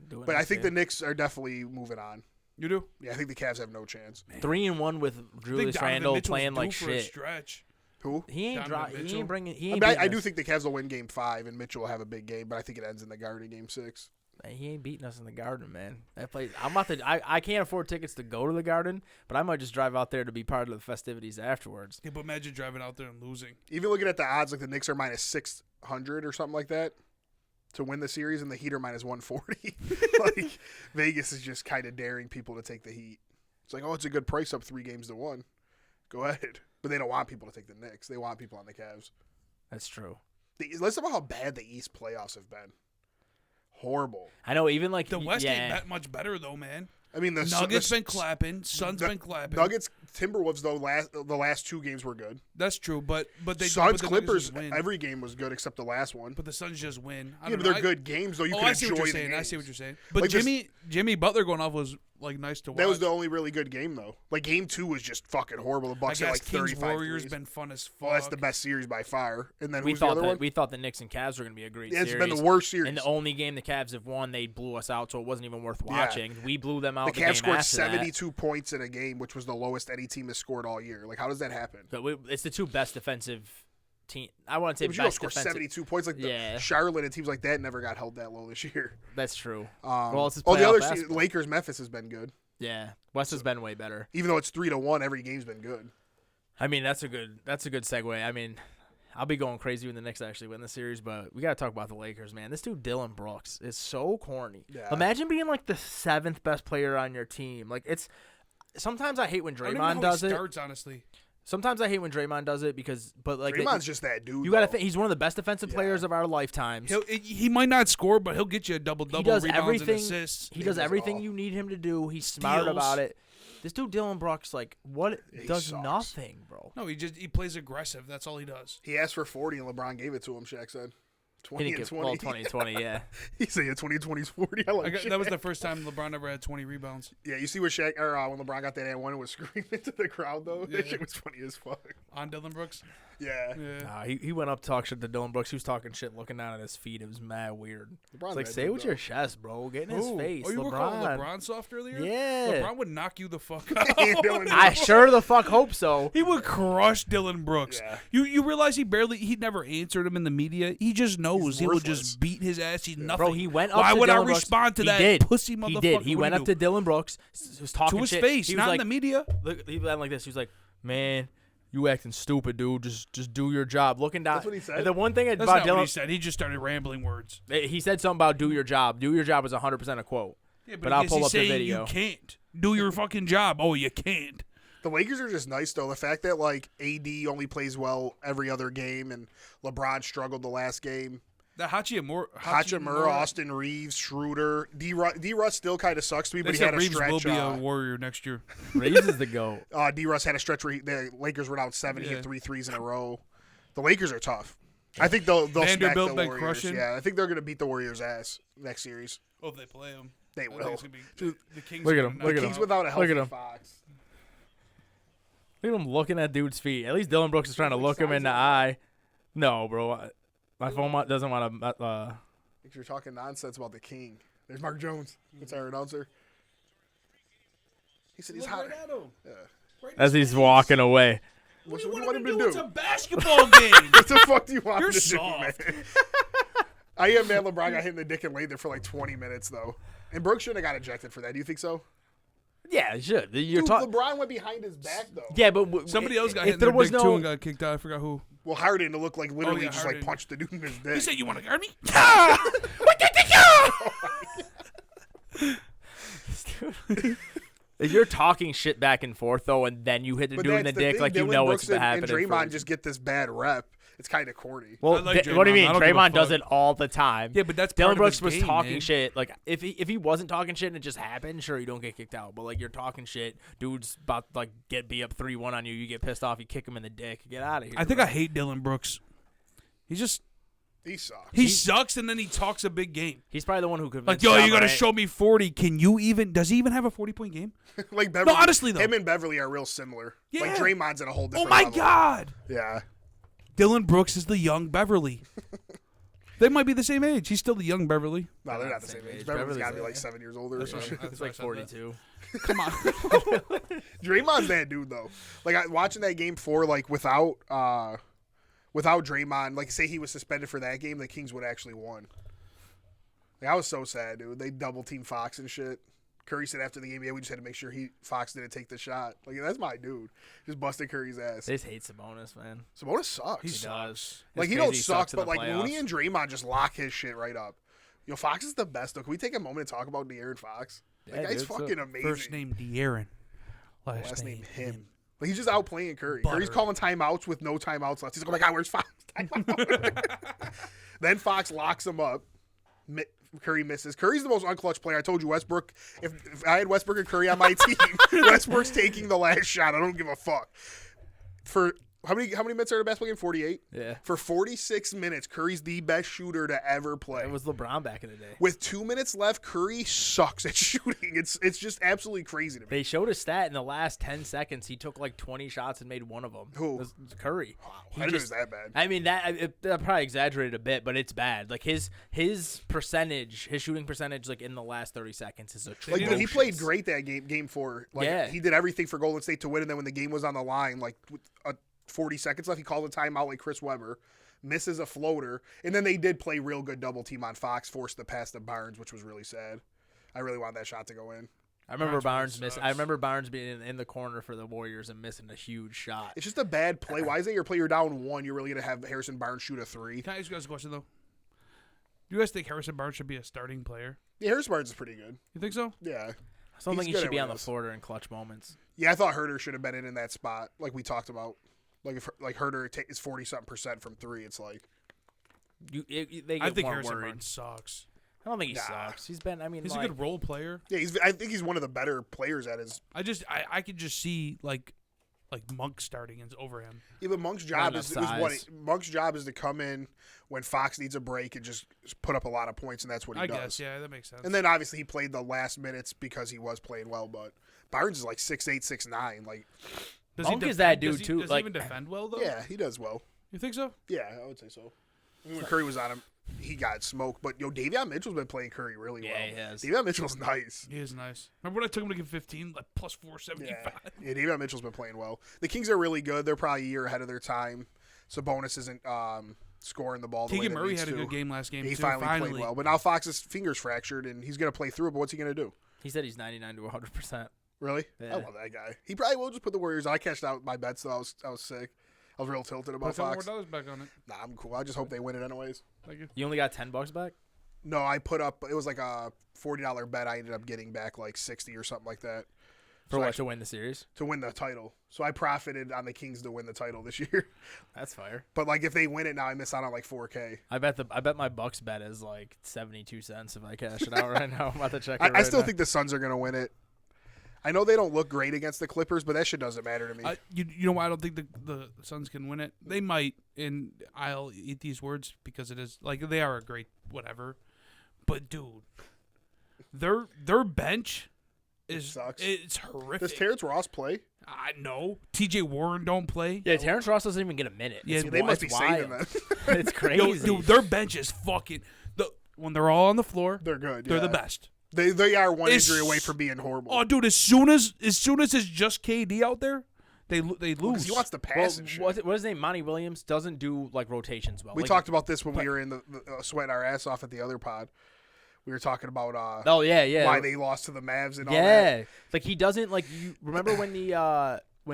[SPEAKER 2] Doing
[SPEAKER 4] But I
[SPEAKER 2] this
[SPEAKER 4] think the
[SPEAKER 2] shit.
[SPEAKER 4] Knicks are definitely moving on.
[SPEAKER 3] you do.
[SPEAKER 4] Yeah, I think the Cavs have no chance.
[SPEAKER 2] 3-1 with
[SPEAKER 3] I think
[SPEAKER 2] Julius
[SPEAKER 3] Donovan
[SPEAKER 2] Randle
[SPEAKER 3] Mitchell's
[SPEAKER 2] playing
[SPEAKER 3] due
[SPEAKER 2] like
[SPEAKER 3] for a
[SPEAKER 2] shit.
[SPEAKER 3] stretch.
[SPEAKER 4] Who?
[SPEAKER 2] He ain't
[SPEAKER 3] Donovan
[SPEAKER 2] He
[SPEAKER 3] Mitchell?
[SPEAKER 2] ain't bringing. He
[SPEAKER 4] I,
[SPEAKER 2] ain't
[SPEAKER 4] mean,
[SPEAKER 2] beating
[SPEAKER 4] I do
[SPEAKER 2] us.
[SPEAKER 4] think the Cavs will win Game 5 and Mitchell will have a big game, but I think it ends in the Garden Game 6.
[SPEAKER 2] He ain't beating us in the Garden, man. That place. I'm about to. I can't afford tickets to go to the Garden, but I might just drive out there to be part of the festivities afterwards.
[SPEAKER 3] Yeah, but imagine driving out there and losing.
[SPEAKER 4] Even looking at the odds, like the Knicks are minus 600 or something like that to win the series, and the Heat are minus 140. Like Vegas is just kind of daring people to take the Heat. It's like, oh, it's a good price up 3-1. Go ahead, but they don't want people to take the Knicks. They want people on the Cavs.
[SPEAKER 2] That's true.
[SPEAKER 4] Let's talk about how bad the East playoffs have been. Horrible.
[SPEAKER 2] I know. Even like
[SPEAKER 3] The West
[SPEAKER 2] yeah.
[SPEAKER 3] ain't that much better though, man.
[SPEAKER 4] I mean, the
[SPEAKER 3] Nuggets been clapping, Suns been clapping.
[SPEAKER 4] Nuggets, Timberwolves though. The last 2 games were good.
[SPEAKER 3] That's true, but they
[SPEAKER 4] Suns,
[SPEAKER 3] but the Nuggets
[SPEAKER 4] Clippers.
[SPEAKER 3] just win.
[SPEAKER 4] Every game was good except the last one.
[SPEAKER 3] But the Suns just win. I
[SPEAKER 4] Yeah,
[SPEAKER 3] don't
[SPEAKER 4] but
[SPEAKER 3] know.
[SPEAKER 4] they're good games though. You can
[SPEAKER 3] I see
[SPEAKER 4] enjoy
[SPEAKER 3] what you're
[SPEAKER 4] the
[SPEAKER 3] saying.
[SPEAKER 4] games.
[SPEAKER 3] I see what you're saying. But
[SPEAKER 4] Like this-
[SPEAKER 3] Jimmy Butler going off was like nice to watch.
[SPEAKER 4] That was the only really good game though. Like Game 2 was just fucking horrible. The
[SPEAKER 3] I
[SPEAKER 4] Bucks had
[SPEAKER 3] guess
[SPEAKER 4] like
[SPEAKER 3] Kings
[SPEAKER 4] 35
[SPEAKER 3] Warriors
[SPEAKER 4] threes.
[SPEAKER 3] been fun as fuck.
[SPEAKER 4] Well, that's the best series by far. And then
[SPEAKER 2] we
[SPEAKER 4] who's the
[SPEAKER 2] thought
[SPEAKER 4] other one?
[SPEAKER 2] we thought the Knicks and Cavs were gonna be a great
[SPEAKER 4] Yeah, it's
[SPEAKER 2] series.
[SPEAKER 4] been the worst series.
[SPEAKER 2] And the only game the Cavs have won, they blew us out, so it wasn't even worth
[SPEAKER 4] Yeah.
[SPEAKER 2] watching. We blew them out.
[SPEAKER 4] The
[SPEAKER 2] game
[SPEAKER 4] Cavs scored
[SPEAKER 2] after that.
[SPEAKER 4] 72 points in a game, which was the lowest any team has scored all year. Like, how does that happen?
[SPEAKER 2] But it's the 2 best defensive team. I want to say
[SPEAKER 4] But you don't
[SPEAKER 2] best
[SPEAKER 4] score
[SPEAKER 2] defensive.
[SPEAKER 4] 72 points. Like
[SPEAKER 2] Yeah.
[SPEAKER 4] Charlotte and teams like that never got held that low this year.
[SPEAKER 2] That's true.
[SPEAKER 4] Well,
[SPEAKER 2] it's just
[SPEAKER 4] the
[SPEAKER 2] playoff
[SPEAKER 4] other
[SPEAKER 2] basketball.
[SPEAKER 4] Lakers, Memphis has been good.
[SPEAKER 2] Yeah, West has been way better.
[SPEAKER 4] Even though it's 3-1, every game's been good.
[SPEAKER 2] I mean, that's a good segue. I mean, I'll be going crazy when the Knicks actually win the series, but we got to talk about the Lakers, man. This dude, Dylan Brooks, is so corny.
[SPEAKER 4] Yeah.
[SPEAKER 2] Imagine being like the 7th best player on your team. Like, it's sometimes I hate when
[SPEAKER 3] I don't even
[SPEAKER 2] Draymond
[SPEAKER 3] know
[SPEAKER 2] does
[SPEAKER 3] how he
[SPEAKER 2] it.
[SPEAKER 3] starts, honestly.
[SPEAKER 2] Sometimes I hate when Draymond does it but like
[SPEAKER 4] Draymond's just that dude.
[SPEAKER 2] you got to
[SPEAKER 4] though.
[SPEAKER 2] think he's one of the best defensive players of our lifetimes.
[SPEAKER 3] He might not score, but he'll get you a double-double,
[SPEAKER 2] He does
[SPEAKER 3] rebounds
[SPEAKER 2] everything.
[SPEAKER 3] and assists.
[SPEAKER 2] He does everything
[SPEAKER 4] all.
[SPEAKER 2] you need him to do. He's smart
[SPEAKER 3] Steals.
[SPEAKER 2] about it. This dude Dylan Brooks, like, what
[SPEAKER 4] He
[SPEAKER 2] does
[SPEAKER 4] sucks.
[SPEAKER 2] nothing, bro.
[SPEAKER 3] No, he plays aggressive. That's all he does.
[SPEAKER 4] He asked for 40 and LeBron gave it to him, Shaq said.
[SPEAKER 2] He
[SPEAKER 4] 20
[SPEAKER 2] didn't
[SPEAKER 4] and
[SPEAKER 2] get
[SPEAKER 4] 20.
[SPEAKER 2] well 2020, yeah.
[SPEAKER 4] He said 20 is 40. I like
[SPEAKER 3] That was
[SPEAKER 4] Shaq.
[SPEAKER 3] the first time LeBron ever had 20 rebounds.
[SPEAKER 4] Yeah, you see what Shaq, or when LeBron got that and one and was screaming to the crowd, though? That
[SPEAKER 3] Yeah.
[SPEAKER 4] shit was funny as fuck.
[SPEAKER 3] On Dylan Brooks?
[SPEAKER 4] Yeah.
[SPEAKER 3] Yeah.
[SPEAKER 2] Nah, he went up to talk shit to Dylan Brooks. He was talking shit, looking down at his feet. It was mad weird.
[SPEAKER 4] LeBron's
[SPEAKER 2] It's like,
[SPEAKER 4] that
[SPEAKER 2] say it
[SPEAKER 4] dude,
[SPEAKER 2] with
[SPEAKER 4] though.
[SPEAKER 2] your chest, bro. Get in his
[SPEAKER 3] Who?
[SPEAKER 2] face.
[SPEAKER 3] Oh, you were calling
[SPEAKER 2] LeBron.
[SPEAKER 3] LeBron soft earlier?
[SPEAKER 2] Yeah.
[SPEAKER 3] LeBron would knock you the fuck out.
[SPEAKER 4] Dylan
[SPEAKER 2] I sure the fuck hope so.
[SPEAKER 3] He would crush Dylan Brooks.
[SPEAKER 4] Yeah.
[SPEAKER 3] You realize he never answered him in the media. He just knows
[SPEAKER 4] He's
[SPEAKER 3] he will
[SPEAKER 4] worthless.
[SPEAKER 3] just beat his ass. He's nothing.
[SPEAKER 2] Bro, he went up
[SPEAKER 3] Why
[SPEAKER 2] to
[SPEAKER 3] would
[SPEAKER 2] Dylan
[SPEAKER 3] I
[SPEAKER 2] Brooks.
[SPEAKER 3] respond to
[SPEAKER 2] He
[SPEAKER 3] that
[SPEAKER 2] did.
[SPEAKER 3] pussy motherfucker?
[SPEAKER 2] He did. He went up to Dylan Brooks, was talking
[SPEAKER 3] to his
[SPEAKER 2] shit.
[SPEAKER 3] face,
[SPEAKER 2] He was
[SPEAKER 3] not
[SPEAKER 2] like,
[SPEAKER 3] in the media.
[SPEAKER 2] Look, he went like this. He was like, man, you acting stupid, dude. Just do your job. Looking down.
[SPEAKER 4] That's what he said?
[SPEAKER 2] And the one thing
[SPEAKER 3] That's
[SPEAKER 2] about
[SPEAKER 3] not what he
[SPEAKER 2] Dylan,
[SPEAKER 3] said. He just started rambling words.
[SPEAKER 2] he said something about do your job. Do your job is 100% a quote.
[SPEAKER 3] Yeah,
[SPEAKER 2] But
[SPEAKER 3] I
[SPEAKER 2] I'll
[SPEAKER 3] guess
[SPEAKER 2] pull
[SPEAKER 3] he's
[SPEAKER 2] up the
[SPEAKER 3] saying
[SPEAKER 2] video.
[SPEAKER 3] You can't do your fucking job. Oh, you can't.
[SPEAKER 4] The Lakers are just nice, though. The fact that, like, AD only plays well every other game and LeBron struggled the last game.
[SPEAKER 3] The
[SPEAKER 4] Hachimura, Austin Reeves, Schroeder. D-Russ still kind of sucks to me,
[SPEAKER 3] They
[SPEAKER 4] but he
[SPEAKER 3] said
[SPEAKER 4] had a
[SPEAKER 3] Reeves will
[SPEAKER 4] stretch.
[SPEAKER 3] be a Warrior next year.
[SPEAKER 2] Reeves is the goat.
[SPEAKER 4] D-Russ had a stretch where the Lakers were down 7. He
[SPEAKER 3] Yeah.
[SPEAKER 4] hit 3 threes in a row. The Lakers are tough. I think they'll smack
[SPEAKER 3] Vanderbilt
[SPEAKER 4] the
[SPEAKER 3] been
[SPEAKER 4] Warriors.
[SPEAKER 3] crushing.
[SPEAKER 4] Yeah, I think they're going to beat the Warriors' ass next series.
[SPEAKER 3] Oh, if they play him.
[SPEAKER 4] They
[SPEAKER 3] I think
[SPEAKER 4] will.
[SPEAKER 3] it's gonna be- the Kings
[SPEAKER 2] Look
[SPEAKER 3] are
[SPEAKER 2] at
[SPEAKER 3] gonna
[SPEAKER 2] him,
[SPEAKER 3] knock
[SPEAKER 2] look at
[SPEAKER 3] them
[SPEAKER 2] him.
[SPEAKER 4] Kings
[SPEAKER 3] out.
[SPEAKER 4] without a
[SPEAKER 2] Look
[SPEAKER 4] healthy
[SPEAKER 2] at him.
[SPEAKER 4] Fox.
[SPEAKER 2] Look at him looking at dude's feet. At least Dylan Brooks is trying to look him in the eye. No, bro. My phone doesn't want to.
[SPEAKER 4] If you're talking nonsense about the King, there's Mark Jones. That's our announcer. He said he's
[SPEAKER 3] Look
[SPEAKER 4] hot.
[SPEAKER 3] right at him.
[SPEAKER 4] Yeah.
[SPEAKER 3] Right in
[SPEAKER 2] As
[SPEAKER 3] his
[SPEAKER 2] he's
[SPEAKER 3] face.
[SPEAKER 2] walking away.
[SPEAKER 4] What
[SPEAKER 3] do
[SPEAKER 4] do
[SPEAKER 3] you
[SPEAKER 4] you
[SPEAKER 3] want
[SPEAKER 4] want
[SPEAKER 3] him
[SPEAKER 4] him
[SPEAKER 3] to
[SPEAKER 4] to
[SPEAKER 3] do?
[SPEAKER 4] do?
[SPEAKER 3] It's a basketball game.
[SPEAKER 4] What the fuck do you want
[SPEAKER 3] You're
[SPEAKER 4] him to
[SPEAKER 3] soft.
[SPEAKER 4] do, man? I am mad LeBron got hit in the dick and laid there for like 20 minutes, though. And Brooks shouldn't have got ejected for that. Do you think so?
[SPEAKER 2] Yeah, he should. You're
[SPEAKER 4] Dude,
[SPEAKER 2] talking.
[SPEAKER 4] LeBron went behind his back, though.
[SPEAKER 2] Yeah, but
[SPEAKER 3] Somebody else got
[SPEAKER 2] if
[SPEAKER 3] hit in
[SPEAKER 2] there
[SPEAKER 3] their
[SPEAKER 2] was
[SPEAKER 3] dick
[SPEAKER 2] no,
[SPEAKER 3] too and got kicked out. I forgot who.
[SPEAKER 4] Well, Harden to look like literally
[SPEAKER 3] yeah,
[SPEAKER 4] just
[SPEAKER 3] Harden.
[SPEAKER 4] like punched the dude in his dick.
[SPEAKER 3] He said, "You want to guard me?"
[SPEAKER 2] If you're talking shit back and forth though, and then you hit the
[SPEAKER 4] But
[SPEAKER 2] dude in
[SPEAKER 4] that's
[SPEAKER 2] the dick,
[SPEAKER 4] thing.
[SPEAKER 2] like you
[SPEAKER 4] Dylan
[SPEAKER 2] know
[SPEAKER 4] Brooks
[SPEAKER 2] it's happening.
[SPEAKER 4] and Draymond
[SPEAKER 2] for-
[SPEAKER 4] just get this bad rep. It's kind of corny.
[SPEAKER 2] Well,
[SPEAKER 3] I like
[SPEAKER 2] what do you
[SPEAKER 3] Draymond.
[SPEAKER 2] mean?
[SPEAKER 3] I don't give a
[SPEAKER 2] Draymond does
[SPEAKER 3] fuck.
[SPEAKER 2] it all the time.
[SPEAKER 3] Yeah, but that's part
[SPEAKER 2] Dylan
[SPEAKER 3] of
[SPEAKER 2] Brooks
[SPEAKER 3] his
[SPEAKER 2] was
[SPEAKER 3] game,
[SPEAKER 2] talking
[SPEAKER 3] man.
[SPEAKER 2] shit. Like if he wasn't talking shit and it just happened, sure you don't get kicked out. But like you're talking shit, dude's about to like be up 3-1 on you. You get pissed off, you kick him in the dick. Get out of here.
[SPEAKER 3] I think
[SPEAKER 2] bro.
[SPEAKER 3] I hate Dylan Brooks. He
[SPEAKER 4] Sucks.
[SPEAKER 3] he sucks, and then he talks a big game.
[SPEAKER 2] He's probably the one who could.
[SPEAKER 3] Like, yo, you got to show me 40. Can you even? Does he even have a 40-point game?
[SPEAKER 4] Like Beverly,
[SPEAKER 3] honestly, though.
[SPEAKER 4] him and Beverly are real similar.
[SPEAKER 3] Yeah.
[SPEAKER 4] Like Draymond's at a whole
[SPEAKER 3] Oh
[SPEAKER 4] different
[SPEAKER 3] my
[SPEAKER 4] level.
[SPEAKER 3] God,
[SPEAKER 4] Yeah.
[SPEAKER 3] Dylan Brooks is the young Beverly. They might be the same age. He's still the young Beverly.
[SPEAKER 4] No, they're not the same age. Beverly's got to be like 7 years older or
[SPEAKER 3] That's
[SPEAKER 4] something.
[SPEAKER 3] right.
[SPEAKER 2] It's like 42.
[SPEAKER 3] Come on.
[SPEAKER 4] Draymond's that dude though. Like watching that game 4, like without Draymond, like say he was suspended for that game, the Kings would actually won. Like, I was so sad, dude. They double team Fox and shit. Curry said after the game, yeah, we just had to make sure Fox didn't take the shot. Like that's my dude. Just busted Curry's ass.
[SPEAKER 2] They just hate Sabonis, man.
[SPEAKER 4] Sabonis sucks.
[SPEAKER 2] He does.
[SPEAKER 4] Like
[SPEAKER 2] It's
[SPEAKER 4] he don't
[SPEAKER 2] crazy
[SPEAKER 4] suck,
[SPEAKER 2] sucks in
[SPEAKER 4] but
[SPEAKER 2] the
[SPEAKER 4] like
[SPEAKER 2] playoffs.
[SPEAKER 4] Looney and Draymond just lock his shit right up. Yo, Fox is the best though. Can we take a moment to talk about De'Aaron Fox? That
[SPEAKER 2] Yeah,
[SPEAKER 4] guy's
[SPEAKER 2] dude, so-
[SPEAKER 4] fucking amazing.
[SPEAKER 3] First name De'Aaron.
[SPEAKER 4] Last name him. Like he's just outplaying Curry.
[SPEAKER 3] Butter.
[SPEAKER 4] Curry's calling timeouts with no timeouts left. He's like, oh my God, where's Fox? Timeout. Then Fox locks him up. Curry misses. Curry's the most unclutch player. I told you, Westbrook. If I had Westbrook and Curry on my team, Westbrook's taking the last shot. I don't give a fuck. For how many minutes are in a basketball game? 48.
[SPEAKER 2] Yeah.
[SPEAKER 4] For 46 minutes, Curry's the best shooter to ever play.
[SPEAKER 2] It was LeBron back in the day.
[SPEAKER 4] With 2 minutes left, Curry sucks at shooting. It's just absolutely crazy to me.
[SPEAKER 2] They showed a stat in the last 10 seconds. He took like 20 shots and made one of them.
[SPEAKER 4] Who?
[SPEAKER 2] It was Curry.
[SPEAKER 4] I didn't know it was that bad.
[SPEAKER 2] I mean, that probably exaggerated a bit, but it's bad. Like his percentage, his shooting percentage, like in the last 30 seconds is atrocious.
[SPEAKER 4] Like, dude, he played great that game 4. Like,
[SPEAKER 2] Yeah.
[SPEAKER 4] he did everything for Golden State to win, and then when the game was on the line, like with 40 seconds left, he called a timeout like Chris Webber, misses a floater, and then they did play real good double team on Fox, forced the pass to Barnes, which was really sad. I really wanted that shot to go in.
[SPEAKER 2] I remember
[SPEAKER 3] Barnes
[SPEAKER 2] Barnes
[SPEAKER 3] sucks.
[SPEAKER 2] I remember Barnes being in the corner for the Warriors and missing a huge shot.
[SPEAKER 4] It's just a bad play. Why is it your player down 1? You're really going to have Harrison Barnes shoot a 3?
[SPEAKER 3] Can I ask you guys a question, though? Do you guys think Harrison Barnes should be a starting player?
[SPEAKER 4] Yeah, Harrison Barnes is pretty good.
[SPEAKER 3] You think so?
[SPEAKER 4] Yeah.
[SPEAKER 2] I don't
[SPEAKER 4] He's
[SPEAKER 2] think he
[SPEAKER 4] good
[SPEAKER 2] should
[SPEAKER 4] at
[SPEAKER 2] be
[SPEAKER 4] what
[SPEAKER 2] on
[SPEAKER 4] he
[SPEAKER 2] the
[SPEAKER 4] does.
[SPEAKER 2] floor during clutch moments.
[SPEAKER 4] Yeah, I thought Herter should have been in that spot, like we talked about. Like if Herter is 40-something% from 3, it's like
[SPEAKER 2] They get
[SPEAKER 3] I think
[SPEAKER 2] more
[SPEAKER 3] Harrison
[SPEAKER 2] worried.
[SPEAKER 3] Barnes sucks.
[SPEAKER 2] I don't think he
[SPEAKER 4] Nah.
[SPEAKER 2] sucks. He's been. I mean,
[SPEAKER 3] He's
[SPEAKER 2] like,
[SPEAKER 3] a good role player.
[SPEAKER 4] yeah, I think he's one of the better players at his.
[SPEAKER 3] I could just see like Monk starting over him.
[SPEAKER 4] Yeah, but Monk's job
[SPEAKER 2] enough
[SPEAKER 4] is what
[SPEAKER 2] size.
[SPEAKER 4] Monk's job is to come in when Fox needs a break and just put up a lot of points, and that's what he
[SPEAKER 3] I
[SPEAKER 4] does.
[SPEAKER 3] guess, yeah, that makes sense.
[SPEAKER 4] And then obviously he played the last minutes because he was playing well. But Barnes is like 6'8", 6'9". Like,
[SPEAKER 3] does
[SPEAKER 2] Monk
[SPEAKER 3] he
[SPEAKER 2] is that
[SPEAKER 3] does
[SPEAKER 2] dude,
[SPEAKER 3] he-
[SPEAKER 2] too,
[SPEAKER 3] Does
[SPEAKER 2] like-
[SPEAKER 3] he even defend well though?
[SPEAKER 4] yeah, he does well.
[SPEAKER 3] You think so?
[SPEAKER 4] Yeah, I would say so. I mean, when Curry was on him, he got smoked. But Davion Mitchell's been playing Curry really well.
[SPEAKER 2] Yeah, he has.
[SPEAKER 4] Davion Mitchell's nice.
[SPEAKER 3] He is nice. Remember when I took him to get 15, like plus 475?
[SPEAKER 4] Yeah, Davion Mitchell's been playing well. The Kings are really good. They're probably a year ahead of their time. Sabonis isn't scoring the ball the way
[SPEAKER 3] Keegan
[SPEAKER 4] that
[SPEAKER 3] Murray
[SPEAKER 4] needs
[SPEAKER 3] had a
[SPEAKER 4] to.
[SPEAKER 3] good game last game.
[SPEAKER 4] He
[SPEAKER 3] too.
[SPEAKER 4] finally played well. But now Fox's finger's fractured, and he's going to play through it. But what's he going to do?
[SPEAKER 2] He said he's 99 to 100%.
[SPEAKER 4] Really?
[SPEAKER 2] Yeah.
[SPEAKER 4] I love that guy. He probably will just put the Warriors. I cashed out my bets, so I was sick. I was real tilted about
[SPEAKER 3] Put $10
[SPEAKER 4] Fox.
[SPEAKER 3] more back on it.
[SPEAKER 4] Nah, I'm cool. I just hope they win it anyways.
[SPEAKER 3] Thank you.
[SPEAKER 2] You only got $10 back.
[SPEAKER 4] No, I put up. It was like a $40 bet. I ended up getting back like 60 or something like that.
[SPEAKER 2] For
[SPEAKER 4] So
[SPEAKER 2] what,
[SPEAKER 4] I-
[SPEAKER 2] to win the series?
[SPEAKER 4] to win the title. So I profited on the Kings to win the title this year.
[SPEAKER 2] That's fire.
[SPEAKER 4] But like if they win it now, I miss out on like $4K.
[SPEAKER 2] I bet my Bucks bet is like 72 cents if I cash it out right now. I'm about to check it
[SPEAKER 4] I
[SPEAKER 2] right
[SPEAKER 4] still
[SPEAKER 2] now.
[SPEAKER 4] think the Suns are going to win it. I know they don't look great against the Clippers, but that shit doesn't matter to me.
[SPEAKER 3] You know why I don't think the Suns can win it? They might, and I'll eat these words because it is like they are a great whatever. But dude, their bench is
[SPEAKER 4] sucks.
[SPEAKER 3] it's horrific.
[SPEAKER 4] Does Terrence Ross play?
[SPEAKER 3] I know. TJ Warren don't play.
[SPEAKER 2] Yeah, Terrence Ross doesn't even get a minute.
[SPEAKER 3] Yeah,
[SPEAKER 2] It's
[SPEAKER 4] They
[SPEAKER 2] wi-
[SPEAKER 4] must be
[SPEAKER 2] it's
[SPEAKER 4] saving
[SPEAKER 2] wild.
[SPEAKER 4] them.
[SPEAKER 2] It's
[SPEAKER 3] Yo,
[SPEAKER 2] crazy.
[SPEAKER 3] dude, their bench is fucking. When they're all on the floor,
[SPEAKER 4] They're good.
[SPEAKER 3] they're
[SPEAKER 4] yeah.
[SPEAKER 3] the best.
[SPEAKER 4] They are one
[SPEAKER 3] It's-
[SPEAKER 4] injury away from being horrible.
[SPEAKER 3] Oh, dude, as soon as it's just KD out there, they
[SPEAKER 4] Because
[SPEAKER 3] lose.
[SPEAKER 4] he wants to
[SPEAKER 2] Well,
[SPEAKER 4] pass and shit.
[SPEAKER 2] what his name? Monty Williams doesn't do like rotations well.
[SPEAKER 4] We
[SPEAKER 2] Like,
[SPEAKER 4] talked about this when we were in the sweating our ass off at the other pod. We were talking about
[SPEAKER 2] Oh yeah.
[SPEAKER 4] why they lost to the Mavs and all that.
[SPEAKER 2] Yeah, like he doesn't like. You remember when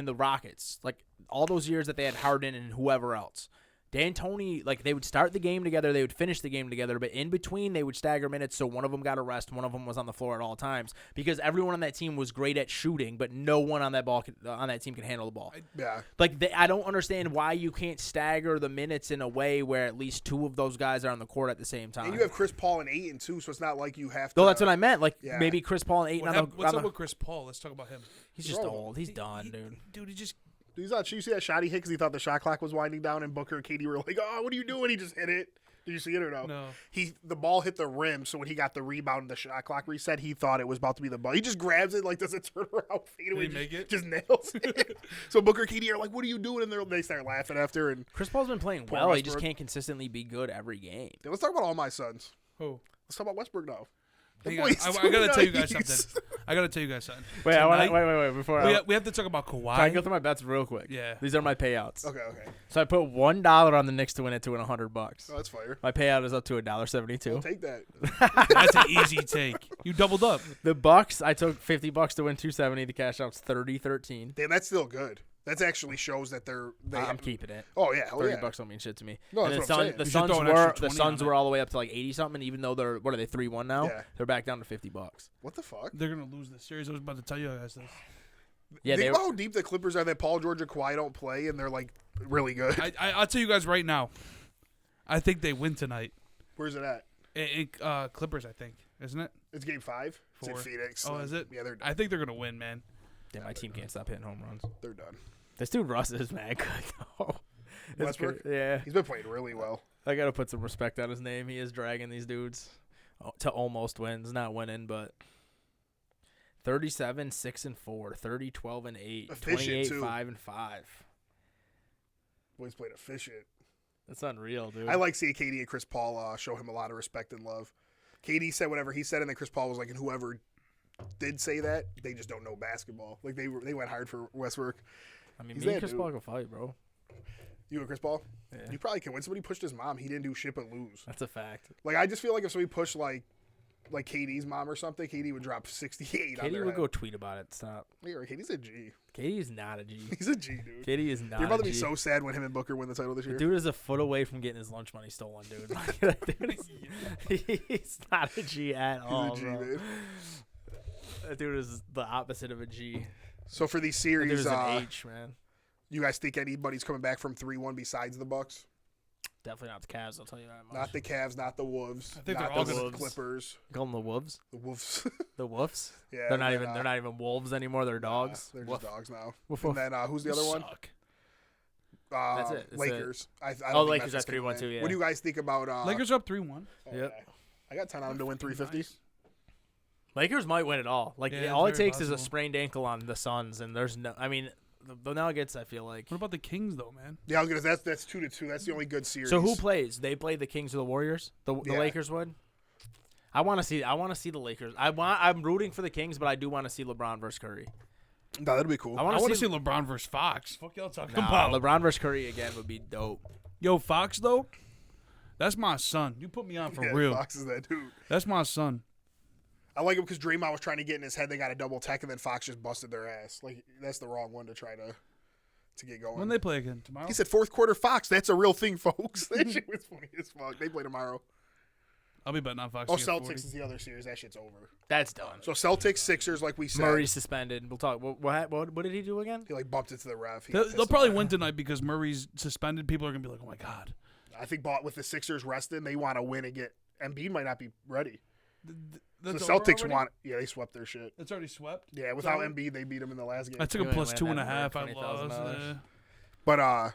[SPEAKER 2] the Rockets, like all those years that they had Harden and whoever else, D'Antoni, like they would start the game together, they would finish the game together, but in between they would stagger minutes, so one of them got a rest, one of them was on the floor at all times because everyone on that team was great at shooting, but no one on that team can handle the ball.
[SPEAKER 4] Yeah.
[SPEAKER 2] Like I don't understand why you can't stagger the minutes in a way where at least two of those guys are on the court at the same time.
[SPEAKER 4] And you have Chris Paul and Ayton too, so it's not like you have to.
[SPEAKER 2] No, that's what I meant. Like
[SPEAKER 4] yeah.
[SPEAKER 2] maybe Chris Paul and Ayton
[SPEAKER 3] What's
[SPEAKER 2] on
[SPEAKER 3] up
[SPEAKER 2] the.
[SPEAKER 3] with Chris Paul? Let's talk about him.
[SPEAKER 2] He's just
[SPEAKER 4] wrong?
[SPEAKER 2] old. He's done, dude.
[SPEAKER 3] Dude, he just
[SPEAKER 4] He's not. You see that shot he hit because he thought the shot clock was winding down, and Booker and KD were like, "Oh, what are you doing?" He just hit it. Did you see it or no?
[SPEAKER 3] No.
[SPEAKER 4] The ball hit the rim, so when he got the rebound and the shot clock reset, he thought it was about to be the ball. He just grabs it, like does a turnaround fadeaway.
[SPEAKER 3] Did he make it?
[SPEAKER 4] Just nails it. So Booker, KD are like, "What are you doing?" And they start laughing after. And
[SPEAKER 2] Chris Paul's been playing
[SPEAKER 4] Poor
[SPEAKER 2] well. He just
[SPEAKER 4] Westbrook.
[SPEAKER 2] can't consistently be good every game.
[SPEAKER 4] Yeah, let's talk about all my sons.
[SPEAKER 3] Who?
[SPEAKER 4] Let's talk about Westbrook now. The
[SPEAKER 3] Hang
[SPEAKER 4] boy's
[SPEAKER 3] on. I gotta tell you guys
[SPEAKER 4] nice.
[SPEAKER 3] something. I gotta tell you guys something.
[SPEAKER 2] Wait,
[SPEAKER 3] Tonight-
[SPEAKER 2] wait. Before
[SPEAKER 3] We have to talk about Kawhi.
[SPEAKER 2] can I go through my bets real quick?
[SPEAKER 3] Yeah.
[SPEAKER 2] These are my payouts.
[SPEAKER 4] Okay.
[SPEAKER 2] So I put $1 on the Knicks to win it to win $100.
[SPEAKER 4] Oh, that's fire.
[SPEAKER 2] My payout is up to
[SPEAKER 4] I'll
[SPEAKER 2] $1.72.
[SPEAKER 4] take that.
[SPEAKER 3] That's an easy take. You doubled up.
[SPEAKER 2] The Bucks, I took $50 to win $270. The cash out's $30-13.
[SPEAKER 4] Damn, that's still good. That actually shows that
[SPEAKER 2] I'm keeping it.
[SPEAKER 4] Oh yeah, hell yeah.
[SPEAKER 2] $30 don't mean shit to me.
[SPEAKER 4] No,
[SPEAKER 2] And
[SPEAKER 4] that's
[SPEAKER 2] the
[SPEAKER 4] what I'm saying.
[SPEAKER 2] The
[SPEAKER 3] You should
[SPEAKER 2] Suns
[SPEAKER 3] throw an
[SPEAKER 2] were
[SPEAKER 3] extra 20 on it.
[SPEAKER 2] were all the way up to like 80 something. Even though they're 3-1 now,
[SPEAKER 4] Yeah.
[SPEAKER 2] they're back down to $50.
[SPEAKER 4] What the fuck?
[SPEAKER 3] They're gonna lose this series. I was about to tell you guys this.
[SPEAKER 2] Yeah,
[SPEAKER 4] Think
[SPEAKER 2] they
[SPEAKER 4] about how deep the Clippers are that Paul George and Kawhi don't play, and they're like really good.
[SPEAKER 3] I'll tell you guys right now. I think they win tonight.
[SPEAKER 4] Where's it at?
[SPEAKER 3] Clippers, I think, isn't it?
[SPEAKER 4] It's game 5. It's in
[SPEAKER 3] 4.
[SPEAKER 4] Phoenix.
[SPEAKER 3] Oh, is it?
[SPEAKER 4] Yeah, they're
[SPEAKER 3] I think they're gonna win, man.
[SPEAKER 2] Yeah, my team can't stop hitting home runs.
[SPEAKER 4] they're done.
[SPEAKER 2] This dude Russ is mad good though. It's
[SPEAKER 4] Westbrook?
[SPEAKER 2] cra- yeah,
[SPEAKER 4] He's been playing really well.
[SPEAKER 2] I gotta put some respect on his name. He is dragging these dudes to almost wins, not winning, but 37, 6-4, 30, 12 and 8,
[SPEAKER 4] Efficient,
[SPEAKER 2] 28,
[SPEAKER 4] too.
[SPEAKER 2] 5 and 5.
[SPEAKER 4] Boy's played efficient.
[SPEAKER 2] That's unreal, dude.
[SPEAKER 4] I like seeing KD and Chris Paul show him a lot of respect and love. KD said whatever he said, and then Chris Paul was like, and whoever did say that, they just don't know basketball. Like they went hard for Westbrook.
[SPEAKER 2] I mean,
[SPEAKER 4] he's
[SPEAKER 2] me and
[SPEAKER 4] that
[SPEAKER 2] Chris
[SPEAKER 4] dude.
[SPEAKER 2] Paul can fight, bro.
[SPEAKER 4] You and Chris Paul?
[SPEAKER 2] Yeah,
[SPEAKER 4] You probably can win. Somebody pushed his mom. He didn't do shit but lose.
[SPEAKER 2] that's a fact.
[SPEAKER 4] Like I just feel like if somebody pushed like KD's mom or something, KD would drop 68 on
[SPEAKER 2] Katie
[SPEAKER 4] their
[SPEAKER 2] would
[SPEAKER 4] head.
[SPEAKER 2] go tweet about it. Stop.
[SPEAKER 4] Yeah, KD's a G.
[SPEAKER 2] Katie is not a G.
[SPEAKER 4] He's a G, dude.
[SPEAKER 2] Katie is not
[SPEAKER 4] You're about
[SPEAKER 2] a
[SPEAKER 4] to be
[SPEAKER 2] G.
[SPEAKER 4] so sad when him and Booker win the title this
[SPEAKER 2] The
[SPEAKER 4] year.
[SPEAKER 2] dude is a foot away from getting his lunch money stolen, dude. Like, that dude he's not a G at all,
[SPEAKER 4] He's a G,
[SPEAKER 2] bro.
[SPEAKER 4] man.
[SPEAKER 2] That dude is the opposite of a G.
[SPEAKER 4] So for these
[SPEAKER 2] That dude
[SPEAKER 4] series,
[SPEAKER 2] is an H, man.
[SPEAKER 4] you guys think anybody's coming back from 3-1 besides the Bucks?
[SPEAKER 2] Definitely not the Cavs, I'll tell you that much.
[SPEAKER 4] Not the Cavs, not the Wolves,
[SPEAKER 3] I think
[SPEAKER 4] not
[SPEAKER 3] they're all
[SPEAKER 4] the
[SPEAKER 2] gonna-
[SPEAKER 4] Clippers,
[SPEAKER 2] Call them the Wolves.
[SPEAKER 4] the Wolves.
[SPEAKER 2] The Wolves?
[SPEAKER 4] Yeah,
[SPEAKER 2] they're not
[SPEAKER 4] and
[SPEAKER 2] even
[SPEAKER 4] then,
[SPEAKER 2] they're not even wolves anymore, they're dogs.
[SPEAKER 4] They're
[SPEAKER 2] Woof.
[SPEAKER 4] just dogs now.
[SPEAKER 2] Woof,
[SPEAKER 4] And
[SPEAKER 2] woof.
[SPEAKER 4] then who's the other one?
[SPEAKER 3] Suck.
[SPEAKER 2] That's it. It's
[SPEAKER 4] Lakers. I don't
[SPEAKER 2] Oh,
[SPEAKER 4] think
[SPEAKER 2] Lakers
[SPEAKER 4] Memphis
[SPEAKER 2] are
[SPEAKER 4] can
[SPEAKER 2] 3-1
[SPEAKER 4] win.
[SPEAKER 2] too, yeah.
[SPEAKER 4] What do you guys think about?
[SPEAKER 3] Lakers up 3-1.
[SPEAKER 4] oh,
[SPEAKER 2] Yep.
[SPEAKER 4] yeah. I got 10 on them to win 350.
[SPEAKER 3] Nice.
[SPEAKER 2] Lakers might win it all. Like
[SPEAKER 3] Yeah,
[SPEAKER 2] all it
[SPEAKER 3] it's very
[SPEAKER 2] takes is a
[SPEAKER 3] possible.
[SPEAKER 2] sprained ankle on the Suns and there's no I mean the Nuggets I feel like.
[SPEAKER 3] What about the Kings though, man?
[SPEAKER 4] Yeah, I was gonna. That's 2-2. That's the only good series.
[SPEAKER 2] So who plays? They play the Kings or the Warriors? The
[SPEAKER 4] Yeah.
[SPEAKER 2] Lakers would. I want to see the Lakers. I'm rooting for the Kings, but I do want to see LeBron versus Curry.
[SPEAKER 4] No, that'd be cool.
[SPEAKER 2] I
[SPEAKER 3] I want
[SPEAKER 2] want
[SPEAKER 3] to see LeBron versus Fox. Fuck y'all talking
[SPEAKER 2] Nah,
[SPEAKER 3] about?
[SPEAKER 2] LeBron versus Curry again would be dope.
[SPEAKER 3] Yo, Fox though, that's my son. You put me on for
[SPEAKER 4] Yeah,
[SPEAKER 3] real.
[SPEAKER 4] Fox is that dude.
[SPEAKER 3] That's my son.
[SPEAKER 4] I like him because Draymond was trying to get in his head. They got a double tech, and then Fox just busted their ass. Like that's the wrong one to try to get going.
[SPEAKER 3] When they play again tomorrow?
[SPEAKER 4] He said fourth quarter Fox. That's a real thing, folks. That shit was funny as fuck. They play tomorrow.
[SPEAKER 3] I'll be betting on Fox.
[SPEAKER 4] Oh,
[SPEAKER 3] to get 40.
[SPEAKER 4] Celtics is the other series. That shit's over.
[SPEAKER 2] That's done.
[SPEAKER 4] So Celtics, Sixers, like we said.
[SPEAKER 2] Murray's suspended. We'll talk. What did he do again?
[SPEAKER 4] He like bumped it to the ref. He
[SPEAKER 3] They'll,
[SPEAKER 4] got
[SPEAKER 3] they'll
[SPEAKER 4] pissed
[SPEAKER 3] probably
[SPEAKER 4] off.
[SPEAKER 3] win tonight because Murray's suspended. People are gonna be like, "Oh my god."
[SPEAKER 4] I think with the Sixers resting, they want to win and get. Embiid might not be ready. The
[SPEAKER 3] That's over
[SPEAKER 4] Celtics
[SPEAKER 3] already?
[SPEAKER 4] want. Yeah, they swept their shit.
[SPEAKER 3] It's already swept.
[SPEAKER 4] Yeah, without
[SPEAKER 3] already-
[SPEAKER 4] Embiid, they beat him in the last game.
[SPEAKER 3] I took a
[SPEAKER 2] You ain't
[SPEAKER 3] plus
[SPEAKER 2] winning
[SPEAKER 3] 2.5.
[SPEAKER 2] that
[SPEAKER 3] I
[SPEAKER 2] money,
[SPEAKER 3] lost.
[SPEAKER 2] $20,000.
[SPEAKER 4] But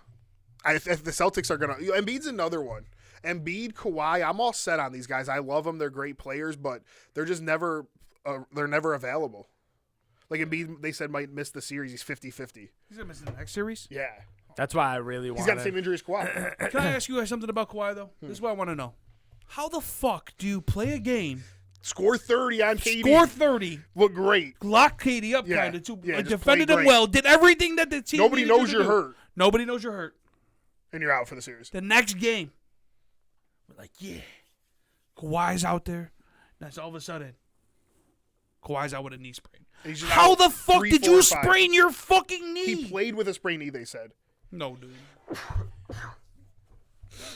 [SPEAKER 4] if the Celtics are gonna, Embiid's another one. Embiid, Kawhi, I'm all set on these guys. I love them. They're great players, but they're just never available. Like Embiid, they said might miss the series. He's 50-50.
[SPEAKER 3] He's gonna miss the next series.
[SPEAKER 4] Yeah,
[SPEAKER 2] That's why I really want.
[SPEAKER 4] he's got the same injury as Kawhi.
[SPEAKER 3] Can I ask you guys something about Kawhi though? This is what I want to know. How the fuck do you play a game,
[SPEAKER 4] Score 30 on KD.
[SPEAKER 3] score 30,
[SPEAKER 4] Look great.
[SPEAKER 3] lock KD up
[SPEAKER 4] Yeah,
[SPEAKER 3] kind of too,
[SPEAKER 4] yeah,
[SPEAKER 3] like
[SPEAKER 4] just
[SPEAKER 3] defended
[SPEAKER 4] play
[SPEAKER 3] him
[SPEAKER 4] great.
[SPEAKER 3] well, did everything that the team.
[SPEAKER 4] Nobody
[SPEAKER 3] needed
[SPEAKER 4] knows
[SPEAKER 3] to
[SPEAKER 4] you're
[SPEAKER 3] do.
[SPEAKER 4] hurt,
[SPEAKER 3] Nobody knows you're hurt.
[SPEAKER 4] and you're out for the series.
[SPEAKER 3] The next game, we're like, yeah, Kawhi's out there. That's all of a sudden, Kawhi's out with a knee sprain.
[SPEAKER 4] And he's just
[SPEAKER 3] How
[SPEAKER 4] out
[SPEAKER 3] the fuck
[SPEAKER 4] 3,
[SPEAKER 3] did
[SPEAKER 4] 4,
[SPEAKER 3] you
[SPEAKER 4] or 5.
[SPEAKER 3] sprain your fucking knee?
[SPEAKER 4] He played with a sprained knee. They said.
[SPEAKER 3] No, dude.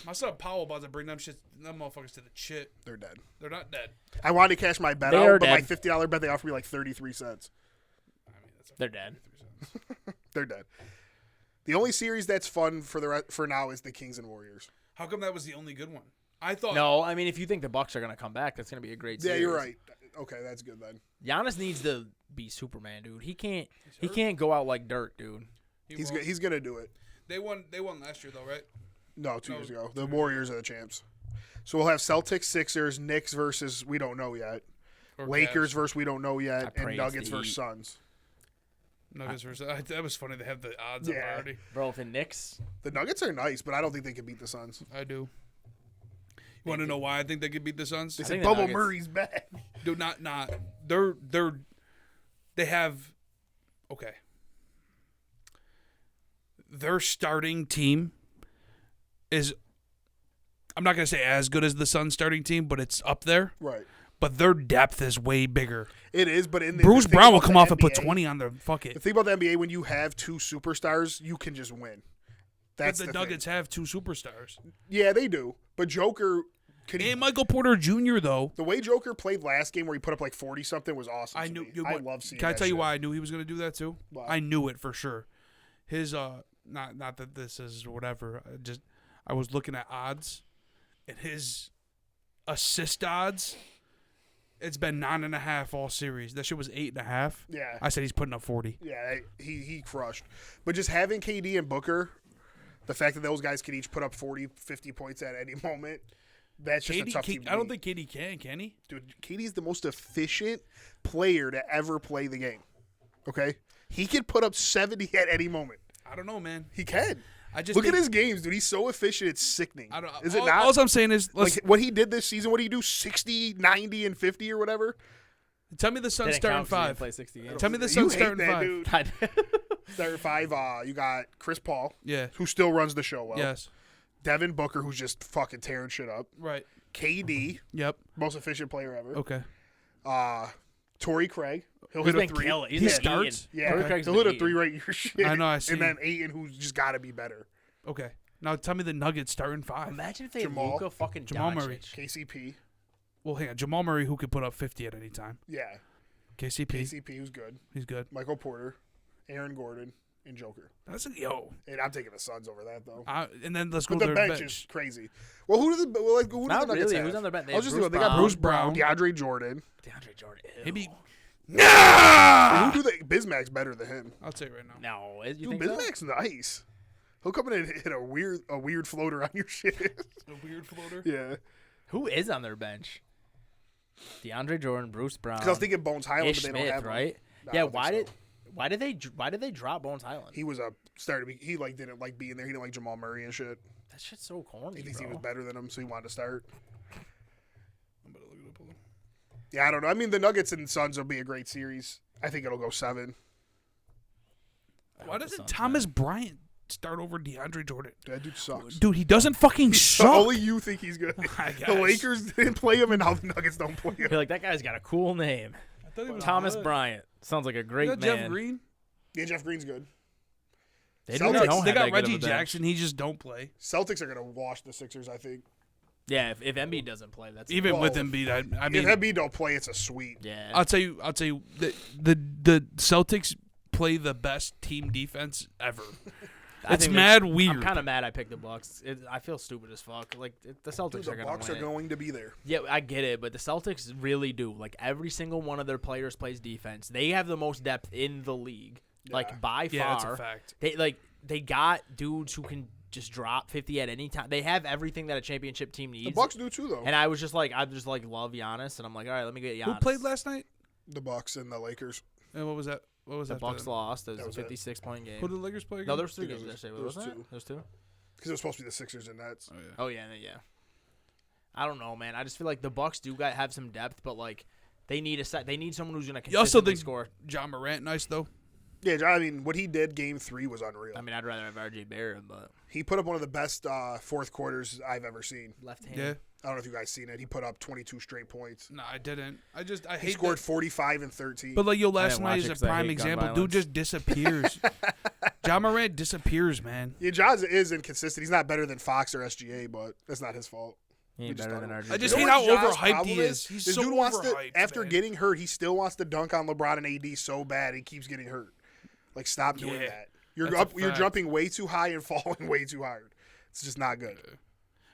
[SPEAKER 3] My son Powell about to bring them motherfuckers to the shit.
[SPEAKER 4] They're dead.
[SPEAKER 3] They're not dead.
[SPEAKER 4] I wanted to cash my bet
[SPEAKER 2] They
[SPEAKER 4] out,
[SPEAKER 2] are
[SPEAKER 4] but my
[SPEAKER 2] dead.
[SPEAKER 4] $50 bet they offered me like 33 cents.
[SPEAKER 2] They're dead.
[SPEAKER 4] They're dead. The only series that's fun for now is the Kings and Warriors.
[SPEAKER 3] How come that was the only good one? I thought.
[SPEAKER 2] No, I mean if you think the Bucks are gonna come back, that's gonna be a great
[SPEAKER 4] Yeah,
[SPEAKER 2] series.
[SPEAKER 4] you're right. Okay, that's good then.
[SPEAKER 2] Giannis needs to be Superman, dude. He can't go out like dirt, dude.
[SPEAKER 4] He's
[SPEAKER 3] won't.
[SPEAKER 4] gonna do it.
[SPEAKER 3] They won last year though, right?
[SPEAKER 4] No, 2
[SPEAKER 3] No,
[SPEAKER 4] years ago. The Warriors are the champs. So we'll have Celtics, Sixers, Knicks versus we don't know yet.
[SPEAKER 3] Or
[SPEAKER 4] Lakers
[SPEAKER 3] Cavs.
[SPEAKER 4] versus we don't know
[SPEAKER 2] I
[SPEAKER 4] yet.
[SPEAKER 2] pray
[SPEAKER 4] And
[SPEAKER 2] it's
[SPEAKER 4] Nuggets
[SPEAKER 2] the
[SPEAKER 4] versus
[SPEAKER 2] Heat.
[SPEAKER 4] Suns.
[SPEAKER 3] Nuggets versus. That was funny. They have the odds up
[SPEAKER 4] Yeah.
[SPEAKER 3] already.
[SPEAKER 2] Bro, the Knicks.
[SPEAKER 4] The Nuggets are nice, but I don't think they can beat the Suns.
[SPEAKER 3] I do. You want to know why I think they could beat the Suns?
[SPEAKER 4] They
[SPEAKER 2] I
[SPEAKER 4] said
[SPEAKER 2] think the
[SPEAKER 4] Bubba
[SPEAKER 2] Nuggets-
[SPEAKER 4] Murray's back.
[SPEAKER 3] Do not. They have. Okay. Their starting team is. I'm not gonna say as good as the Suns starting team, but it's up there.
[SPEAKER 4] Right.
[SPEAKER 3] But their depth is way bigger.
[SPEAKER 4] It is, but in the
[SPEAKER 3] Bruce
[SPEAKER 4] the thing
[SPEAKER 3] Brown will
[SPEAKER 4] about
[SPEAKER 3] come
[SPEAKER 4] the
[SPEAKER 3] off and put
[SPEAKER 4] NBA
[SPEAKER 3] 20 on the fuck
[SPEAKER 4] The
[SPEAKER 3] it.
[SPEAKER 4] thing about the NBA, when you have two superstars, you can just win.
[SPEAKER 3] But
[SPEAKER 4] That's
[SPEAKER 3] the
[SPEAKER 4] the
[SPEAKER 3] Nuggets
[SPEAKER 4] thing.
[SPEAKER 3] have two superstars.
[SPEAKER 4] Yeah, they do. But Joker, can he,
[SPEAKER 3] And Michael Porter Jr. though.
[SPEAKER 4] the way Joker played last game, where he put up like 40 something, was awesome.
[SPEAKER 3] I
[SPEAKER 4] to
[SPEAKER 3] knew.
[SPEAKER 4] me.
[SPEAKER 3] You
[SPEAKER 4] I
[SPEAKER 3] what-
[SPEAKER 4] love seeing.
[SPEAKER 3] Can I
[SPEAKER 4] that
[SPEAKER 3] tell you
[SPEAKER 4] shit.
[SPEAKER 3] why I knew he was going to do that too?
[SPEAKER 4] Why?
[SPEAKER 3] I knew it for sure. His not that this is whatever. I was looking at odds, and his assist odds. It's been 9.5 all series. That shit was 8.5.
[SPEAKER 4] Yeah.
[SPEAKER 3] I said he's putting up 40.
[SPEAKER 4] Yeah, he crushed. But just having KD and Booker, the fact that those guys can each put up 40, 50 points at any moment, that's just a tough team to
[SPEAKER 3] I don't
[SPEAKER 4] beat.
[SPEAKER 3] think KD can he?
[SPEAKER 4] Dude, KD's the most efficient player to ever play the game. Okay? He can put up 70 at any moment.
[SPEAKER 3] I don't know, man.
[SPEAKER 4] He can.
[SPEAKER 3] I just
[SPEAKER 4] Look at
[SPEAKER 3] think-
[SPEAKER 4] his games, dude. He's so efficient, it's sickening.
[SPEAKER 3] I don't.
[SPEAKER 4] Is it
[SPEAKER 3] all,
[SPEAKER 4] not?
[SPEAKER 3] All I'm saying is,
[SPEAKER 4] Like what he did this season, what did he do? 60, 90, and 50 or whatever?
[SPEAKER 3] tell me the Suns
[SPEAKER 2] Didn't
[SPEAKER 3] starting
[SPEAKER 2] count 'cause he didn't
[SPEAKER 3] 5.
[SPEAKER 2] Play 60 games.
[SPEAKER 3] Tell me the
[SPEAKER 4] You
[SPEAKER 3] Suns
[SPEAKER 4] hate
[SPEAKER 3] starting
[SPEAKER 4] that,
[SPEAKER 3] 5.
[SPEAKER 4] dude. Starting 5, you got Chris Paul,
[SPEAKER 3] Yeah.
[SPEAKER 4] who still runs the show well.
[SPEAKER 3] Yes.
[SPEAKER 4] Devin Booker, who's just fucking tearing shit up.
[SPEAKER 3] Right.
[SPEAKER 4] KD,
[SPEAKER 3] Yep.
[SPEAKER 4] most efficient player ever.
[SPEAKER 3] Okay.
[SPEAKER 4] Torrey Craig, he'll
[SPEAKER 2] He's
[SPEAKER 4] hit a
[SPEAKER 2] been
[SPEAKER 4] 3.
[SPEAKER 2] killing. He's
[SPEAKER 3] He
[SPEAKER 2] been
[SPEAKER 3] starts?
[SPEAKER 2] eating.
[SPEAKER 4] Yeah,
[SPEAKER 2] Torrey Craig's
[SPEAKER 4] he'll
[SPEAKER 2] been
[SPEAKER 4] hit a
[SPEAKER 2] eating.
[SPEAKER 4] 3 right your shit.
[SPEAKER 3] I know, I see.
[SPEAKER 4] And then Ayton, who's just got to be better.
[SPEAKER 3] Okay. Now tell me the Nuggets starting 5.
[SPEAKER 2] Imagine if they had
[SPEAKER 4] Jamal.
[SPEAKER 2] Luka fucking
[SPEAKER 3] Jamal
[SPEAKER 2] Doncic.
[SPEAKER 3] Murray.
[SPEAKER 4] KCP,
[SPEAKER 3] Well, hang on. Jamal Murray, who could put up 50 at any time.
[SPEAKER 4] yeah.
[SPEAKER 3] KCP.
[SPEAKER 4] KCP, who's good.
[SPEAKER 3] He's good.
[SPEAKER 4] Michael Porter, Aaron Gordon, and Joker.
[SPEAKER 3] That's yo.
[SPEAKER 4] And I'm taking the Suns over that, though.
[SPEAKER 3] And then let's go
[SPEAKER 4] But
[SPEAKER 3] to
[SPEAKER 4] the
[SPEAKER 3] their
[SPEAKER 4] bench,
[SPEAKER 3] bench.
[SPEAKER 4] is crazy. Well, who do the
[SPEAKER 2] Not
[SPEAKER 4] Nuggets
[SPEAKER 2] really.
[SPEAKER 4] have?
[SPEAKER 2] Who's on their bench? They
[SPEAKER 4] I was
[SPEAKER 2] have
[SPEAKER 4] just
[SPEAKER 2] Bruce
[SPEAKER 4] they got
[SPEAKER 2] Brown.
[SPEAKER 4] Bruce Brown, DeAndre Jordan.
[SPEAKER 2] DeAndre Jordan. Ew.
[SPEAKER 3] Maybe.
[SPEAKER 4] Who do they? Bismack's better than him.
[SPEAKER 3] I'll tell you right now.
[SPEAKER 2] No, you
[SPEAKER 4] Dude,
[SPEAKER 2] think so?
[SPEAKER 4] Bismack's nice. He'll come in and hit a weird floater on your shit.
[SPEAKER 3] A weird floater.
[SPEAKER 4] Yeah.
[SPEAKER 2] Who is on their bench? DeAndre Jordan, Bruce Brown.
[SPEAKER 4] Because I was thinking Bones Highland,
[SPEAKER 2] Ish
[SPEAKER 4] but they don't
[SPEAKER 2] Smith,
[SPEAKER 4] have him.
[SPEAKER 2] right?
[SPEAKER 4] No, I
[SPEAKER 2] Yeah.
[SPEAKER 4] don't think so.
[SPEAKER 2] Why did they drop Bones Highland?
[SPEAKER 4] He was a starter. He like didn't like being there. He didn't like Jamal Murray and shit.
[SPEAKER 2] That shit's so corny.
[SPEAKER 4] He thinks
[SPEAKER 2] bro.
[SPEAKER 4] he was better than him, so he wanted to start.
[SPEAKER 3] I'm gonna look it up. Hold on.
[SPEAKER 4] Yeah, I don't know. I mean, the Nuggets and Suns will be a great series. I think it'll go 7.
[SPEAKER 2] I
[SPEAKER 3] Why
[SPEAKER 2] hope the
[SPEAKER 3] doesn't
[SPEAKER 2] Suns
[SPEAKER 3] Thomas
[SPEAKER 2] win.
[SPEAKER 3] Bryant start over DeAndre Jordan?
[SPEAKER 4] That dude sucks.
[SPEAKER 3] Dude, he doesn't fucking suck.
[SPEAKER 4] Only you think he's good.
[SPEAKER 3] I
[SPEAKER 4] The
[SPEAKER 3] guess.
[SPEAKER 4] Lakers didn't play him, and now the Nuggets don't play him.
[SPEAKER 2] You're like, that guy's got a cool name.
[SPEAKER 3] I thought he was
[SPEAKER 2] Thomas
[SPEAKER 3] good.
[SPEAKER 2] Bryant. Sounds like a
[SPEAKER 3] Is
[SPEAKER 2] great
[SPEAKER 3] that
[SPEAKER 2] man.
[SPEAKER 3] Jeff Green?
[SPEAKER 4] Yeah, Jeff Green's good.
[SPEAKER 2] They
[SPEAKER 4] Celtics-
[SPEAKER 2] don't have
[SPEAKER 3] They
[SPEAKER 2] that
[SPEAKER 3] got
[SPEAKER 2] good of
[SPEAKER 3] Reggie
[SPEAKER 2] a bench.
[SPEAKER 3] Jackson. He just don't play.
[SPEAKER 4] Celtics are going to wash the Sixers, I think.
[SPEAKER 2] Yeah, if Embiid doesn't play, that's
[SPEAKER 3] Even
[SPEAKER 4] Well,
[SPEAKER 3] with Embiid, I mean,
[SPEAKER 4] if Embiid don't play, it's a sweep.
[SPEAKER 2] yeah.
[SPEAKER 3] I'll tell you, the Celtics play the best team defense ever.
[SPEAKER 2] I
[SPEAKER 3] It's
[SPEAKER 2] think
[SPEAKER 3] mad
[SPEAKER 2] I'm
[SPEAKER 3] weird.
[SPEAKER 2] kind of mad I picked the Bucks. I feel stupid as fuck. Like the Celtics
[SPEAKER 4] Dude, the
[SPEAKER 2] are gonna
[SPEAKER 4] Bucks
[SPEAKER 2] win.
[SPEAKER 4] are going to be there.
[SPEAKER 2] Yeah, I get it, but the Celtics really do. Like every single one of their players plays defense. They have the most depth in the league, like by
[SPEAKER 3] Yeah, that's
[SPEAKER 2] far.
[SPEAKER 3] a fact.
[SPEAKER 2] They got dudes who can just drop 50 at any time. They have everything that a championship team needs.
[SPEAKER 4] The Bucks do too, though.
[SPEAKER 2] And I just love Giannis, and I'm like, all right, let me get Giannis.
[SPEAKER 3] Who played last night?
[SPEAKER 4] The Bucks and the Lakers.
[SPEAKER 3] And what was that? What was
[SPEAKER 2] The
[SPEAKER 3] that?
[SPEAKER 2] Bucks lost. It was
[SPEAKER 4] That
[SPEAKER 2] a
[SPEAKER 4] was it.
[SPEAKER 2] 56-point game.
[SPEAKER 3] Who did the Lakers play again?
[SPEAKER 2] No, there was 3
[SPEAKER 4] I think
[SPEAKER 2] games
[SPEAKER 4] it was-
[SPEAKER 2] yesterday.
[SPEAKER 4] there was
[SPEAKER 2] Wasn't it?
[SPEAKER 4] two.
[SPEAKER 2] There's 2?
[SPEAKER 4] Because it was supposed to be the Sixers and Nets.
[SPEAKER 3] Oh, yeah.
[SPEAKER 2] Oh yeah. I don't know, man. I just feel like the Bucks do have some depth, but like they need they need someone who's gonna
[SPEAKER 3] You also
[SPEAKER 2] consistently
[SPEAKER 3] think
[SPEAKER 2] score.
[SPEAKER 3] John Morant nice though?
[SPEAKER 4] Yeah, I mean, what he did Game 3 was unreal.
[SPEAKER 2] I mean, I'd rather have RJ Barrett, but
[SPEAKER 4] He put up one of the best fourth quarters I've ever seen.
[SPEAKER 2] left hand.
[SPEAKER 3] Yeah.
[SPEAKER 4] I don't know if you guys seen it. He put up 22 straight points.
[SPEAKER 3] No, I didn't. I
[SPEAKER 4] He
[SPEAKER 3] hate
[SPEAKER 4] scored
[SPEAKER 3] that.
[SPEAKER 4] 45 and 13.
[SPEAKER 3] But like last
[SPEAKER 2] didn't
[SPEAKER 3] night
[SPEAKER 2] watch
[SPEAKER 3] is
[SPEAKER 2] it
[SPEAKER 3] a
[SPEAKER 2] 'cause I
[SPEAKER 3] prime
[SPEAKER 2] hate gun
[SPEAKER 3] example.
[SPEAKER 2] violence.
[SPEAKER 3] Dude just disappears. John Morant disappears, man.
[SPEAKER 4] Yeah, Jaws is inconsistent. He's not better than Fox or SGA, but that's not his fault.
[SPEAKER 2] He ain't
[SPEAKER 4] We just
[SPEAKER 2] better than
[SPEAKER 4] don't-
[SPEAKER 2] RJ.
[SPEAKER 3] I just
[SPEAKER 4] You
[SPEAKER 3] hate
[SPEAKER 4] know
[SPEAKER 3] how
[SPEAKER 4] what Ja's
[SPEAKER 3] overhyped
[SPEAKER 4] problem
[SPEAKER 3] he is. He's
[SPEAKER 4] This
[SPEAKER 3] so
[SPEAKER 4] dude wants to,
[SPEAKER 3] overhyped,
[SPEAKER 4] after
[SPEAKER 3] man.
[SPEAKER 4] getting hurt, he still wants to dunk on LeBron and AD so bad. He keeps getting hurt. Like, stop doing
[SPEAKER 3] Yeah,
[SPEAKER 4] that. You're
[SPEAKER 3] that's a
[SPEAKER 4] up. You're
[SPEAKER 3] fact.
[SPEAKER 4] jumping way too high and falling way too hard. It's just not good.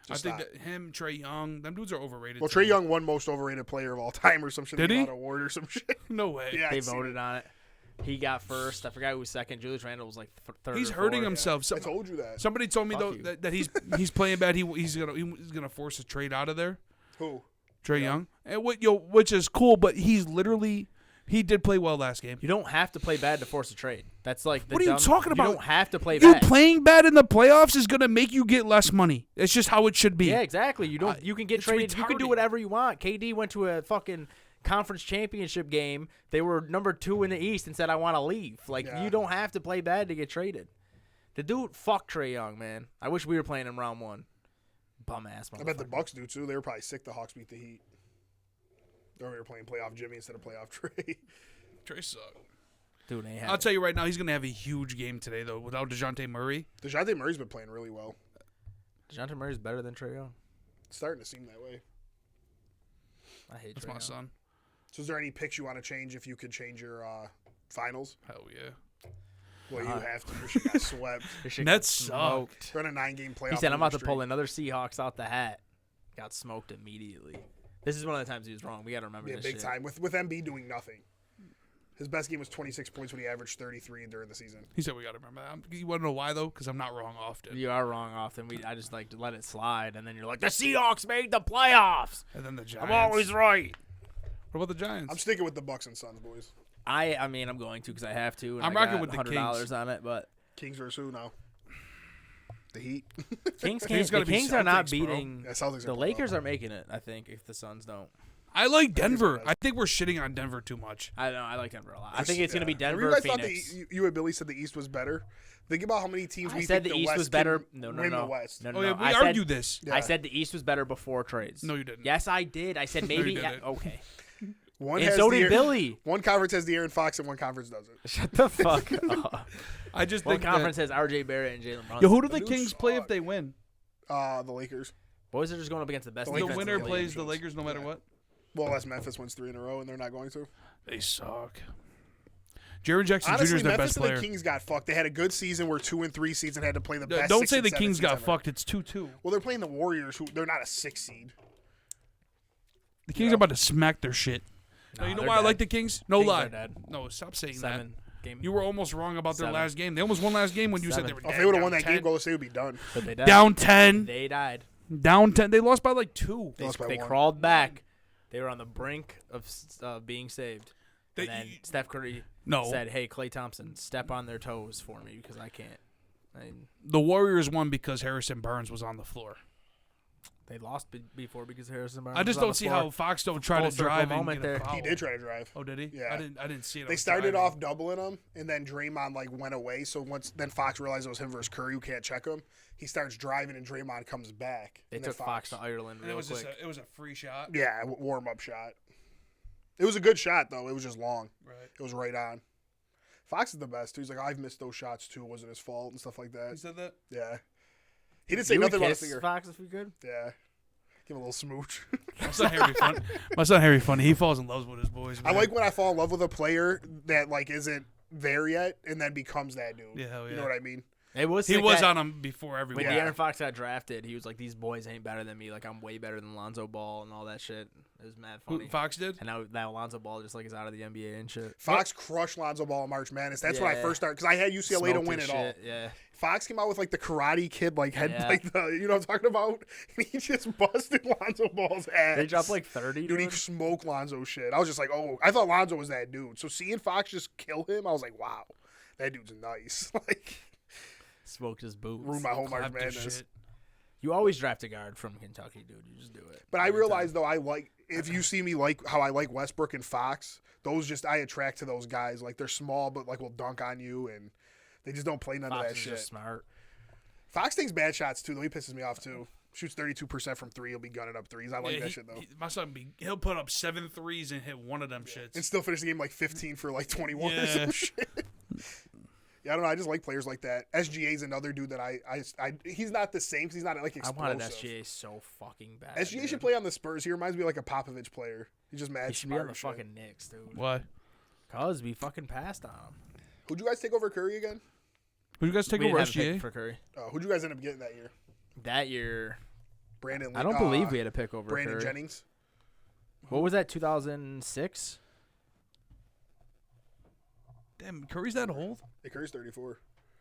[SPEAKER 3] I think that him, Trey Young, them dudes are overrated.
[SPEAKER 4] Well,
[SPEAKER 3] to
[SPEAKER 4] Trey
[SPEAKER 3] me.
[SPEAKER 4] Young won most overrated player of all time or some shit.
[SPEAKER 3] Did
[SPEAKER 4] He
[SPEAKER 3] he?
[SPEAKER 4] got an award or some shit.
[SPEAKER 3] No way.
[SPEAKER 4] Yeah,
[SPEAKER 2] They
[SPEAKER 4] I seen
[SPEAKER 2] voted
[SPEAKER 4] it.
[SPEAKER 2] on it. He got first. I forgot who was second. Julius Randle was like third.
[SPEAKER 3] He's
[SPEAKER 2] or
[SPEAKER 3] hurting
[SPEAKER 2] fourth.
[SPEAKER 3] himself.
[SPEAKER 4] I told you that.
[SPEAKER 3] Somebody told me
[SPEAKER 2] Fuck
[SPEAKER 3] though
[SPEAKER 2] you.
[SPEAKER 3] that he's playing bad. He's gonna force a trade out of there.
[SPEAKER 4] Who?
[SPEAKER 3] Trey Young, and which is cool, but he did play well last game.
[SPEAKER 2] You don't have to play bad to force a trade. That's like the
[SPEAKER 3] What are you
[SPEAKER 2] dumb-
[SPEAKER 3] talking about?
[SPEAKER 2] You don't have to play
[SPEAKER 3] You
[SPEAKER 2] bad.
[SPEAKER 3] playing bad in the playoffs is gonna make you get less money. It's just how it should be.
[SPEAKER 2] Yeah, exactly. You don't. You can get
[SPEAKER 3] it's
[SPEAKER 2] traded. You can do
[SPEAKER 3] retarded.
[SPEAKER 2] whatever you want. KD went to a fucking conference championship game. They were number 2 in the East and said, "I want to leave." Like
[SPEAKER 4] Yeah.
[SPEAKER 2] you don't have to play bad to get traded. The dude, fuck Trae Young, man. I wish we were playing him round 1. Bum ass.
[SPEAKER 4] I bet the Bucks do too. They were probably sick the Hawks beat the Heat. Or we were playing playoff Jimmy instead of playoff Trey.
[SPEAKER 3] Trey sucked.
[SPEAKER 2] Dude, they
[SPEAKER 3] I'll tell you right now, he's gonna have a huge game today though. Without DeJounte Murray,
[SPEAKER 4] DeJounte Murray's been playing really well.
[SPEAKER 2] DeJounte Murray's better than Trae Young.
[SPEAKER 4] It's starting to seem that way.
[SPEAKER 2] I hate
[SPEAKER 3] that's
[SPEAKER 2] Trae
[SPEAKER 3] my
[SPEAKER 2] Young.
[SPEAKER 3] son.
[SPEAKER 4] So is there any picks you want to change if you could change your finals?
[SPEAKER 3] Hell yeah.
[SPEAKER 4] Well, you have to. Your shit got swept.
[SPEAKER 2] This shit
[SPEAKER 3] Nets
[SPEAKER 2] got smoked.
[SPEAKER 4] They're on a 9-game playoff.
[SPEAKER 2] He said, "I'm about to
[SPEAKER 4] streak.
[SPEAKER 2] pull another Seahawks out the hat." Got smoked immediately. This is one of the times he was wrong. We got to remember
[SPEAKER 4] Yeah,
[SPEAKER 2] this
[SPEAKER 4] big
[SPEAKER 2] shit.
[SPEAKER 4] time. With Embiid doing nothing. His best game was 26 points when he averaged 33 during the season.
[SPEAKER 3] He said we gotta remember that. You want to know why though? Because I'm not wrong often.
[SPEAKER 2] You are wrong often. I just like to let it slide, and then you're like, "The Seahawks made the playoffs."
[SPEAKER 3] And then the Giants.
[SPEAKER 2] I'm always right.
[SPEAKER 3] What about the Giants?
[SPEAKER 4] I'm sticking with the Bucks and Suns, boys.
[SPEAKER 2] I mean, I'm going to because I have to. And
[SPEAKER 3] I'm
[SPEAKER 2] I
[SPEAKER 3] rocking
[SPEAKER 2] got
[SPEAKER 3] with the
[SPEAKER 2] $100
[SPEAKER 3] Kings.
[SPEAKER 2] on it, but
[SPEAKER 4] Kings versus who now? The Heat.
[SPEAKER 2] Kings
[SPEAKER 3] Kings
[SPEAKER 2] can't.
[SPEAKER 3] gotta
[SPEAKER 2] The
[SPEAKER 3] be
[SPEAKER 2] Kings are not
[SPEAKER 3] Celtics, bro.
[SPEAKER 2] beating.
[SPEAKER 4] Yeah, Celtics are
[SPEAKER 2] The
[SPEAKER 4] playoff.
[SPEAKER 2] Lakers are making it. I think if the Suns don't.
[SPEAKER 3] I like Denver.
[SPEAKER 4] best.
[SPEAKER 3] I think we're shitting on Denver too much.
[SPEAKER 2] I know. I like Denver a lot. I think it's going to be
[SPEAKER 4] Remember
[SPEAKER 2] Denver,
[SPEAKER 4] you guys
[SPEAKER 2] Phoenix.
[SPEAKER 4] thought you and Billy said the East was better? Think about how many teams
[SPEAKER 2] I
[SPEAKER 4] we
[SPEAKER 2] said
[SPEAKER 4] think
[SPEAKER 2] the East
[SPEAKER 4] West
[SPEAKER 2] was better.
[SPEAKER 4] can
[SPEAKER 2] No, no,
[SPEAKER 4] win
[SPEAKER 2] no.
[SPEAKER 4] the West.
[SPEAKER 2] No, no,
[SPEAKER 3] Oh yeah,
[SPEAKER 2] no.
[SPEAKER 3] we
[SPEAKER 2] I
[SPEAKER 3] argued
[SPEAKER 2] said,
[SPEAKER 3] this.
[SPEAKER 4] Yeah.
[SPEAKER 2] I said the East was better before trades.
[SPEAKER 3] No, you didn't.
[SPEAKER 2] Yes, I did. I said
[SPEAKER 3] you
[SPEAKER 2] maybe.
[SPEAKER 3] didn't.
[SPEAKER 2] Okay.
[SPEAKER 4] One
[SPEAKER 2] And
[SPEAKER 4] has
[SPEAKER 2] so
[SPEAKER 4] the
[SPEAKER 2] did Billy.
[SPEAKER 4] One conference has the Aaron Fox and one conference doesn't.
[SPEAKER 2] Shut the fuck up.
[SPEAKER 3] I just
[SPEAKER 2] One
[SPEAKER 3] think
[SPEAKER 2] conference
[SPEAKER 3] that,
[SPEAKER 2] has R.J. Barrett and Jalen Brunson.
[SPEAKER 3] Yo, who do the
[SPEAKER 4] Dude
[SPEAKER 3] Kings play if
[SPEAKER 4] suck.
[SPEAKER 3] they win?
[SPEAKER 4] The Lakers.
[SPEAKER 2] Boys are just going up against the best
[SPEAKER 4] The
[SPEAKER 3] The
[SPEAKER 2] defense in
[SPEAKER 3] winner
[SPEAKER 2] the league.
[SPEAKER 3] plays the Lakers no matter
[SPEAKER 4] Yeah.
[SPEAKER 3] what.
[SPEAKER 4] Well, unless Memphis wins 3 in a row and they're not going to.
[SPEAKER 3] They suck. Jaren Jackson Jr.
[SPEAKER 4] Honestly,
[SPEAKER 3] is their
[SPEAKER 4] Memphis
[SPEAKER 3] best
[SPEAKER 4] and
[SPEAKER 3] player.
[SPEAKER 4] the Kings got fucked. They had a good season where 2 and 3 seeds and had to play the best.
[SPEAKER 3] Don't
[SPEAKER 4] 6
[SPEAKER 3] say
[SPEAKER 4] and
[SPEAKER 3] the
[SPEAKER 4] 7
[SPEAKER 3] Kings
[SPEAKER 4] seeds
[SPEAKER 3] got
[SPEAKER 4] ever.
[SPEAKER 3] fucked. It's 2-2.
[SPEAKER 4] Well, they're playing the Warriors, who they're not a 6 seed.
[SPEAKER 3] The Kings are about to smack their shit.
[SPEAKER 2] Nah,
[SPEAKER 3] No, you know
[SPEAKER 2] they're
[SPEAKER 3] why I
[SPEAKER 2] dead.
[SPEAKER 3] like the Kings? No
[SPEAKER 2] Kings
[SPEAKER 3] lie.
[SPEAKER 2] are dead.
[SPEAKER 3] No, stop saying
[SPEAKER 2] 7
[SPEAKER 3] that.
[SPEAKER 2] game.
[SPEAKER 3] You were almost wrong about their
[SPEAKER 2] 7.
[SPEAKER 3] last game. They almost won last game when you said
[SPEAKER 2] 7.
[SPEAKER 3] they were
[SPEAKER 4] Oh, if
[SPEAKER 3] dead.
[SPEAKER 4] they would have won
[SPEAKER 3] Down
[SPEAKER 4] that game,
[SPEAKER 3] 10.
[SPEAKER 4] Golden State would be done.
[SPEAKER 2] But they died.
[SPEAKER 3] Down 10.
[SPEAKER 2] They died.
[SPEAKER 3] Down 10. They lost by like 2.
[SPEAKER 2] They,
[SPEAKER 4] Lost by
[SPEAKER 2] they
[SPEAKER 4] 1.
[SPEAKER 2] crawled back. They were on the brink of being saved.
[SPEAKER 3] They-
[SPEAKER 2] And then Steph Curry
[SPEAKER 3] No.
[SPEAKER 2] said, "Hey, Klay Thompson, step on their toes for me because I can't." And
[SPEAKER 3] The Warriors won because Harrison Barnes was on the floor.
[SPEAKER 2] they lost before because Harrison Barnes.
[SPEAKER 3] I just
[SPEAKER 2] was on
[SPEAKER 3] don't
[SPEAKER 2] the
[SPEAKER 3] see
[SPEAKER 2] floor.
[SPEAKER 3] how Fox don't try
[SPEAKER 2] Full
[SPEAKER 3] to
[SPEAKER 2] circle
[SPEAKER 3] drive and
[SPEAKER 2] moment
[SPEAKER 3] get a
[SPEAKER 2] there.
[SPEAKER 3] foul.
[SPEAKER 4] He did try to drive.
[SPEAKER 3] Oh, did he?
[SPEAKER 4] Yeah.
[SPEAKER 3] I didn't see it. I
[SPEAKER 4] They
[SPEAKER 3] was
[SPEAKER 4] started
[SPEAKER 3] driving.
[SPEAKER 4] off doubling him, and then Draymond went away. So then Fox realized it was him versus Curry, who can't check him. He starts driving, and Draymond comes back.
[SPEAKER 2] They
[SPEAKER 4] and then
[SPEAKER 2] took Fox to Ireland
[SPEAKER 3] And it
[SPEAKER 2] real
[SPEAKER 3] was
[SPEAKER 2] quick.
[SPEAKER 3] it was a free shot.
[SPEAKER 4] Yeah, warm up shot. It was a good shot though. It was just long.
[SPEAKER 3] Right.
[SPEAKER 4] It was right on. Fox is the best. He's like, I've missed those shots too. It wasn't his fault and stuff like
[SPEAKER 3] He
[SPEAKER 4] that.
[SPEAKER 3] said that.
[SPEAKER 4] Yeah. He didn't say
[SPEAKER 2] You would
[SPEAKER 4] nothing about a
[SPEAKER 2] kiss
[SPEAKER 4] finger.
[SPEAKER 2] Fox if you could.
[SPEAKER 4] Yeah. Give him a little smooch.
[SPEAKER 3] My son Harry funny. My son Harry funny. He falls in love with his boys.
[SPEAKER 4] I
[SPEAKER 3] man.
[SPEAKER 4] like when I fall in love with a player that isn't there yet and then becomes that dude.
[SPEAKER 3] Yeah, hell
[SPEAKER 4] You
[SPEAKER 3] yeah.
[SPEAKER 4] know what I mean?
[SPEAKER 2] It was.
[SPEAKER 3] He
[SPEAKER 2] sick
[SPEAKER 3] was
[SPEAKER 2] that
[SPEAKER 3] on him before everyone.
[SPEAKER 2] when
[SPEAKER 4] Yeah.
[SPEAKER 2] De'Aaron Fox got drafted. He was like, "These boys ain't better than me. Like I'm way better than Lonzo Ball and all that shit." It was mad
[SPEAKER 3] Who,
[SPEAKER 2] funny.
[SPEAKER 3] Fox did.
[SPEAKER 2] And now Lonzo Ball just like is out of the NBA and shit.
[SPEAKER 4] Fox crushed Lonzo Ball in March Madness. That's when I
[SPEAKER 2] Yeah.
[SPEAKER 4] first started because I had UCLA to
[SPEAKER 2] Smoked
[SPEAKER 4] win
[SPEAKER 2] his
[SPEAKER 4] it all.
[SPEAKER 2] shit, Yeah.
[SPEAKER 4] Fox came out with like the Karate Kid head
[SPEAKER 2] Yeah.
[SPEAKER 4] you know what I'm talking about? And he just busted Lonzo Ball's ass.
[SPEAKER 2] They dropped like 30.
[SPEAKER 4] Dude, he smoked Lonzo shit. I was just like, oh, I thought Lonzo was that dude. So seeing Fox just kill him, I was like, wow, that dude's nice. Like,
[SPEAKER 2] smoked his boots.
[SPEAKER 4] ruined my whole March
[SPEAKER 3] Clapped his
[SPEAKER 4] Madness.
[SPEAKER 3] shit.
[SPEAKER 2] You always draft a guard from Kentucky, dude. You just do it.
[SPEAKER 4] But I
[SPEAKER 2] Every
[SPEAKER 4] realized
[SPEAKER 2] time.
[SPEAKER 4] though, if you see me like how I like Westbrook and Fox, I attract to those guys. Like they're small, but will dunk on you, and they just don't play none
[SPEAKER 2] Fox
[SPEAKER 4] of that
[SPEAKER 2] is
[SPEAKER 4] shit.
[SPEAKER 2] just smart.
[SPEAKER 4] Fox takes bad shots too, though. He pisses me off too. Shoots 32% from 3. He'll be gunning up threes. I like
[SPEAKER 3] Yeah,
[SPEAKER 4] that shit though.
[SPEAKER 3] my son he'll put up 7 threes and hit one of them shits.
[SPEAKER 4] And still finish the game 15 for 21 or
[SPEAKER 3] Yeah.
[SPEAKER 4] some shit. Yeah, I don't know. I just like players like that. SGA's another dude that I he's not the same. 'Cause he's not
[SPEAKER 2] I
[SPEAKER 4] explosive.
[SPEAKER 2] wanted SGA so fucking bad.
[SPEAKER 4] SGA
[SPEAKER 2] dude.
[SPEAKER 4] should play on the Spurs. He reminds me of a Popovich player. He's just mad
[SPEAKER 2] He should be
[SPEAKER 4] smart
[SPEAKER 2] on the
[SPEAKER 4] and shit.
[SPEAKER 2] fucking Knicks, dude.
[SPEAKER 3] Why?
[SPEAKER 2] Cause we fucking passed on him.
[SPEAKER 4] Who'd you guys take over Curry again?
[SPEAKER 3] Who you guys take
[SPEAKER 2] We
[SPEAKER 3] over
[SPEAKER 2] didn't have a
[SPEAKER 3] SGA?
[SPEAKER 2] pick for Curry
[SPEAKER 4] Who'd you guys end up getting that year?
[SPEAKER 2] that year.
[SPEAKER 4] Brandon.
[SPEAKER 2] I don't believe we had a pick over
[SPEAKER 4] Brandon
[SPEAKER 2] Curry.
[SPEAKER 4] Jennings.
[SPEAKER 2] What was that? 2006.
[SPEAKER 3] Damn, Curry's that old?
[SPEAKER 4] Yeah, Curry's 34.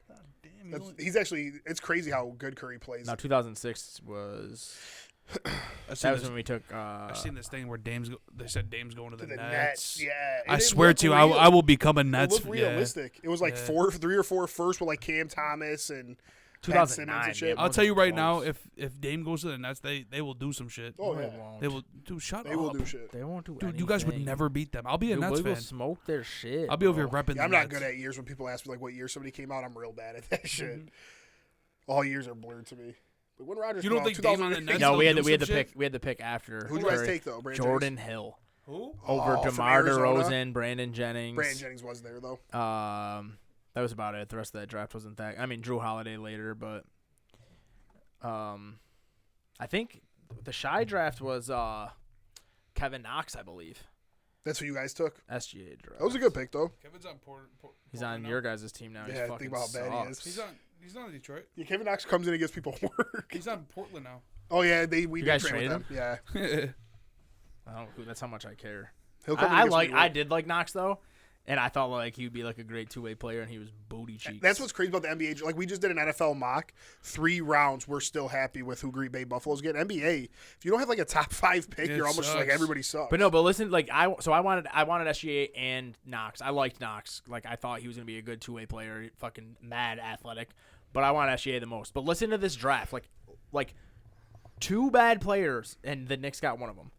[SPEAKER 3] God damn,
[SPEAKER 4] He's actually. It's crazy how good Curry plays.
[SPEAKER 2] No, 2006 was.
[SPEAKER 3] I've
[SPEAKER 2] That was when we took.
[SPEAKER 3] I've seen this thing where they said Dame's going to the,
[SPEAKER 4] the
[SPEAKER 3] Nets.
[SPEAKER 4] Nets. Yeah,
[SPEAKER 3] I
[SPEAKER 4] It
[SPEAKER 3] swear
[SPEAKER 4] looked
[SPEAKER 3] to you,
[SPEAKER 4] real.
[SPEAKER 3] I will become a
[SPEAKER 4] It
[SPEAKER 3] Nets.
[SPEAKER 4] looked realistic. It was like
[SPEAKER 3] Yeah.
[SPEAKER 4] 3 or 4 firsts with like Cam Thomas and
[SPEAKER 2] 2009.
[SPEAKER 4] and shit.
[SPEAKER 3] I'll tell you right now,
[SPEAKER 2] Close.
[SPEAKER 3] if Dame goes to the Nets, they will do some shit.
[SPEAKER 4] Oh
[SPEAKER 2] No,
[SPEAKER 4] yeah,
[SPEAKER 2] they won't.
[SPEAKER 3] They will. Dude, shut
[SPEAKER 4] they
[SPEAKER 3] up.
[SPEAKER 4] will do shit.
[SPEAKER 2] They won't do
[SPEAKER 3] Dude, you guys would
[SPEAKER 2] anything.
[SPEAKER 3] never beat them. I'll be a
[SPEAKER 2] Dude,
[SPEAKER 3] Nets
[SPEAKER 2] we will
[SPEAKER 3] fan.
[SPEAKER 2] smoke their shit.
[SPEAKER 3] I'll be over here
[SPEAKER 2] bro.
[SPEAKER 3] repping
[SPEAKER 4] Yeah, I'm
[SPEAKER 3] the
[SPEAKER 4] not
[SPEAKER 3] Nets.
[SPEAKER 4] good at years when people ask me like what year somebody came out. I'm real bad at that shit. All years are blurred to me. But when Rodgers
[SPEAKER 3] You
[SPEAKER 4] came
[SPEAKER 3] don't
[SPEAKER 4] out,
[SPEAKER 3] think Dame on the
[SPEAKER 4] 2008
[SPEAKER 3] Nets
[SPEAKER 2] No,
[SPEAKER 3] will
[SPEAKER 2] we had
[SPEAKER 3] do
[SPEAKER 2] the
[SPEAKER 3] some
[SPEAKER 2] pick.
[SPEAKER 3] shit?
[SPEAKER 2] We had the pick after.
[SPEAKER 4] Who'd you guys
[SPEAKER 2] Curry.
[SPEAKER 4] take though? Brandon
[SPEAKER 2] Jordan Hill
[SPEAKER 3] Who?
[SPEAKER 2] over
[SPEAKER 4] from
[SPEAKER 2] DeMar
[SPEAKER 4] Arizona?
[SPEAKER 2] DeRozan, Brandon Jennings.
[SPEAKER 4] Brandon Jennings was there though.
[SPEAKER 2] That was about it. The rest of that draft wasn't that. I mean, Drew Holiday later, but I think the shy draft was Kevin Knox, I believe.
[SPEAKER 4] That's who you guys took.
[SPEAKER 2] SGA draft.
[SPEAKER 4] That was a good pick though.
[SPEAKER 3] Kevin's on
[SPEAKER 2] He's on your guys' team now.
[SPEAKER 4] Yeah,
[SPEAKER 2] He fucking
[SPEAKER 4] think about how bad he
[SPEAKER 2] sucks.
[SPEAKER 4] is.
[SPEAKER 3] He's not in Detroit.
[SPEAKER 4] Yeah, Kevin Knox comes in and gives people work.
[SPEAKER 3] He's on Portland now.
[SPEAKER 4] Oh yeah, we
[SPEAKER 2] You
[SPEAKER 4] did
[SPEAKER 2] guys
[SPEAKER 4] trade with
[SPEAKER 2] traded
[SPEAKER 4] them. Yeah,
[SPEAKER 2] That's how much I care.
[SPEAKER 4] he'll come in and give somebody
[SPEAKER 2] I
[SPEAKER 4] work.
[SPEAKER 2] did like Knox though, and I thought like he would be like a great two-way player, and he was booty cheeks.
[SPEAKER 4] That's what's crazy about the NBA. Like we just did an NFL mock, 3 rounds. We're still happy with who Green Bay Buffaloes get. NBA, if you don't have like a top 5 pick,
[SPEAKER 3] It
[SPEAKER 4] you're almost just like
[SPEAKER 3] sucks.
[SPEAKER 4] everybody sucks.
[SPEAKER 2] But no, but listen, like I wanted SGA and Knox. I liked Knox. Like I thought he was gonna be a good two-way player, fucking mad athletic. But I wanted SGA the most. But listen to this draft, like 2 bad players, and the Knicks got one of them.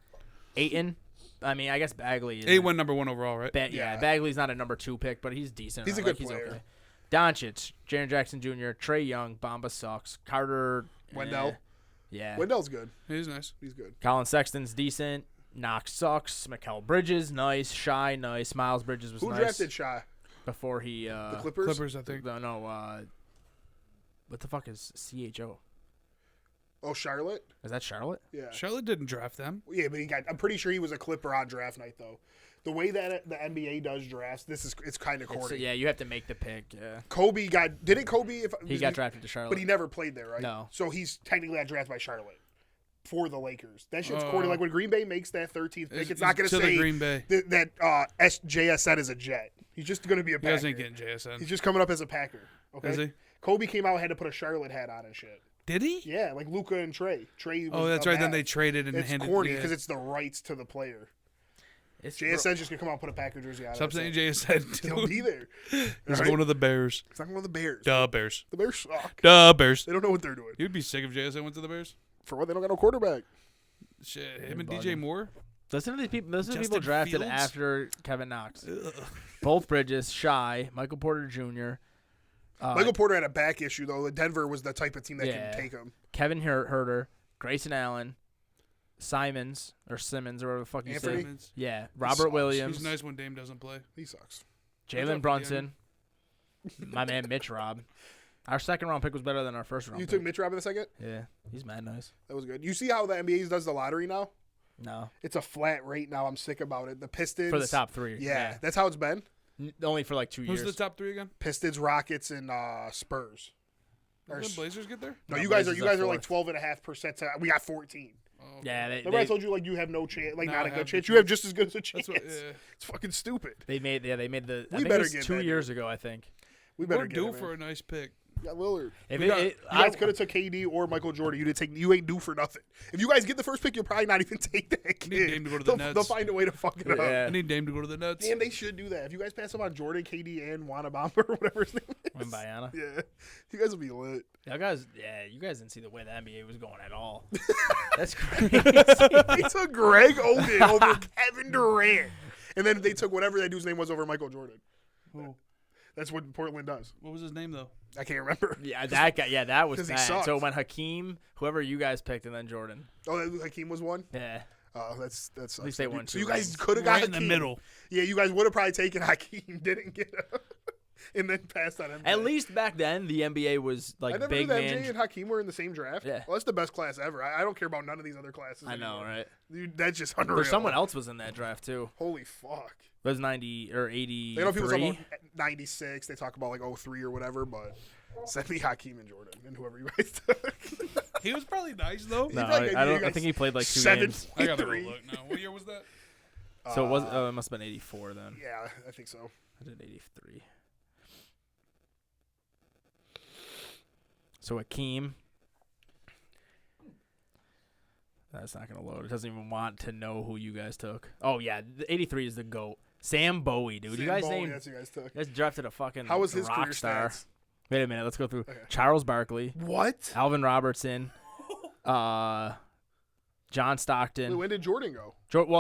[SPEAKER 2] Ayton. I mean, I guess Bagley. Is
[SPEAKER 3] went number 1 overall, right?
[SPEAKER 2] yeah,
[SPEAKER 4] Yeah.
[SPEAKER 2] Bagley's not a number 2 pick, but he's decent.
[SPEAKER 4] He's a
[SPEAKER 2] Like,
[SPEAKER 4] good player.
[SPEAKER 2] Okay. Doncic, Jaren Jackson Jr., Trey Young, Bamba sucks. Carter.
[SPEAKER 4] Wendell.
[SPEAKER 2] Yeah.
[SPEAKER 4] Wendell's good.
[SPEAKER 3] He's nice.
[SPEAKER 4] He's good.
[SPEAKER 2] Colin Sexton's decent. Knox sucks. Mikal Bridges, nice. Shy, nice. Miles Bridges was
[SPEAKER 4] Who
[SPEAKER 2] nice.
[SPEAKER 4] drafted Shy?
[SPEAKER 2] Before he.
[SPEAKER 4] The Clippers.
[SPEAKER 3] Clippers, I think.
[SPEAKER 2] No. What the fuck is CHO?
[SPEAKER 4] Oh, Charlotte.
[SPEAKER 2] Is that Charlotte?
[SPEAKER 4] Yeah.
[SPEAKER 3] Charlotte didn't draft them.
[SPEAKER 4] Yeah, but I'm pretty sure he was a Clipper on draft night though. The way that the NBA does drafts, it's kind of corny.
[SPEAKER 2] Yeah, you have to make the pick. Yeah.
[SPEAKER 4] Kobe didn't Kobe if
[SPEAKER 2] He got drafted to Charlotte.
[SPEAKER 4] but he never played there, right?
[SPEAKER 2] No.
[SPEAKER 4] So he's technically got drafted by Charlotte for the Lakers. That shit's
[SPEAKER 3] Oh.
[SPEAKER 4] corny. Like when Green Bay makes that 13th pick, it's not going
[SPEAKER 3] to
[SPEAKER 4] to
[SPEAKER 3] the
[SPEAKER 4] say
[SPEAKER 3] Green Bay.
[SPEAKER 4] that JSN is a Jet. He's just going to be a
[SPEAKER 3] You guys
[SPEAKER 4] Packer.
[SPEAKER 3] ain't getting JSN.
[SPEAKER 4] He's just coming up as a Packer. Okay.
[SPEAKER 3] Is he?
[SPEAKER 4] Kobe came out and had to put a Charlotte hat on and shit.
[SPEAKER 3] Did he?
[SPEAKER 4] Yeah, like Luka and Trey. Trey.
[SPEAKER 3] Oh,
[SPEAKER 4] was
[SPEAKER 3] that's
[SPEAKER 4] a
[SPEAKER 3] right. Then
[SPEAKER 4] Mavs.
[SPEAKER 3] they traded and
[SPEAKER 4] It's
[SPEAKER 3] handed.
[SPEAKER 4] corny
[SPEAKER 3] yeah.
[SPEAKER 4] because it's the rights to the player.
[SPEAKER 2] It's
[SPEAKER 4] JSN's just gonna come out and put a Packer jersey on.
[SPEAKER 3] Stop saying
[SPEAKER 4] That's
[SPEAKER 3] JSN.
[SPEAKER 4] it. He'll be there.
[SPEAKER 3] He's
[SPEAKER 4] Right?
[SPEAKER 3] going to the Bears.
[SPEAKER 4] He's not going to the Bears.
[SPEAKER 3] Duh, Bears.
[SPEAKER 4] The Bears suck.
[SPEAKER 3] Duh, Bears.
[SPEAKER 4] They don't know what they're doing.
[SPEAKER 3] You'd be sick if JSN went to the Bears.
[SPEAKER 4] For what? They don't got no quarterback.
[SPEAKER 3] Shit, him and
[SPEAKER 2] bugging.
[SPEAKER 3] DJ Moore.
[SPEAKER 2] Listen to these people. Listen to people
[SPEAKER 3] Justin
[SPEAKER 2] drafted
[SPEAKER 3] Fields?
[SPEAKER 2] after Kevin Knox. Both Bridges, Shy, Michael Porter Jr.
[SPEAKER 4] Michael Porter had a back issue though. Denver was the type of team that
[SPEAKER 2] Yeah.
[SPEAKER 4] can take him.
[SPEAKER 2] Kevin Herter, Grayson Allen, Simmons or whatever the fuck you
[SPEAKER 4] Anthony?
[SPEAKER 2] say.
[SPEAKER 3] Simmons.
[SPEAKER 2] Yeah, Robert
[SPEAKER 4] sucks.
[SPEAKER 2] Williams,
[SPEAKER 3] He's nice when Dame doesn't play.
[SPEAKER 4] He sucks.
[SPEAKER 2] Jalen Brunson, my man Mitch Robb. Our second round pick was better than our first round
[SPEAKER 4] You
[SPEAKER 2] pick.
[SPEAKER 4] took Mitch Robb in the second.
[SPEAKER 2] Yeah, he's mad nice.
[SPEAKER 4] That was good. You see how the NBA does the lottery now?
[SPEAKER 2] No,
[SPEAKER 4] It's a flat rate now. I'm sick about it. The Pistons
[SPEAKER 2] for the top 3.
[SPEAKER 4] Yeah, that's how it's been.
[SPEAKER 2] Only for like 2
[SPEAKER 3] Who's
[SPEAKER 2] years.
[SPEAKER 3] the top 3 again?
[SPEAKER 4] Pistons, Rockets, and Spurs. Or
[SPEAKER 3] Did
[SPEAKER 4] s-
[SPEAKER 3] the Blazers get there?
[SPEAKER 4] No,
[SPEAKER 2] No,
[SPEAKER 4] you guys
[SPEAKER 2] Blazers
[SPEAKER 4] are
[SPEAKER 2] are
[SPEAKER 4] like 12.5%. We got 14.
[SPEAKER 3] Oh,
[SPEAKER 2] Yeah,
[SPEAKER 4] Remember I told you like you have no chance, like
[SPEAKER 3] No,
[SPEAKER 4] not
[SPEAKER 3] I
[SPEAKER 4] a good
[SPEAKER 3] have
[SPEAKER 4] chance.
[SPEAKER 3] the
[SPEAKER 4] You have just as good as a chance.
[SPEAKER 3] That's what. Yeah.
[SPEAKER 4] It's fucking stupid.
[SPEAKER 2] they made the. I
[SPEAKER 4] We
[SPEAKER 2] think
[SPEAKER 4] better
[SPEAKER 2] it was
[SPEAKER 4] get
[SPEAKER 2] 2
[SPEAKER 4] that,
[SPEAKER 2] years ago. I think.
[SPEAKER 4] We
[SPEAKER 3] We're
[SPEAKER 4] better get
[SPEAKER 3] due
[SPEAKER 4] him,
[SPEAKER 3] for
[SPEAKER 4] man.
[SPEAKER 3] a nice pick.
[SPEAKER 4] We got Lillard.
[SPEAKER 2] If
[SPEAKER 3] We got-
[SPEAKER 4] You guys could have took KD or Michael Jordan. You ain't due for nothing. If you guys get the first pick, you'll probably not even take that
[SPEAKER 3] need
[SPEAKER 4] kid.
[SPEAKER 3] Dame to go to the
[SPEAKER 4] They'll
[SPEAKER 3] Nets.
[SPEAKER 4] find a way to fuck it up.
[SPEAKER 2] Yeah.
[SPEAKER 3] I need Dame to go to the Nets.
[SPEAKER 4] Damn, they should do that. If you guys pass up on Jordan, KD, and Wanabamba or whatever his name is.
[SPEAKER 2] Wembanyama.
[SPEAKER 4] Yeah, you guys will be lit.
[SPEAKER 2] You guys didn't see the way the NBA was going at all. That's crazy.
[SPEAKER 4] They took Greg Oden over Kevin Durant, and then they took whatever that dude's name was over Michael Jordan.
[SPEAKER 3] Who?
[SPEAKER 4] That's what Portland does.
[SPEAKER 3] What was his name though?
[SPEAKER 4] I can't remember.
[SPEAKER 2] Yeah, that guy. Yeah, that was
[SPEAKER 4] 'Cause he
[SPEAKER 2] bad.
[SPEAKER 4] sucked.
[SPEAKER 2] So it went Hakeem, whoever you guys picked, and then Jordan.
[SPEAKER 4] Oh, Hakeem was one.
[SPEAKER 2] Yeah.
[SPEAKER 4] That's
[SPEAKER 2] At least they won
[SPEAKER 4] So
[SPEAKER 2] 2
[SPEAKER 4] you guys
[SPEAKER 2] rings.
[SPEAKER 4] could have got
[SPEAKER 3] Right in
[SPEAKER 4] Hakeem.
[SPEAKER 3] the middle.
[SPEAKER 4] Yeah, you guys would have probably taken Hakeem, didn't get him, and then passed on him.
[SPEAKER 2] At least back then, the NBA was
[SPEAKER 4] I
[SPEAKER 2] like
[SPEAKER 4] never
[SPEAKER 2] big
[SPEAKER 4] knew that
[SPEAKER 2] man.
[SPEAKER 4] MJ and Hakeem were in the same draft.
[SPEAKER 2] Yeah.
[SPEAKER 4] Well, that's the best class ever. I don't care about none of these other classes.
[SPEAKER 2] I know,
[SPEAKER 4] anymore.
[SPEAKER 2] right?
[SPEAKER 4] Dude, that's just unreal.
[SPEAKER 2] There's someone else was in that draft too.
[SPEAKER 4] Holy fuck.
[SPEAKER 2] It was 90 or 83.
[SPEAKER 4] They know people talk about 96. They talk about like 03 or whatever, but send me Hakeem and Jordan and whoever you guys took.
[SPEAKER 3] He was probably nice though.
[SPEAKER 2] No,
[SPEAKER 4] probably
[SPEAKER 2] I
[SPEAKER 4] you
[SPEAKER 2] don't. I
[SPEAKER 4] guys
[SPEAKER 2] think he played like 2
[SPEAKER 4] 7
[SPEAKER 2] games.
[SPEAKER 3] I gotta go
[SPEAKER 4] 3.
[SPEAKER 3] look now. What year was that?
[SPEAKER 2] So it must have been 84 then.
[SPEAKER 4] Yeah, I think so.
[SPEAKER 2] I did 83. So Akeem. That's not going to load. It doesn't even want to know who you guys took. Oh, yeah. The 83 is the GOAT. Sam Bowie, dude.
[SPEAKER 4] Sam
[SPEAKER 2] you guys
[SPEAKER 4] Bowie,
[SPEAKER 2] named.
[SPEAKER 4] that's who you guys took.
[SPEAKER 2] You guys drafted a fucking
[SPEAKER 4] How was his
[SPEAKER 2] rock
[SPEAKER 4] career
[SPEAKER 2] star.
[SPEAKER 4] stats?
[SPEAKER 2] Wait a minute. Let's go through.
[SPEAKER 4] Okay.
[SPEAKER 2] Charles Barkley.
[SPEAKER 4] What?
[SPEAKER 2] Alvin Robertson. John Stockton.
[SPEAKER 4] Wait, when did Jordan go?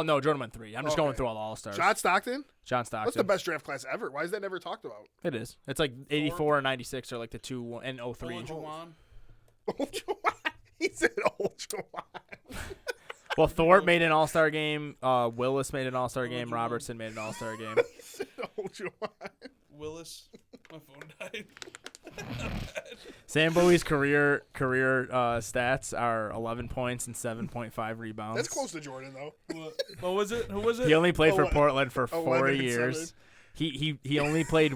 [SPEAKER 2] No, Jordan went 3. I'm just going
[SPEAKER 4] Okay.
[SPEAKER 2] through all the All-Stars.
[SPEAKER 4] John Stockton?
[SPEAKER 2] John Stockton.
[SPEAKER 4] What's the best draft class ever? Why is that never talked about?
[SPEAKER 2] It is. It's like 84 and 96 are like the 2 and 03.
[SPEAKER 3] Olajuwon.
[SPEAKER 4] Olajuwon. He said Olajuwon.
[SPEAKER 2] Well, Thorpe made an All-Star game. Willis made an All-Star game. Robertson made an All-Star game.
[SPEAKER 4] He said Olajuwon.
[SPEAKER 3] Willis. My phone died.
[SPEAKER 2] Sam Bowie's career stats are 11 points and 7.5 rebounds.
[SPEAKER 4] That's close to Jordan, though.
[SPEAKER 3] What was it? Who was it?
[SPEAKER 2] He only played for
[SPEAKER 4] 11
[SPEAKER 2] Portland for 4
[SPEAKER 4] 11 and
[SPEAKER 2] years. He only played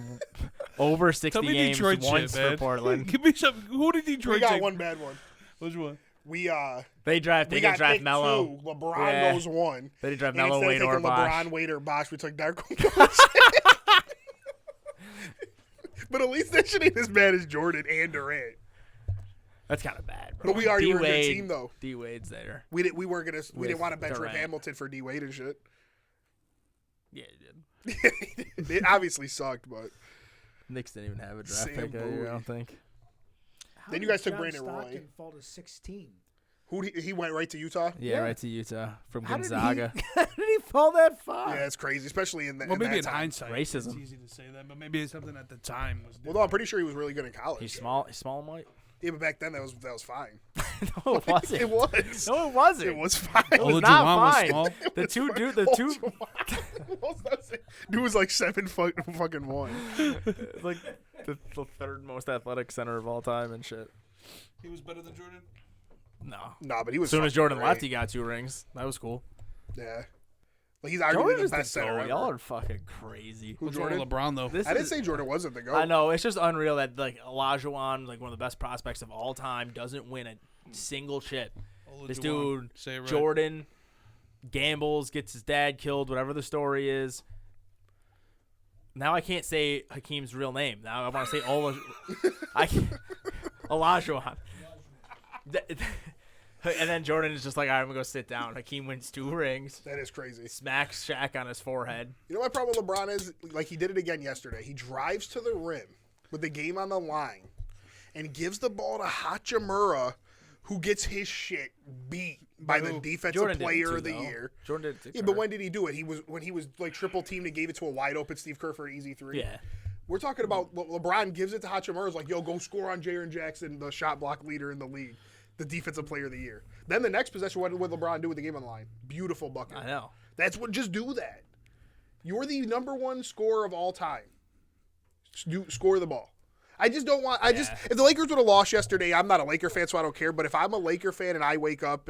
[SPEAKER 2] over 60
[SPEAKER 3] Tell me
[SPEAKER 2] games
[SPEAKER 3] Detroit
[SPEAKER 2] once
[SPEAKER 3] shit,
[SPEAKER 2] for
[SPEAKER 3] man.
[SPEAKER 2] Portland.
[SPEAKER 3] Give me some. Who did Detroit
[SPEAKER 4] We got
[SPEAKER 3] take?
[SPEAKER 4] one bad one.
[SPEAKER 3] Which one?
[SPEAKER 2] They
[SPEAKER 4] We
[SPEAKER 2] didn't
[SPEAKER 4] got
[SPEAKER 2] draft
[SPEAKER 4] pick
[SPEAKER 2] Melo.
[SPEAKER 4] 2. LeBron
[SPEAKER 2] Yeah.
[SPEAKER 4] goes 1.
[SPEAKER 2] They didn't draft
[SPEAKER 4] And
[SPEAKER 2] Melo,
[SPEAKER 4] instead
[SPEAKER 2] Wade,
[SPEAKER 4] of
[SPEAKER 2] or
[SPEAKER 4] taking
[SPEAKER 2] Bosh.
[SPEAKER 4] LeBron, Wade, or Bosh, we took Darko Bosh. But at least that shit ain't as bad as Jordan and Durant.
[SPEAKER 2] That's kind of bad, bro.
[SPEAKER 4] But we already were a good
[SPEAKER 2] D-Wade-
[SPEAKER 4] team, though.
[SPEAKER 2] D-Wade's there.
[SPEAKER 4] We didn't want to bench
[SPEAKER 2] Durant.
[SPEAKER 4] Rip Hamilton for D Wade and shit.
[SPEAKER 2] Yeah, he did.
[SPEAKER 4] It obviously sucked, but
[SPEAKER 2] Knicks didn't even have a draft
[SPEAKER 4] Sam
[SPEAKER 2] pick that year, I
[SPEAKER 4] Bowie.
[SPEAKER 2] don't think.
[SPEAKER 5] How
[SPEAKER 4] Then you
[SPEAKER 5] did
[SPEAKER 4] guys took
[SPEAKER 5] John
[SPEAKER 4] Brandon Roy.
[SPEAKER 5] Stockton fall to 16?
[SPEAKER 4] he went right to Utah?
[SPEAKER 2] Yeah,
[SPEAKER 5] Yeah.
[SPEAKER 2] right to Utah from
[SPEAKER 5] How did
[SPEAKER 2] Gonzaga.
[SPEAKER 5] how did he fall that far?
[SPEAKER 4] Yeah, it's crazy, especially in,
[SPEAKER 3] Well, maybe
[SPEAKER 4] that
[SPEAKER 3] in
[SPEAKER 4] time.
[SPEAKER 3] hindsight,
[SPEAKER 2] Racism.
[SPEAKER 3] It's easy to say that, but maybe it's something at the time was.
[SPEAKER 4] Well, no, I'm pretty sure he was really good in college.
[SPEAKER 2] He's small and white.
[SPEAKER 4] Yeah, but back then that was fine.
[SPEAKER 2] No, it wasn't.
[SPEAKER 4] It was.
[SPEAKER 2] No, it wasn't.
[SPEAKER 4] It was fine.
[SPEAKER 2] It was
[SPEAKER 3] Olajuwon
[SPEAKER 2] not
[SPEAKER 3] was
[SPEAKER 2] fine.
[SPEAKER 3] small.
[SPEAKER 2] The two
[SPEAKER 4] Dude was like 7'1".
[SPEAKER 2] like the third most athletic center of all time and shit.
[SPEAKER 3] He was better than Jordan.
[SPEAKER 2] No.
[SPEAKER 4] Nah, but he was.
[SPEAKER 2] As soon as
[SPEAKER 4] fucking
[SPEAKER 2] Jordan
[SPEAKER 4] great.
[SPEAKER 2] left, he got 2 rings. That was cool.
[SPEAKER 4] Yeah. Like he's arguably
[SPEAKER 2] Jordan
[SPEAKER 4] the
[SPEAKER 2] is
[SPEAKER 4] best
[SPEAKER 2] the
[SPEAKER 4] center
[SPEAKER 2] GOAT.
[SPEAKER 4] ever.
[SPEAKER 2] Y'all are fucking crazy.
[SPEAKER 4] Who,
[SPEAKER 3] What's wrong with
[SPEAKER 4] Jordan?
[SPEAKER 3] LeBron though?
[SPEAKER 2] This
[SPEAKER 4] I didn't
[SPEAKER 2] is-
[SPEAKER 4] say Jordan wasn't the GOAT.
[SPEAKER 2] I know. It's just unreal that like Olajuwon, like one of the best prospects of all time, doesn't win a single chip. This
[SPEAKER 3] Olajuwon.
[SPEAKER 2] dude,
[SPEAKER 3] Say it right.
[SPEAKER 2] Jordan, gambles, gets his dad killed, whatever the story is. Now I can't say Hakeem's real name. Now I want to say Olajuwon. And then Jordan is just like, all right, I'm going to go sit down. Hakeem wins 2 rings,
[SPEAKER 4] That is crazy.
[SPEAKER 2] smacks Shaq on his forehead.
[SPEAKER 4] You know my problem with LeBron is? Like, he did it again yesterday. He drives to the rim with the game on the line and gives the ball to Hachimura, who gets his shit beat by the defensive
[SPEAKER 2] Jordan did it
[SPEAKER 4] player
[SPEAKER 2] too,
[SPEAKER 4] of the
[SPEAKER 2] though.
[SPEAKER 4] year.
[SPEAKER 2] Jordan did it too.
[SPEAKER 4] Yeah, but when did he do it? When he was like triple teamed and gave it to a wide open Steve Kerr for an easy 3.
[SPEAKER 2] Yeah.
[SPEAKER 4] We're talking about LeBron gives it to Hachimura. Is like, yo, go score on Jaren Jackson, the shot block leader in the league, the defensive player of the year. Then the next possession, what did LeBron do with the game on the line? Beautiful bucket.
[SPEAKER 2] I know.
[SPEAKER 4] That's what. Just do that. You're the number 1 scorer of all time. Score the ball. I just don't want. If the Lakers would have lost yesterday, I'm not a Laker fan, so I don't care. But if I'm a Laker fan and I wake up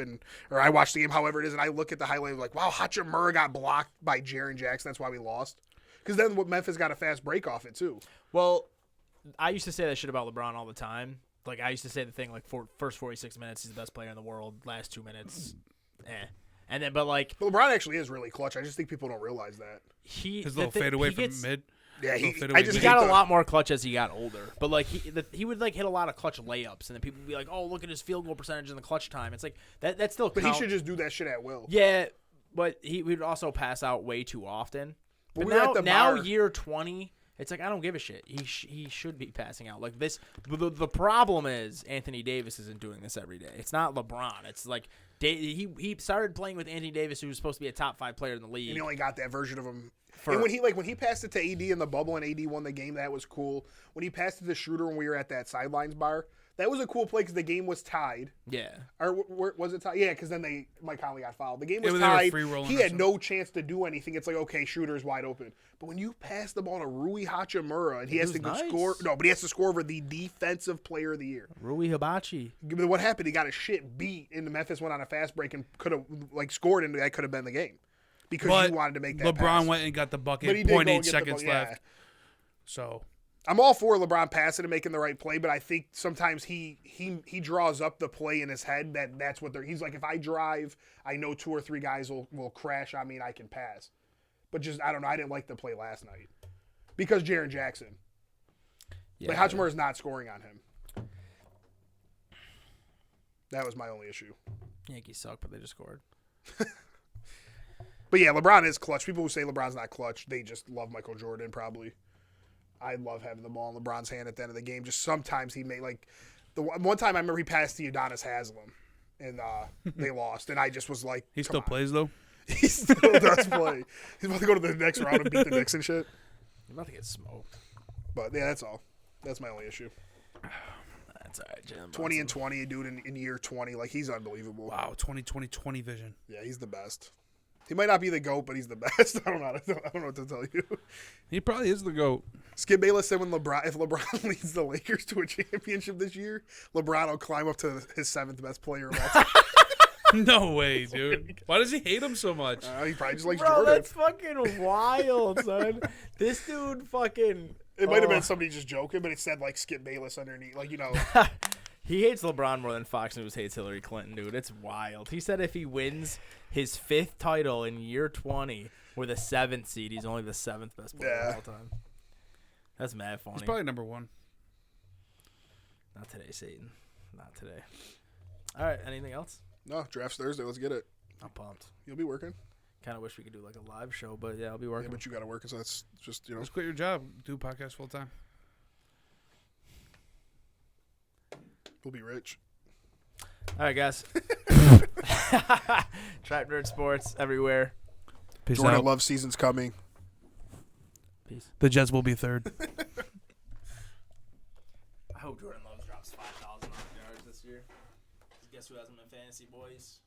[SPEAKER 4] or I watch the game, however it is, and I look at the highlight, I'm like, wow, Hachimura got blocked by Jaren Jackson. That's why we lost. Because then Memphis got a fast break off it too.
[SPEAKER 2] Well, I used to say that shit about LeBron all the time. Like, I used to say the thing, like, first 46 minutes, he's the best player in the world. Last 2 minutes, And then, but, like,
[SPEAKER 4] But LeBron actually is really clutch. I just think people don't realize that.
[SPEAKER 3] His little fade away from mid.
[SPEAKER 4] Yeah,
[SPEAKER 3] Little
[SPEAKER 4] I
[SPEAKER 3] fadeaway
[SPEAKER 4] just
[SPEAKER 2] he
[SPEAKER 3] mid.
[SPEAKER 2] got
[SPEAKER 4] hate
[SPEAKER 2] a
[SPEAKER 4] the-
[SPEAKER 2] lot more clutch as he got older. But, like, he would, like, hit a lot of clutch layups. And then people would be like, oh, look at his field goal percentage in the clutch time. It's like, that still
[SPEAKER 4] But
[SPEAKER 2] counts.
[SPEAKER 4] he should just do that shit at will.
[SPEAKER 2] Yeah, but he would also pass out way too often. But
[SPEAKER 4] we were at the
[SPEAKER 2] now
[SPEAKER 4] bar-
[SPEAKER 2] year 20, it's like I don't give a shit. He should be passing out like this. The problem is Anthony Davis isn't doing this every day. It's not LeBron. It's like he started playing with Anthony Davis, who was supposed to be a top 5 player in the league.
[SPEAKER 4] And he only got that version of him.
[SPEAKER 2] For-
[SPEAKER 4] And when he passed it to AD in the bubble and AD won the game, that was cool. When he passed it to Schroeder when we were at that sidelines bar, that was a cool play because the game was tied.
[SPEAKER 2] Yeah.
[SPEAKER 4] Or was it tied? Yeah, because then Mike Conley got fouled. The game was
[SPEAKER 3] Yeah, they were
[SPEAKER 4] tied.
[SPEAKER 3] free rolling
[SPEAKER 4] He
[SPEAKER 3] or
[SPEAKER 4] had
[SPEAKER 3] something.
[SPEAKER 4] no chance to do anything. It's like, okay, Schroeder's wide open. But when you pass the ball to Rui Hachimura and he has to
[SPEAKER 2] was
[SPEAKER 4] go
[SPEAKER 2] nice.
[SPEAKER 4] score, but he has to score over the defensive player of the year.
[SPEAKER 2] Rui Hibachi.
[SPEAKER 4] What happened? He got his shit beat, and Memphis went on a fast break and could have scored, and that could have been the game because
[SPEAKER 3] But
[SPEAKER 4] you wanted to make that.
[SPEAKER 3] LeBron
[SPEAKER 4] pass.
[SPEAKER 3] went and got the
[SPEAKER 4] But
[SPEAKER 3] bucket.
[SPEAKER 4] he did go
[SPEAKER 3] 0.8
[SPEAKER 4] and get the
[SPEAKER 3] seconds
[SPEAKER 4] ball, yeah.
[SPEAKER 3] left. So
[SPEAKER 4] I'm all for LeBron passing and making the right play, but I think sometimes he draws up the play in his head that's what he's like. If I drive, I know 2 or 3 guys will crash on me and I can pass. But just, I don't know. I didn't like the play last night. Because Jaren Jackson.
[SPEAKER 2] Yeah,
[SPEAKER 4] Like, Hachimura is not scoring on him. That was my only issue.
[SPEAKER 2] Yankees suck, but they just scored.
[SPEAKER 4] But yeah, LeBron is clutch. People who say LeBron's not clutch, they just love Michael Jordan probably. I love having the ball in LeBron's hand at the end of the game. Just sometimes he may, like, the one time I remember he passed to Udonis Haslem, and they lost. And I just was like,
[SPEAKER 3] He
[SPEAKER 4] come
[SPEAKER 3] still
[SPEAKER 4] on.
[SPEAKER 3] plays, though?
[SPEAKER 4] He still does play. He's about to go to the next round and beat the Knicks and shit.
[SPEAKER 2] You're about to get smoked.
[SPEAKER 4] But yeah, that's all. That's my only issue.
[SPEAKER 2] That's all right, Jim.
[SPEAKER 4] 20 and 20, dude, in year 20. Like, he's unbelievable.
[SPEAKER 3] Wow, 2020 vision.
[SPEAKER 4] Yeah, he's the best. He might not be the GOAT, but he's the best. I don't know what to tell you.
[SPEAKER 3] He probably is the GOAT.
[SPEAKER 4] Skip Bayless said if LeBron leads the Lakers to a championship this year, LeBron will climb up to his 7th best player of all time.
[SPEAKER 3] No way, dude. Why does he hate him so much?
[SPEAKER 4] He probably just likes
[SPEAKER 2] Bro,
[SPEAKER 4] Jordan.
[SPEAKER 2] that's fucking wild, son. This dude fucking...
[SPEAKER 4] It might have been somebody just joking, but it said, like, Skip Bayless underneath. Like, you know.
[SPEAKER 2] He hates LeBron more than Fox News hates Hillary Clinton, dude. It's wild. He said if he wins his 5th title in year 20 with a 7th seed, he's only the 7th best player of all time. That's mad funny.
[SPEAKER 3] He's probably number 1.
[SPEAKER 2] Not today, Satan. Not today. All right, anything else?
[SPEAKER 4] No, draft's Thursday. Let's get it.
[SPEAKER 2] I'm pumped.
[SPEAKER 4] You'll be working.
[SPEAKER 2] Kind of wish we could do like a live show, but yeah, I'll be
[SPEAKER 4] Yeah,
[SPEAKER 2] working.
[SPEAKER 4] but you got to work, so that's just, you know.
[SPEAKER 3] Just quit your job. Do podcast full time.
[SPEAKER 4] We'll be rich.
[SPEAKER 2] All right, guys. Trap Nerd Sports everywhere.
[SPEAKER 3] Peace
[SPEAKER 4] Jordan
[SPEAKER 3] out.
[SPEAKER 4] Love season's coming.
[SPEAKER 2] Peace.
[SPEAKER 3] The Jets will be 3rd.
[SPEAKER 2] I hope Jordan Love drops 5,000 yards this year. Guess who has him in fantasy, boys?